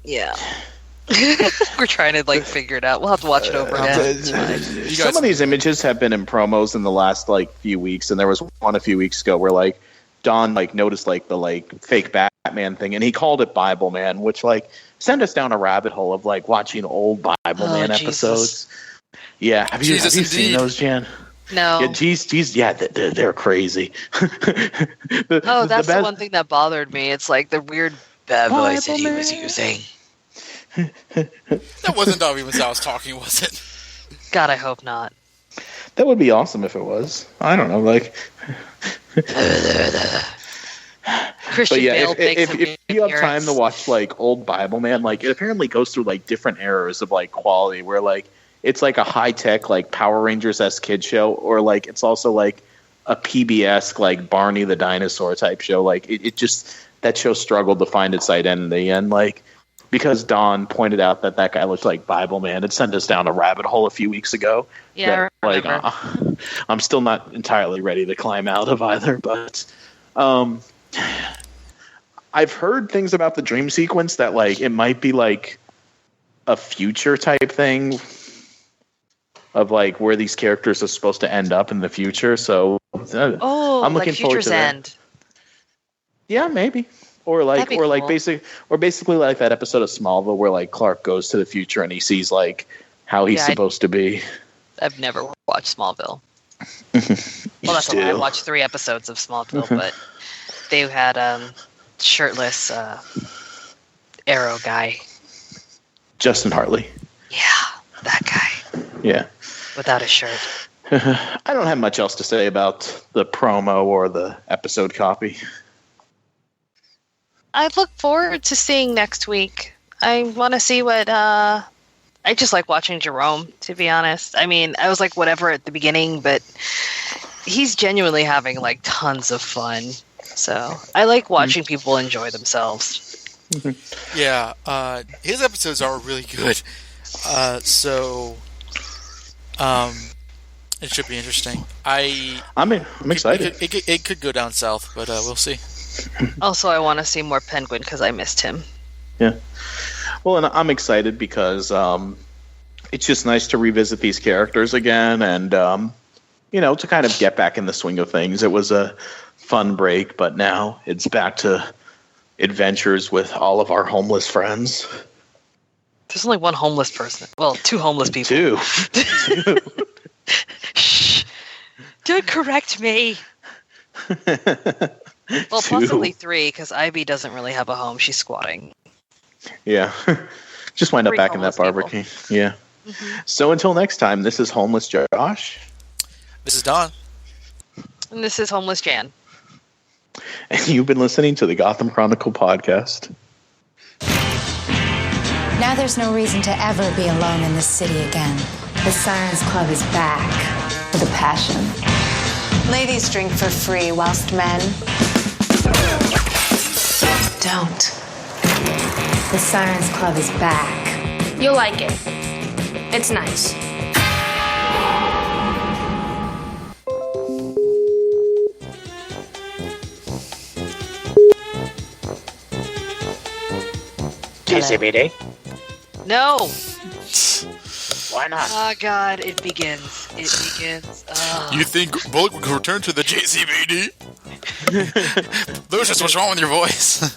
Yeah. We're trying to like figure it out. We'll have to watch it over again. Some of these images have been in promos in the last like few weeks, and there was one a few weeks ago where like Don like noticed like the like fake Batman thing, and he called it Bible Man, which like sent us down a rabbit hole of like watching old Bible Man episodes. Yeah, have you seen those, Jan? No. Yeah, geez, yeah, they're crazy. That's the one thing that bothered me. It's like the weird bad voice that he was using. That wasn't Davy Masao's talking, was it? God, I hope not. That would be awesome if it was. I don't know, like. Christian Bale if you have time to watch like old Bible Man, like it apparently goes through like different eras of like quality, where like it's like a high tech like Power Rangers-esque kid show, or like it's also like a PBS like Barney the Dinosaur type show. Like it just, that show struggled to find its identity, and like because Don pointed out that guy looked like Bible Man, it sent us down a rabbit hole a few weeks ago. Yeah, that, like I'm still not entirely ready to climb out of either, but I've heard things about the dream sequence that like it might be like a future type thing of like where these characters are supposed to end up in the future. So I'm looking like forward to that. End. Yeah, maybe. Or like cool. basically like that episode of Smallville where like Clark goes to the future and he sees like how he's supposed to be. I've never watched Smallville. Well, that's a lie. I watched 3 episodes of Smallville, but they had shirtless Arrow guy. Justin Hartley. Yeah, that guy. Yeah. Without a shirt. I don't have much else to say about the promo or the episode copy. I look forward to seeing next week. I want to see what... I just like watching Jerome, to be honest. I mean, I was like whatever at the beginning, but he's genuinely having like tons of fun. So I like watching people enjoy themselves. Yeah, his episodes are really good. So it should be interesting. I'm excited. It could go down south, but we'll see. Also, I want to see more Penguin because I missed him. Yeah. Well, and I'm excited because it's just nice to revisit these characters again and, to kind of get back in the swing of things. It was a fun break, but now it's back to adventures with all of our homeless friends. There's only one homeless person. Well, 2 homeless people. 2. Shh. Don't correct me. Well, 2. possibly 3, because Ivy doesn't really have a home. She's squatting. Yeah. Just wind up 3 back in that barbecue. People. Yeah. Mm-hmm. So until next time, this is Homeless Josh. This is Don. And this is Homeless Jan. And you've been listening to the Gotham Chronicle podcast. Now there's no reason to ever be alone in this city again. The Sirens Club is back with a passion. Ladies drink for free whilst men don't. The Sirens Club is back. You'll like it. It's nice. JCBD? No. Why not? Oh God, it begins. It begins. You think Bullock would return to the JCVD? Lucius, what's wrong with your voice?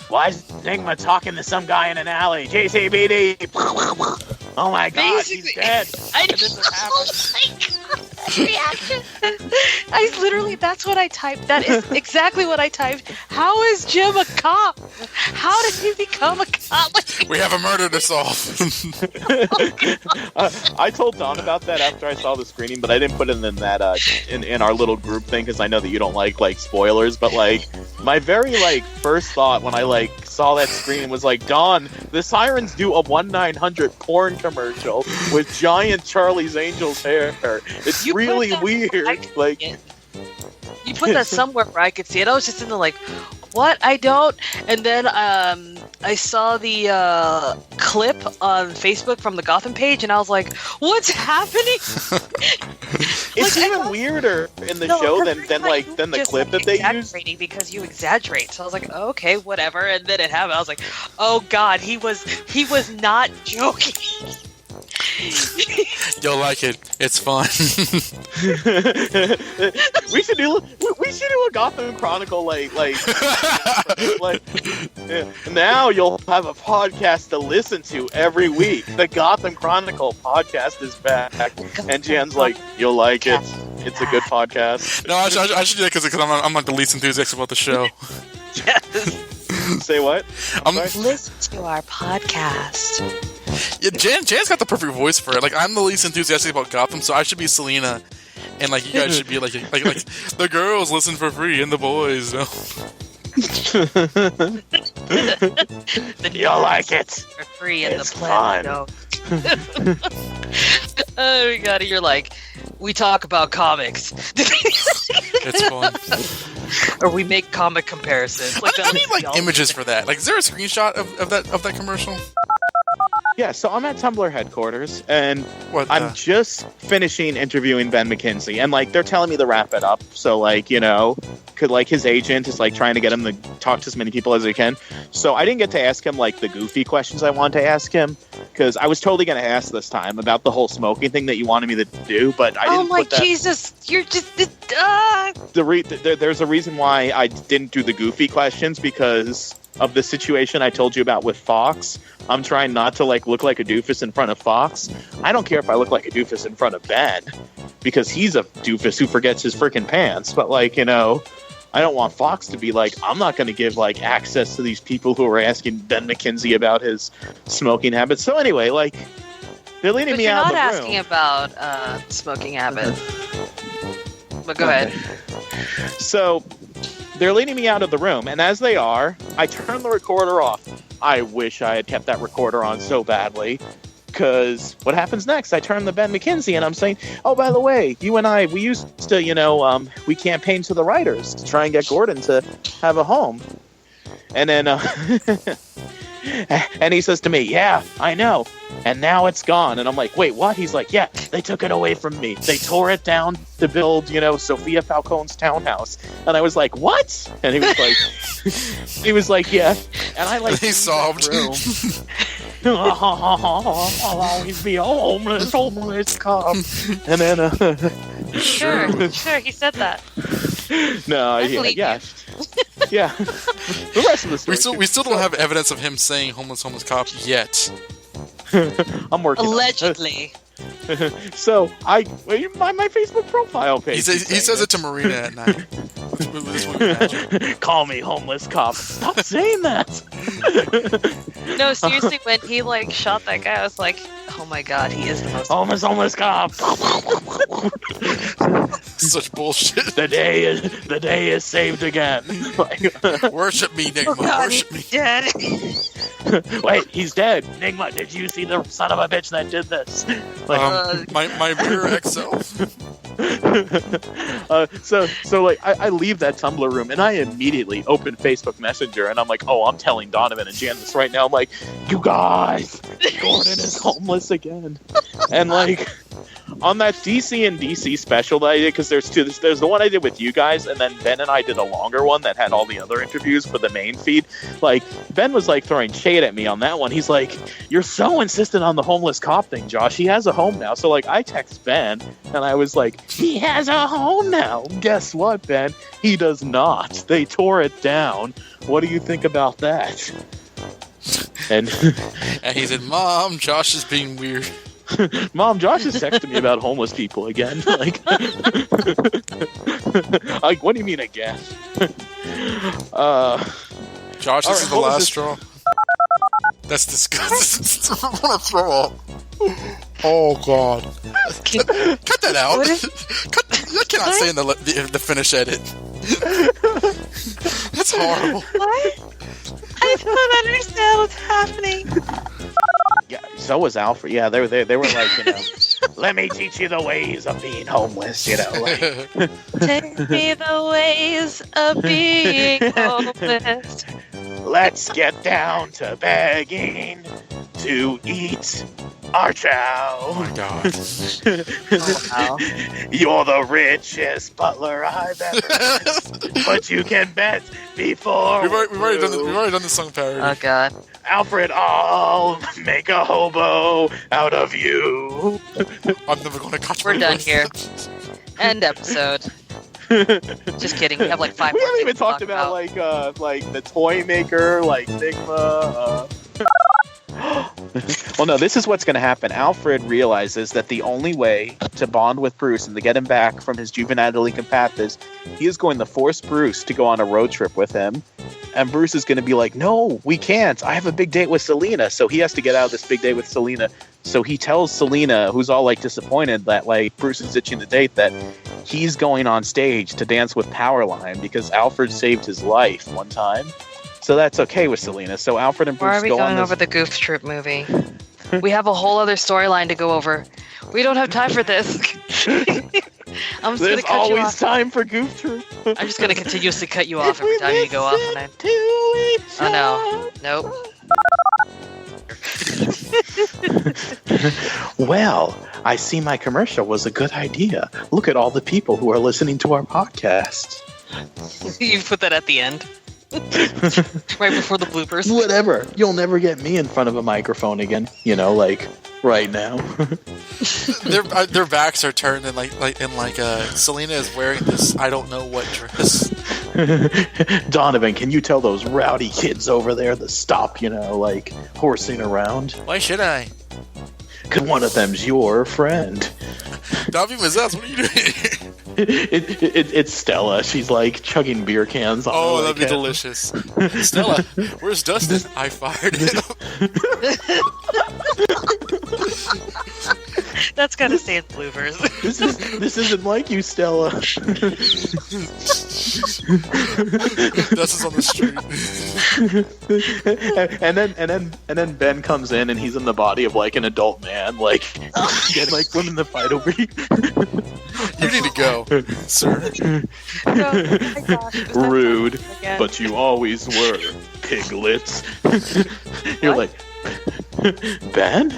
Why is Enigma talking to some guy in an alley? JCBD! Oh my God, Basically, he's dead. I And this has happened. reaction. That's what I typed. That is exactly what I typed. How is Jim a cop? How did he become a cop? We have a murder to solve. I told Don about that after I saw the screening, but I didn't put it in that in our little group thing because I know that you don't like spoilers. But my very first thought when I saw that screen was Don, the Sirens do a 1-900 porn commercial with giant Charlie's Angels hair. It's You put really that- weird. You put that somewhere where I could see it. I was just in the what? I don't. And then I saw the clip on Facebook from the Gotham page, and I was like, "What's happening?" It's even weirder in the show than the clip that they use. Because you exaggerate. So I was like, oh, "Okay, whatever." And then it happened. I was like, "Oh God, he was not joking." You'll like it. It's fun. we should do a Gotham Chronicle now you'll have a podcast to listen to every week. The Gotham Chronicle podcast is back, and Jan's you'll like it. It's a good podcast. No, I should do that because I'm not the least enthusiastic about the show. Yes. Say what? Listen to our podcast. Yeah, Jan's got the perfect voice for it. I'm the least enthusiastic about Gotham, so I should be Selena, and you guys should be like the girls listen for free and the boys. No. You'll like it. For free and It's the plan. No. Oh my God, you're we talk about comics. It's fun. Or we make comic comparisons. I need images for that. Is there a screenshot of that commercial? Yeah, so I'm at Tumblr headquarters, and What the- I'm just finishing interviewing Ben McKenzie, and they're telling me to wrap it up. So could his agent is trying to get him to talk to as many people as he can. So I didn't get to ask him the goofy questions I wanted to ask him because I was totally going to ask this time about the whole smoking thing that you wanted me to do, but I didn't. Oh my put that. Jesus! You're just There's a reason why I didn't do the goofy questions because of the situation I told you about with Fox. I'm trying not to look like a doofus in front of Fox. I don't care if I look like a doofus in front of Ben because he's a doofus who forgets his freaking pants. But I don't want Fox to be I'm not going to give access to these people who are asking Ben McKenzie about his smoking habits. So anyway, they're leading me out of the room. You're not asking about smoking habits. But go ahead. So they're leading me out of the room, and as they are, I turn the recorder off. I wish I had kept that recorder on so badly, because what happens next? I turn to Ben McKenzie, and I'm saying, oh, by the way, you and I, we used to, we campaigned to the writers to try and get Gordon to have a home. And then, and he says to me, yeah, I know. And now it's gone. And I'm like, wait, what? He's like, yeah, they took it away from me. They tore it down to build, Sophia Falcone's townhouse. And I was like, what? And he was like, yeah. And I he sobbed. I'll always be a homeless cop. And then, Sure, he said that. no, yeah. Yeah. The rest of the story. We still don't have evidence of him saying homeless cop yet. I'm working Allegedly. on it. So my Facebook profile page. He says it to Marina at night. Call me homeless cop. Stop saying that. No, seriously, when he shot that guy, I was like, oh my God, he is the most homeless cop. Such bullshit. The day is saved again. Worship me, Nigma. God, Worship me. he's dead. Wait, he's dead. Nigma, did you see the son of a bitch that did this? My mirror self. So like I leave that Tumblr room and I immediately open Facebook Messenger and I'm like, oh, I'm telling Donovan and Jan this right now. I'm like, you guys, Gordon is homeless again. And like on that DC and DC special that I did, because there's two. There's the one I did with you guys, and then Ben and I did a longer one that had all the other interviews for the main feed. Like Ben was like throwing shade at me on that one. He's like, "You're so insistent on the homeless cop thing, Josh. He has a home now." So like I text Ben and I was like, "He has a home now." Guess what, Ben? He does not. They tore it down. What do you think about that? And he said, "Mom, Josh is being weird." Mom, Josh is texting me about homeless people again. Like, like, what do you mean again? Josh, this is the last straw. That's disgusting. I want to throw up. Oh God! Cut that out. I cannot say in the finish edit. That's horrible. What? I don't understand what's happening. Yeah, so was Alfred. Yeah, they were like, you know, let me teach you the ways of being homeless, you know. Like. Take me the ways of being homeless. Let's get down to begging to eat our chow. Oh my God. Wow. You're the richest butler I've ever met, but you can bet before We've already done the song parody. Oh God. Alfred, I'll make a hobo out of you. I'm never going to catch We're my done breath. here. End episode. Just kidding. We have like 5 We more haven't even things to talked talk about like the toy maker, like Figma. Well, no, this is what's going to happen. Alfred realizes that the only way to bond with Bruce and to get him back from his juvenile delinquent path is he is going to force Bruce to go on a road trip with him. And Bruce is going to be like, no, we can't. I have a big date with Selena. So he has to get out of this big date with Selena. So he tells Selena, who's all like disappointed that like Bruce is ditching the date, that he's going on stage to dance with Powerline because Alfred saved his life one time. So that's okay with Selena. So Alfred and Bruce Why are we go going on over the Goof Troop movie? We have a whole other storyline to go over. We don't have time for this. I'm just There's gonna cut you always off. time for Goof Troop. I'm just gonna continuously cut you off every time you go off. And oh no, nope. Well, I see my commercial was a good idea. Look at all the people who are listening to our podcast. You put that at the end, right before the bloopers. Whatever. You'll never get me in front of a microphone again. You know, like right now. Their backs are turned and Selena is wearing this I don't know what dress. Donovan, can you tell those rowdy kids over there to stop, you know, like horsing around? Why should I? Because one of them's your friend. Davi Mazaz, what are you doing? It's Stella. She's like chugging beer cans on Oh, her, that'd be like, delicious. Stella, where's Dustin? I fired him. That's gotta stay in bloopers. This isn't like you, Stella. Dustin's on the street. and then Ben comes in and he's in the body of like an adult man, like getting like women to fight over you. You need to go, sir. Oh my gosh, was that Rude, again? but you always were, piglets. You're What? like, Ben?